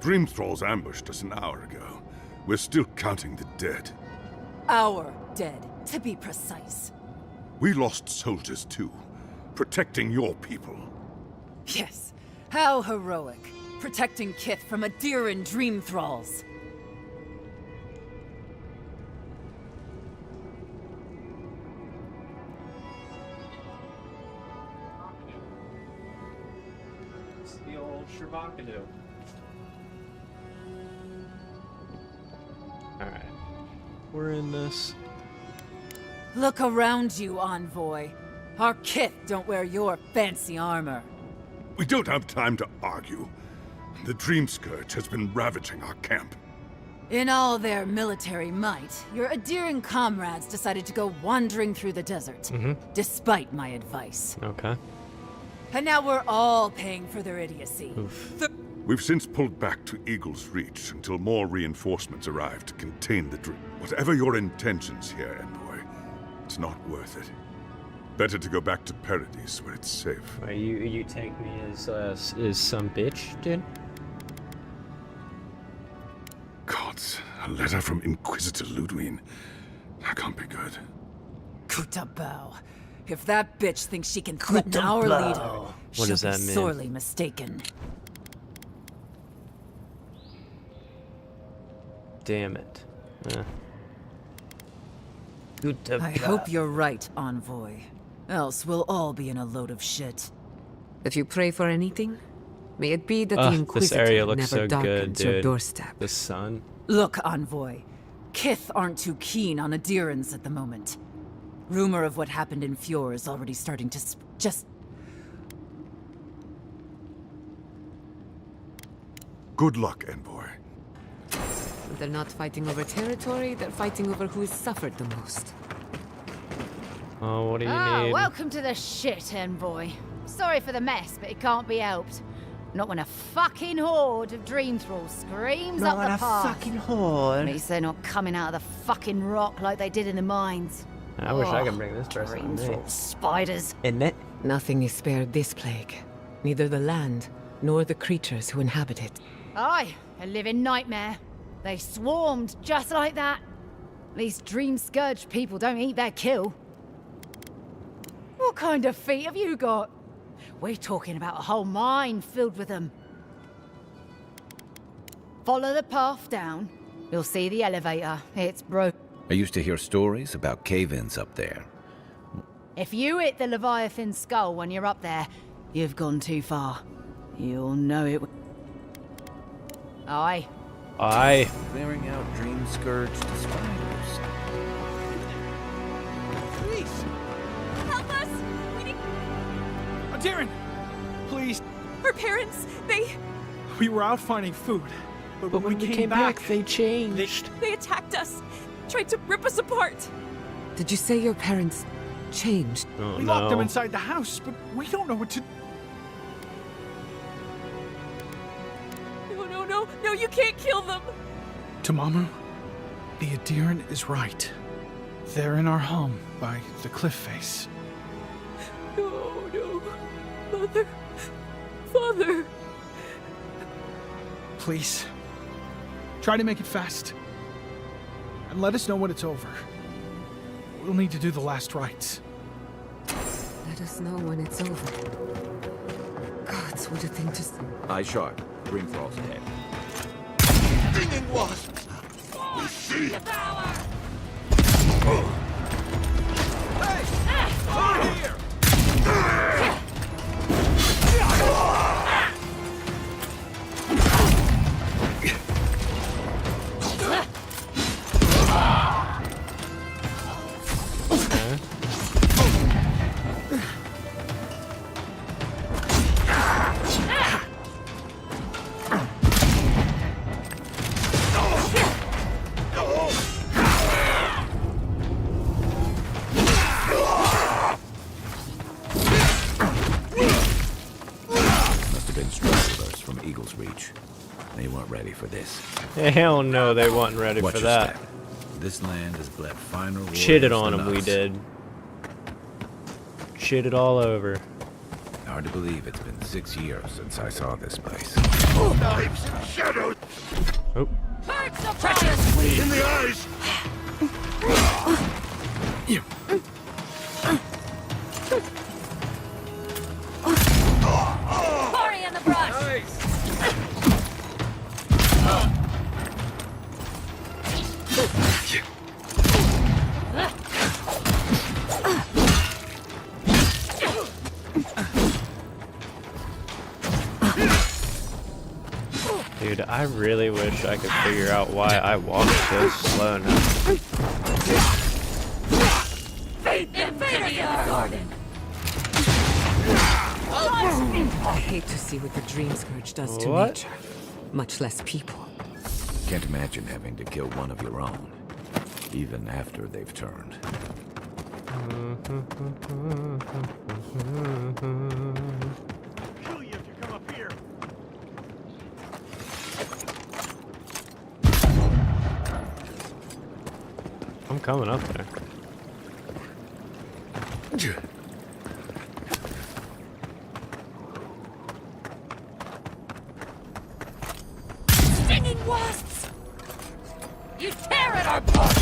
Dream Thralls ambushed us an hour ago. We're still counting the dead. Our dead, to be precise. We lost soldiers too, protecting your people. Yes, how heroic. Protecting kith from Adiran dream thralls. It's the old Shervakadu. Alright. We're in this. Look around you, Envoy. Our kith don't wear your fancy armor. We don't have time to argue. The Dream Scourge has been ravaging our camp. In all their military might, your Adiran comrades decided to go wandering through the desert, despite my advice. Okay. And now we're all paying for their idiocy. We've since pulled back to Eagle's Reach until more reinforcements arrive to contain the Dream. Whatever your intentions here, Envoy, it's not worth it. Better to go back to Paradise where it's safe. Wait, you take me as some bitch, dude? Gods, a letter from Inquisitor Ludwig. That can't be good. Kutabao. If that bitch thinks she can threaten our leader, she'll be sorely mistaken. Damn it. I hope you're right, Envoy. Else we'll all be in a load of shit. If you pray for anything, may it be that the Inquisitor this area looks never so good, darkens dude. your doorstep. The sun. Look, Envoy. Kith aren't too keen on Adirans at the moment. Rumor of what happened in Fjord is already starting to just... Good luck, Envoy. They're not fighting over territory, they're fighting over who has suffered the most. Oh, what do you need? Welcome to the shit, Envoy. Sorry for the mess, but it can't be helped. Not when a fucking horde of dream thralls screams up the path. Not when a fucking horde. At least they're not coming out of the fucking rock like they did in the mines. I wish I could bring this person Dream on me. thrall spiders. Isn't it? Nothing is spared this plague. Neither the land, nor the creatures who inhabit it. Aye, a living nightmare. They swarmed just like that. At least Dream Scourge people don't eat their kill. What kind of feet have you got? We're talking about a whole mine filled with them. Follow the path down. You'll see the elevator. It's broken. I used to hear stories about cave-ins up there. If you hit the Leviathan skull when you're up there, you've gone too far. You'll know it. Aye. Aye. Clearing out Dream Scourge to spiders. Please! Help us! We need... Darren! Please! Our parents, We were out finding food, but when we came back, they changed. They attacked us, tried to rip us apart. Did you say your parents changed? Oh, we locked them inside the house, but we don't know what to... No, you can't kill them! Tamamu, the Adiran is right. They're in our home by the cliff face. No. Mother. Father. Please, try to make it fast. And let us know when it's over. We'll need to do the last rites. Let us know when it's over. Gods, what a thing to say. Eye sharp. Dream Thrall's ahead. Stinging wasps! We see it! Over here! They weren't ready for this. Hell no, they weren't ready Watch for your that. step. This land has bled finer warriors Shitted on than them, we us. did. Shitted all over. Hard to believe it's been 6 years since I saw this place. Knives and shadows! Oh. In the eyes! Hurry in the brush! Dude, I really wish I could figure out why I walk so slow now. I hate to see what the Dream Scourge does to nature, much less people. Can't imagine having to kill one of your own, even after they've turned. Kill you if you come up here. I'm coming up there. Stinging wasps! You tear at our bark!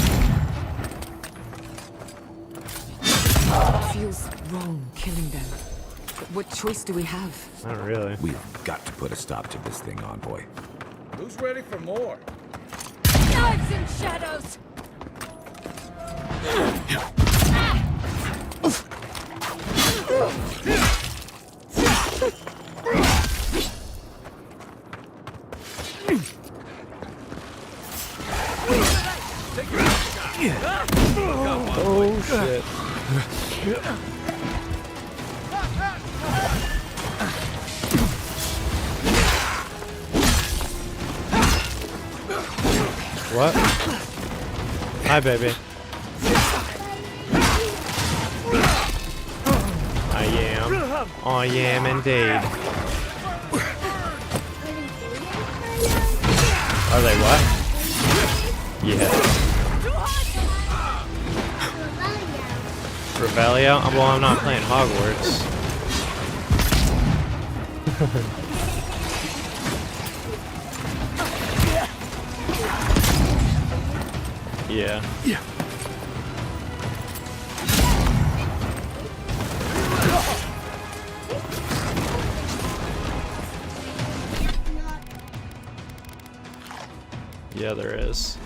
It feels wrong killing them. But what choice do we have? Not really. We've got to put a stop to this thing, Envoy. Who's ready for more? Knives and shadows! Oh shit. What? Hi, baby. I am indeed. Are they what? Yeah. Revelio? Well, I'm not playing Hogwarts. Yeah. Yeah. Yeah, there is.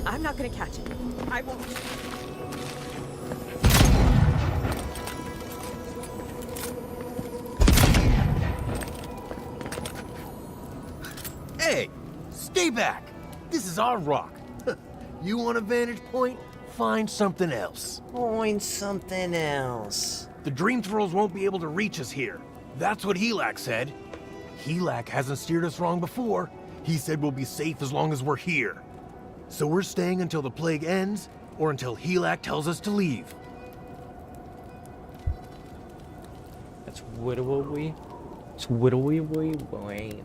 I'm not gonna catch it. I won't. Hey, stay back. This is our rock. You want a vantage point? Find something else. Find something else. The Dream Thralls won't be able to reach us here. That's what Helak said. Helak hasn't steered us wrong before. He said we'll be safe as long as we're here. So we're staying until the plague ends, or until Helak tells us to leave. That's widowy. It's widowy.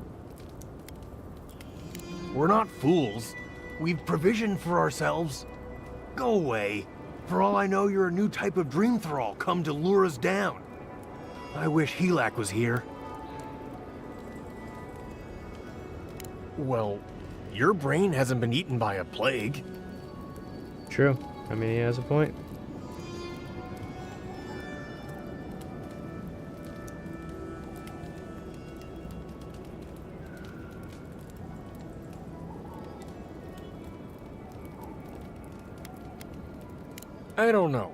We're not fools. We've provisioned for ourselves. Go away. For all I know, you're a new type of Dream Thrall come to lure us down. I wish Helak was here. Well, your brain hasn't been eaten by a plague. True. I mean, he has a point. I don't know.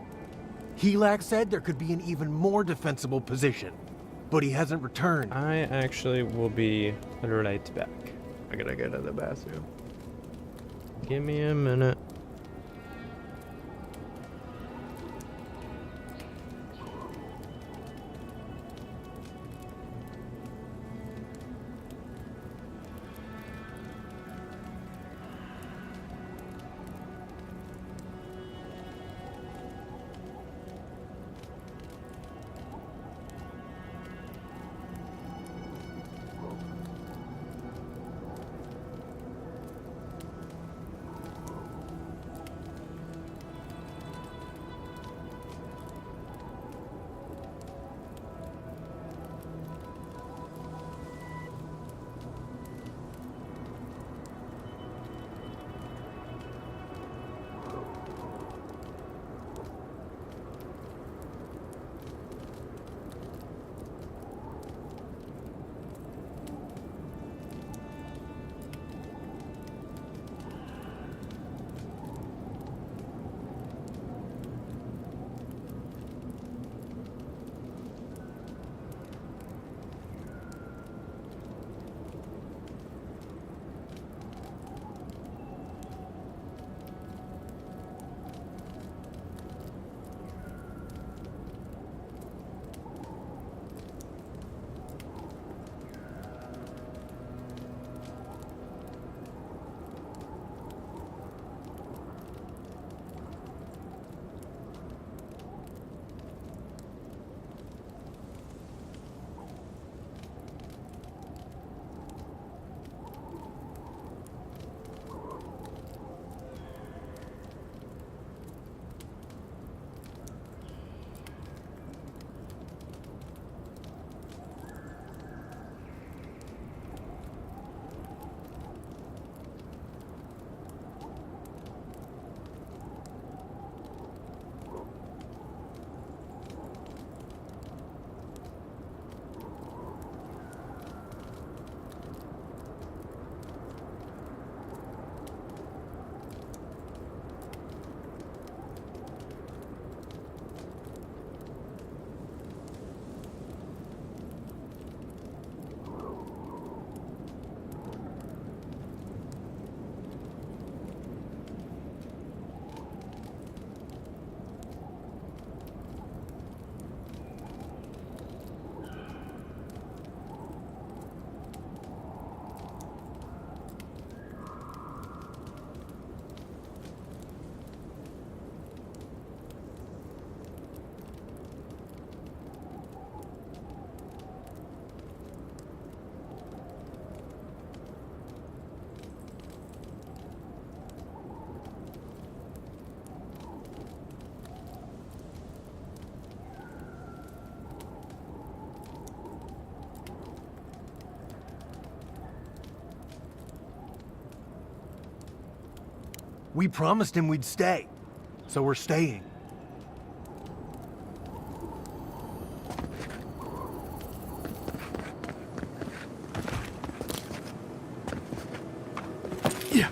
Helak said there could be an even more defensible position, but he hasn't returned. I actually will be right back. I gotta go to the bathroom. Give me a minute. We promised him we'd stay. So we're staying. Yeah.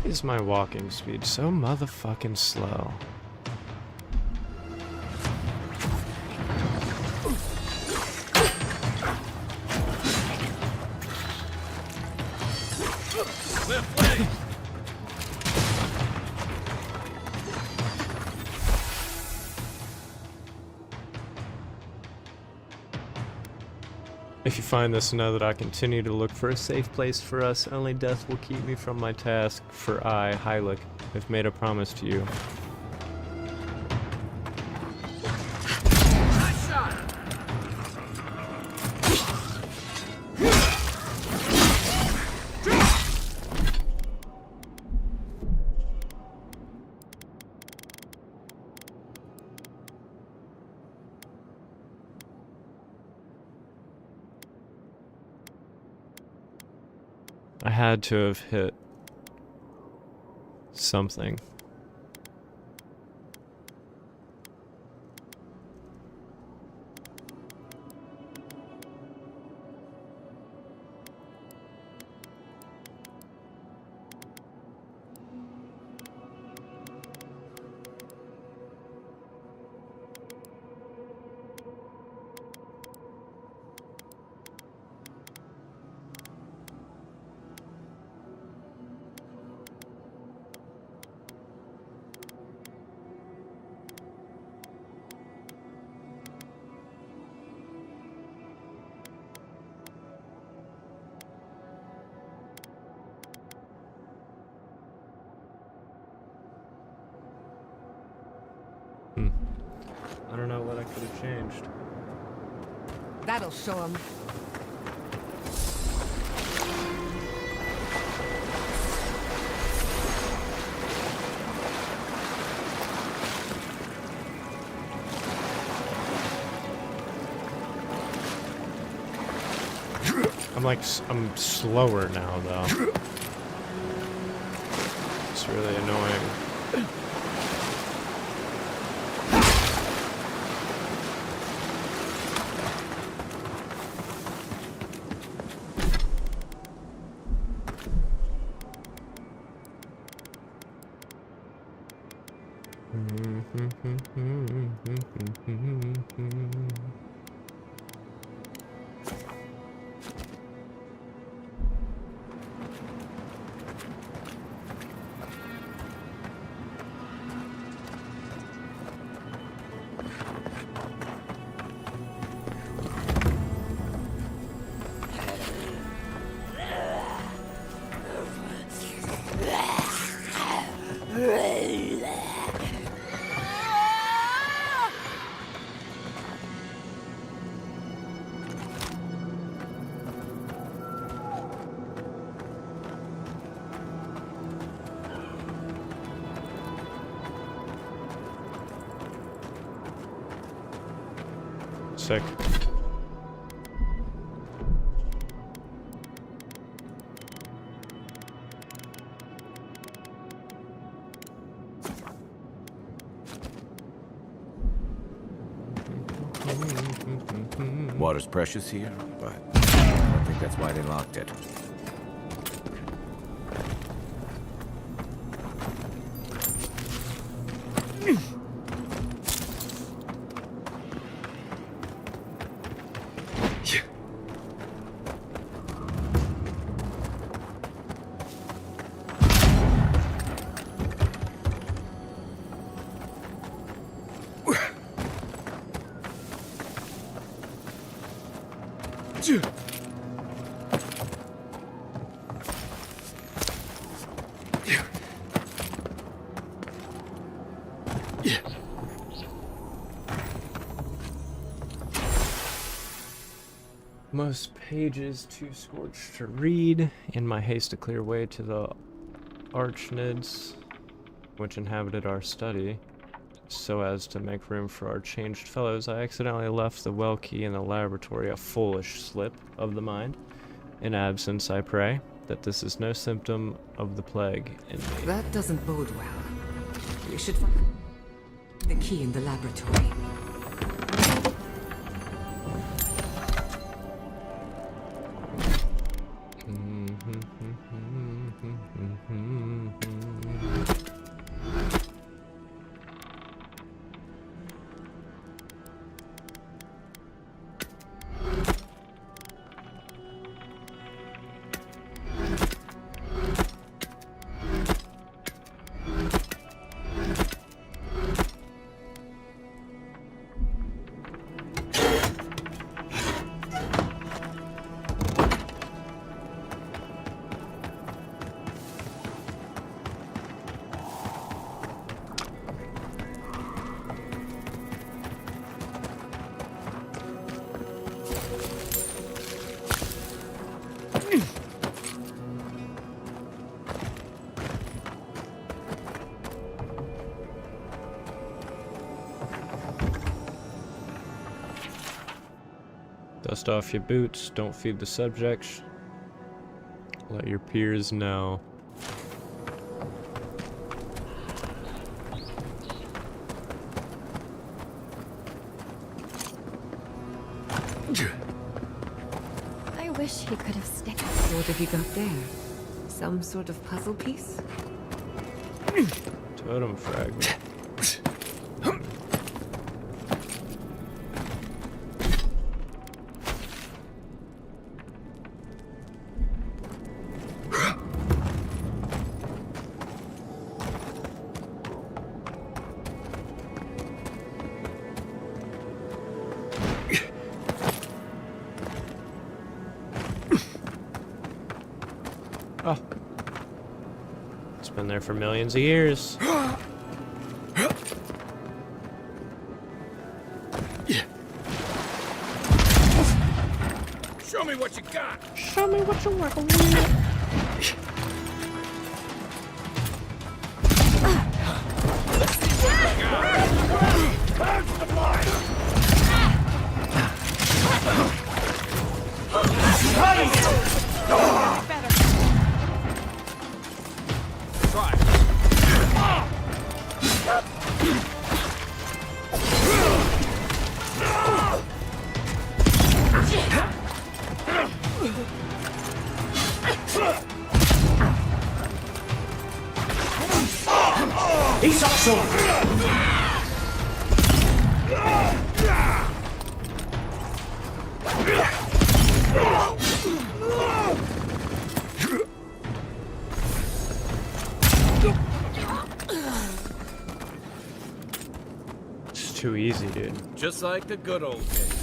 Is my walking speed so motherfucking slow? If you find this, know that I continue to look for a safe place for us. Only death will keep me from my task, for I, Hylic, have made a promise to you. I had to have hit something. I don't know what I could have changed. That'll show him. I'm slower now, though. It's really annoying. Sick. Water's precious here, but I think that's why they locked it. Most pages too scorched to read. In my haste to clear way to the arachnids, which inhabited our study, so as to make room for our changed fellows, I accidentally left the well key in the laboratory, a foolish slip of the mind. In absence, I pray that this is no symptom of the plague in me. That doesn't bode well. We should find the key in the laboratory. Dust off your boots, don't feed the subjects. Let your peers know. I wish he could have stick. What have you got there? Some sort of puzzle piece? Totem fragment. Oh. It's been there for millions of years. Show me what you got! Show me what you working with. He's also. It's too easy, dude. Just like the good old days.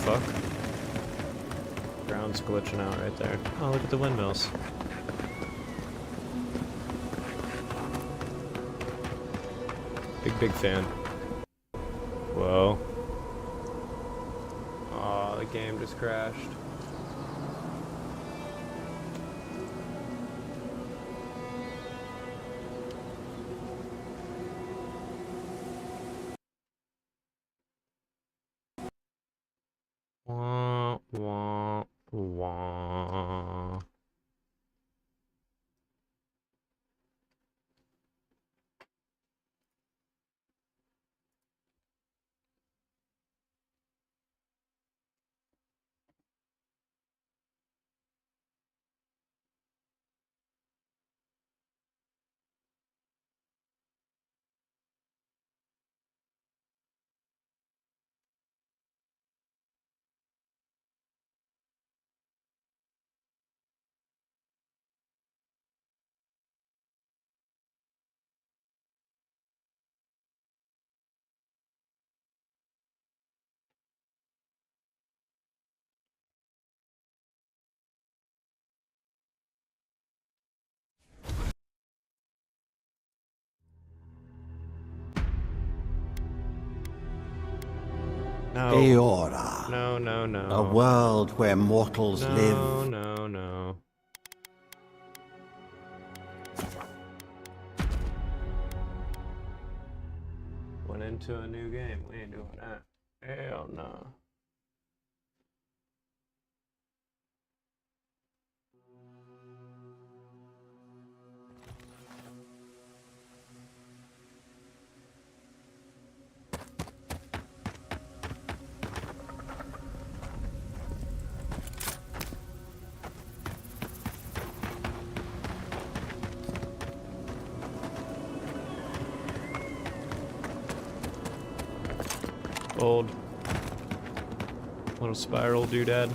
Fuck. Ground's glitching out right there. Oh, look at the windmills. Big fan. Whoa. Oh, the game just crashed. Wah, wah, wah. No. Eora. No, no, no. A world where mortals live. No, no, no. Went into a new game. We ain't doing that. Hell no. Old little spiral doodad.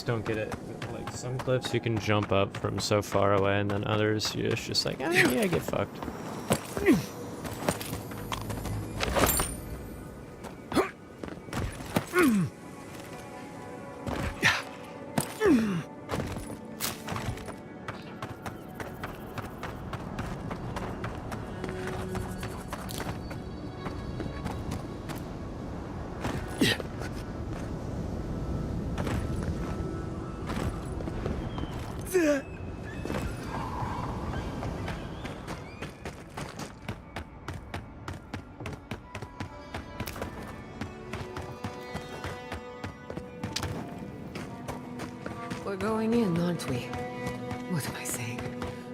Don't get it. Like some cliffs you can jump up from so far away, and then others you're just like, oh yeah, get fucked. We're going in, aren't we? What am I saying?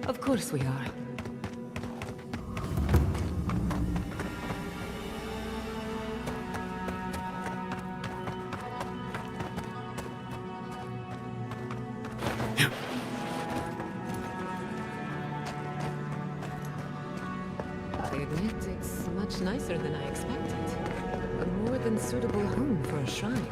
Of course we are. I admit it's much nicer than I expected. A more than suitable home for a shrine.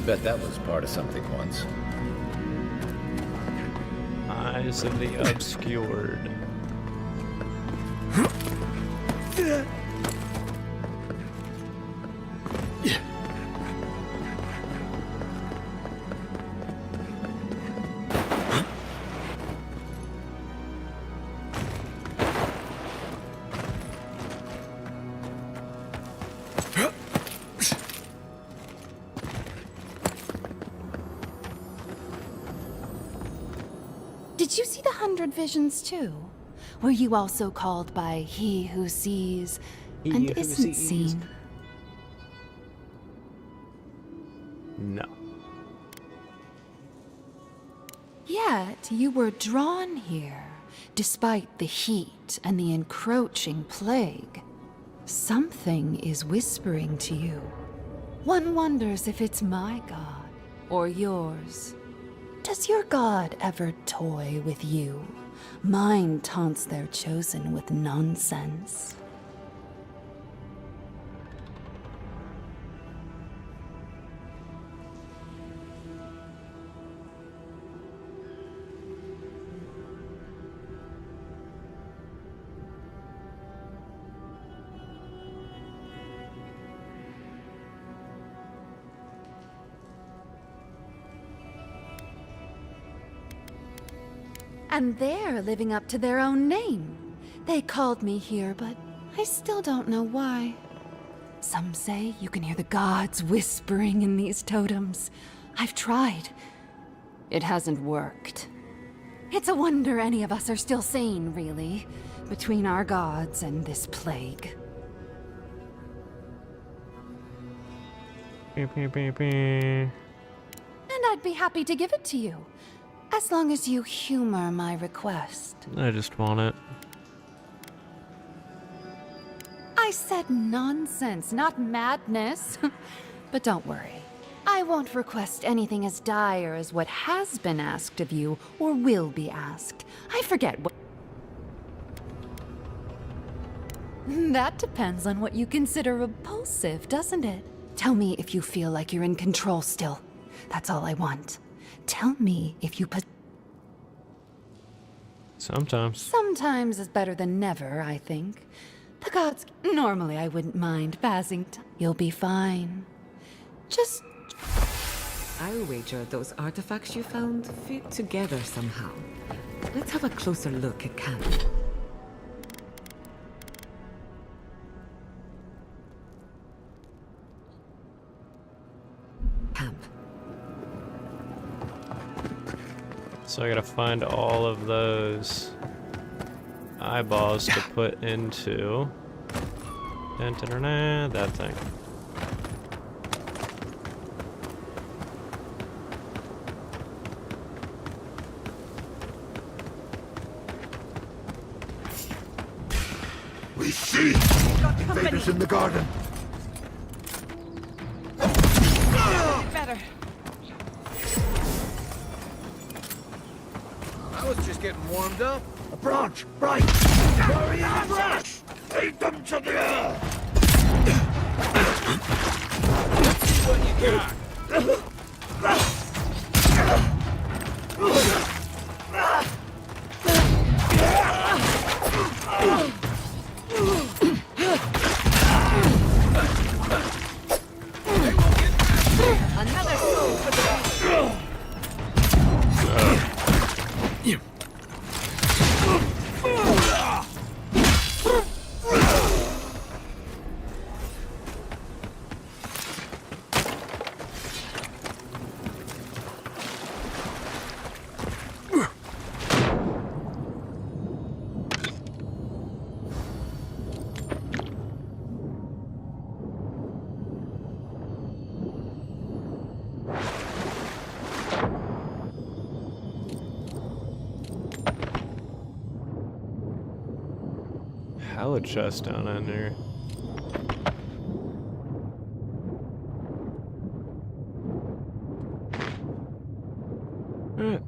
Bet that was part of something once. Eyes of the obscured. Did you see the 100 visions too? Were you also called by he who sees and isn't seen? No. yet you were drawn here, despite the heat and the encroaching plague. Something is whispering to you. One wonders if it's my god or yours. Does your god ever toy with you? Mine taunts their chosen with nonsense. And they're living up to their own name. They called me here, but I still don't know why. Some say you can hear the gods whispering in these totems. I've tried. It hasn't worked. It's a wonder any of us are still sane, really, between our gods and this plague. Beep, beep, beep, beep. And I'd be happy to give it to you. As long as you humor my request. I just want it. I said nonsense, not madness. But don't worry. I won't request anything as dire as what has been asked of you, or will be asked. I forget what... That depends on what you consider repulsive, doesn't it? Tell me if you feel like you're in control still. That's all I want. Tell me if you Sometimes. Sometimes is better than never, I think. The gods... Normally I wouldn't mind passing You'll be fine. Just... I'll wager those artifacts you found fit together somehow. Let's have a closer look at camp. So I gotta find all of those eyeballs to put into that thing. We see invaders in the garden. Better. I was just getting warmed up. A branch, right! Hurry up, Rush! Lead them to the earth! Let's see what you got. Another soul for the Hella chest down in there. Alright.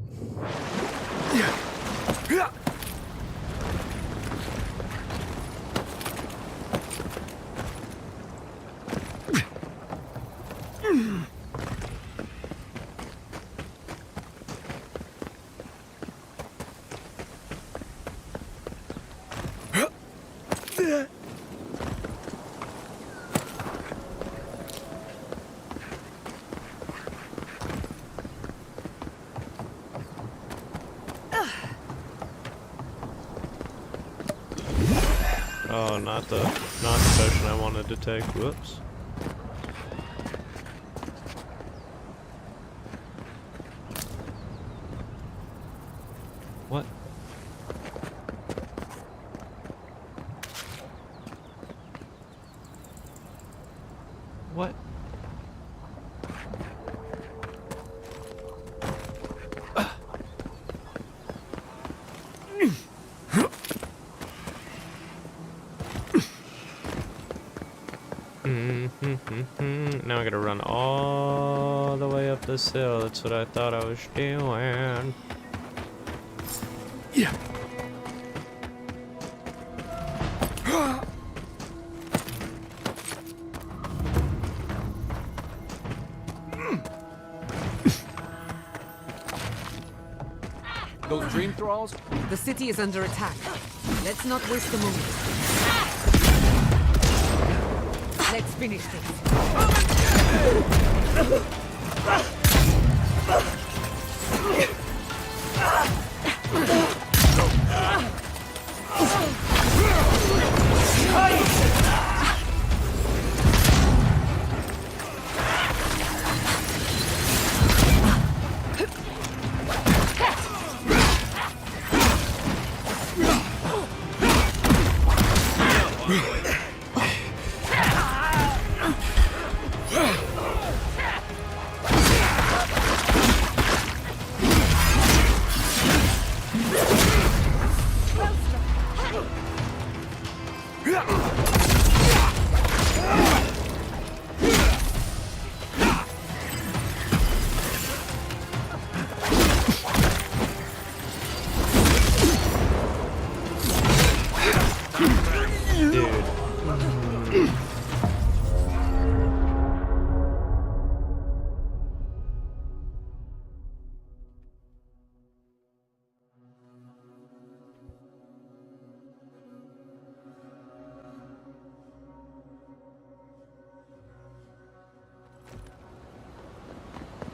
Oh, not the potion I wanted to take. Whoops. What? What? Now I gotta run all the way up this hill. That's what I thought I was doing. Yeah. Those dream thralls? The city is under attack. Let's not waste a moment. Let's finish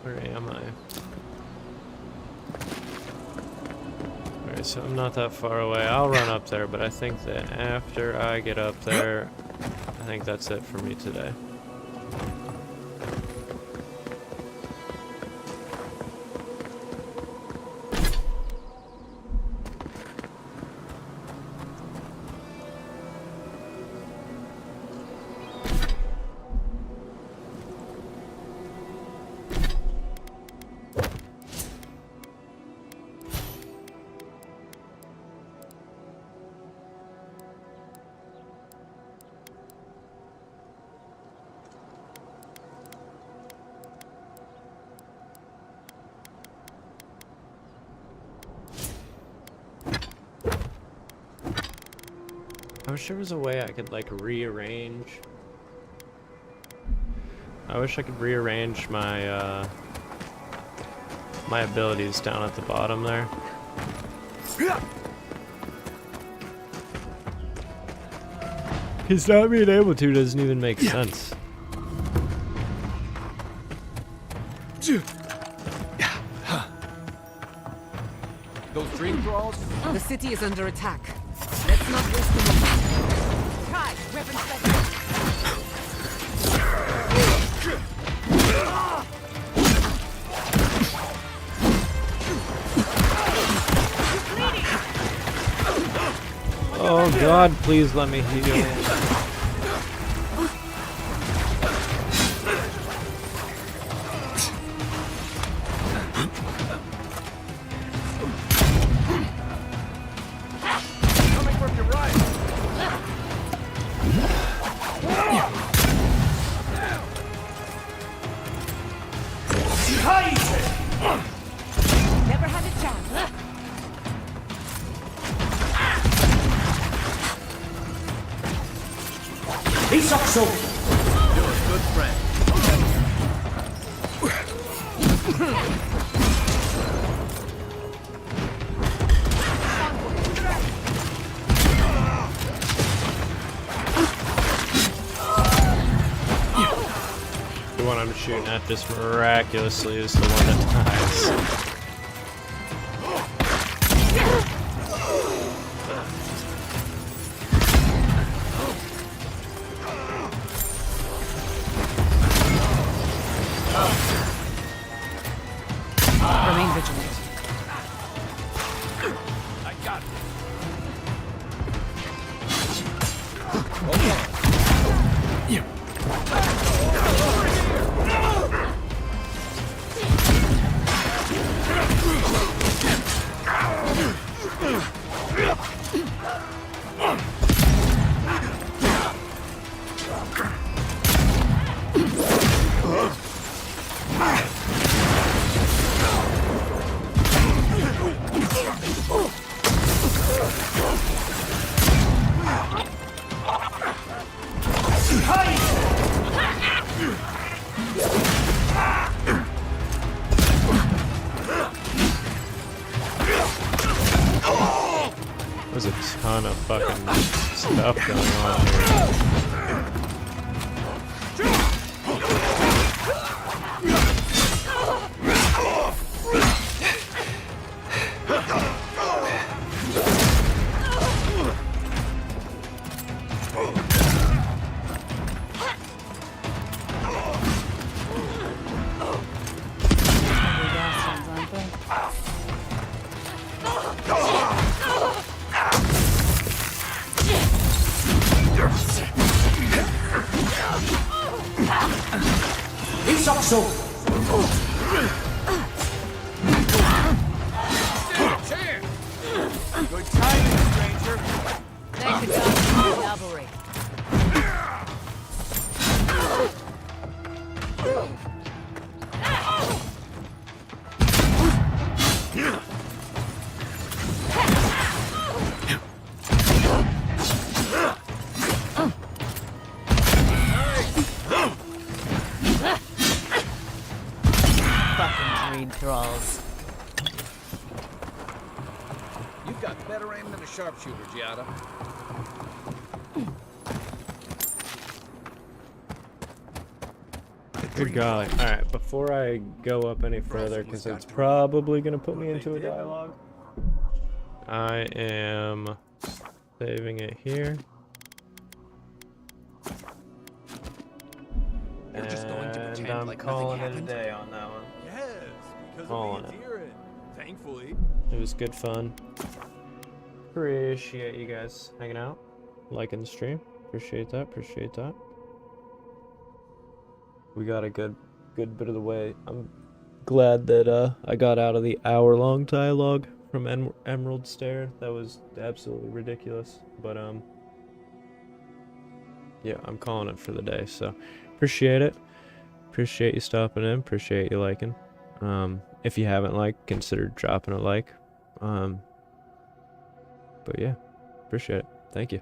Where am I? Alright, so I'm not that far away. I'll run up there, but I think that after I get up there, I think that's it for me today. I wish there was a way I could like rearrange. I wish I could rearrange my my abilities down at the bottom there. He's not being able to doesn't even make sense. Those dream thralls? The city is under attack. Let's not waste the moment. Try, weapon specialist. Oh God, please let me heal. Never had a chance. He's up so. You're a good friend. The one I'm shooting at just miraculously is the one that dies. Remain vigilant. I got ton of fucking stuff going on here. Good timing, stranger. Thank you, God, for your cavalry. Fucking green thralls. You've got better aim than a sharpshooter, Giada. Good golly. Alright, before I go up any further, because it's probably going to put me into a dialogue, I am saving it here. And I'm calling it a day on that one. Yes, because Calling of it. the Adiran. Thankfully. It was good fun. Appreciate you guys hanging out, liking the stream. Appreciate that. Appreciate that. We got a good bit of the way. I'm glad that I got out of the hour-long dialogue from Emerald Stair. That was absolutely ridiculous. But yeah, I'm calling it for the day. So appreciate it. Appreciate you stopping in. Appreciate you liking. If you haven't liked, consider dropping a like. But yeah, appreciate it. Thank you.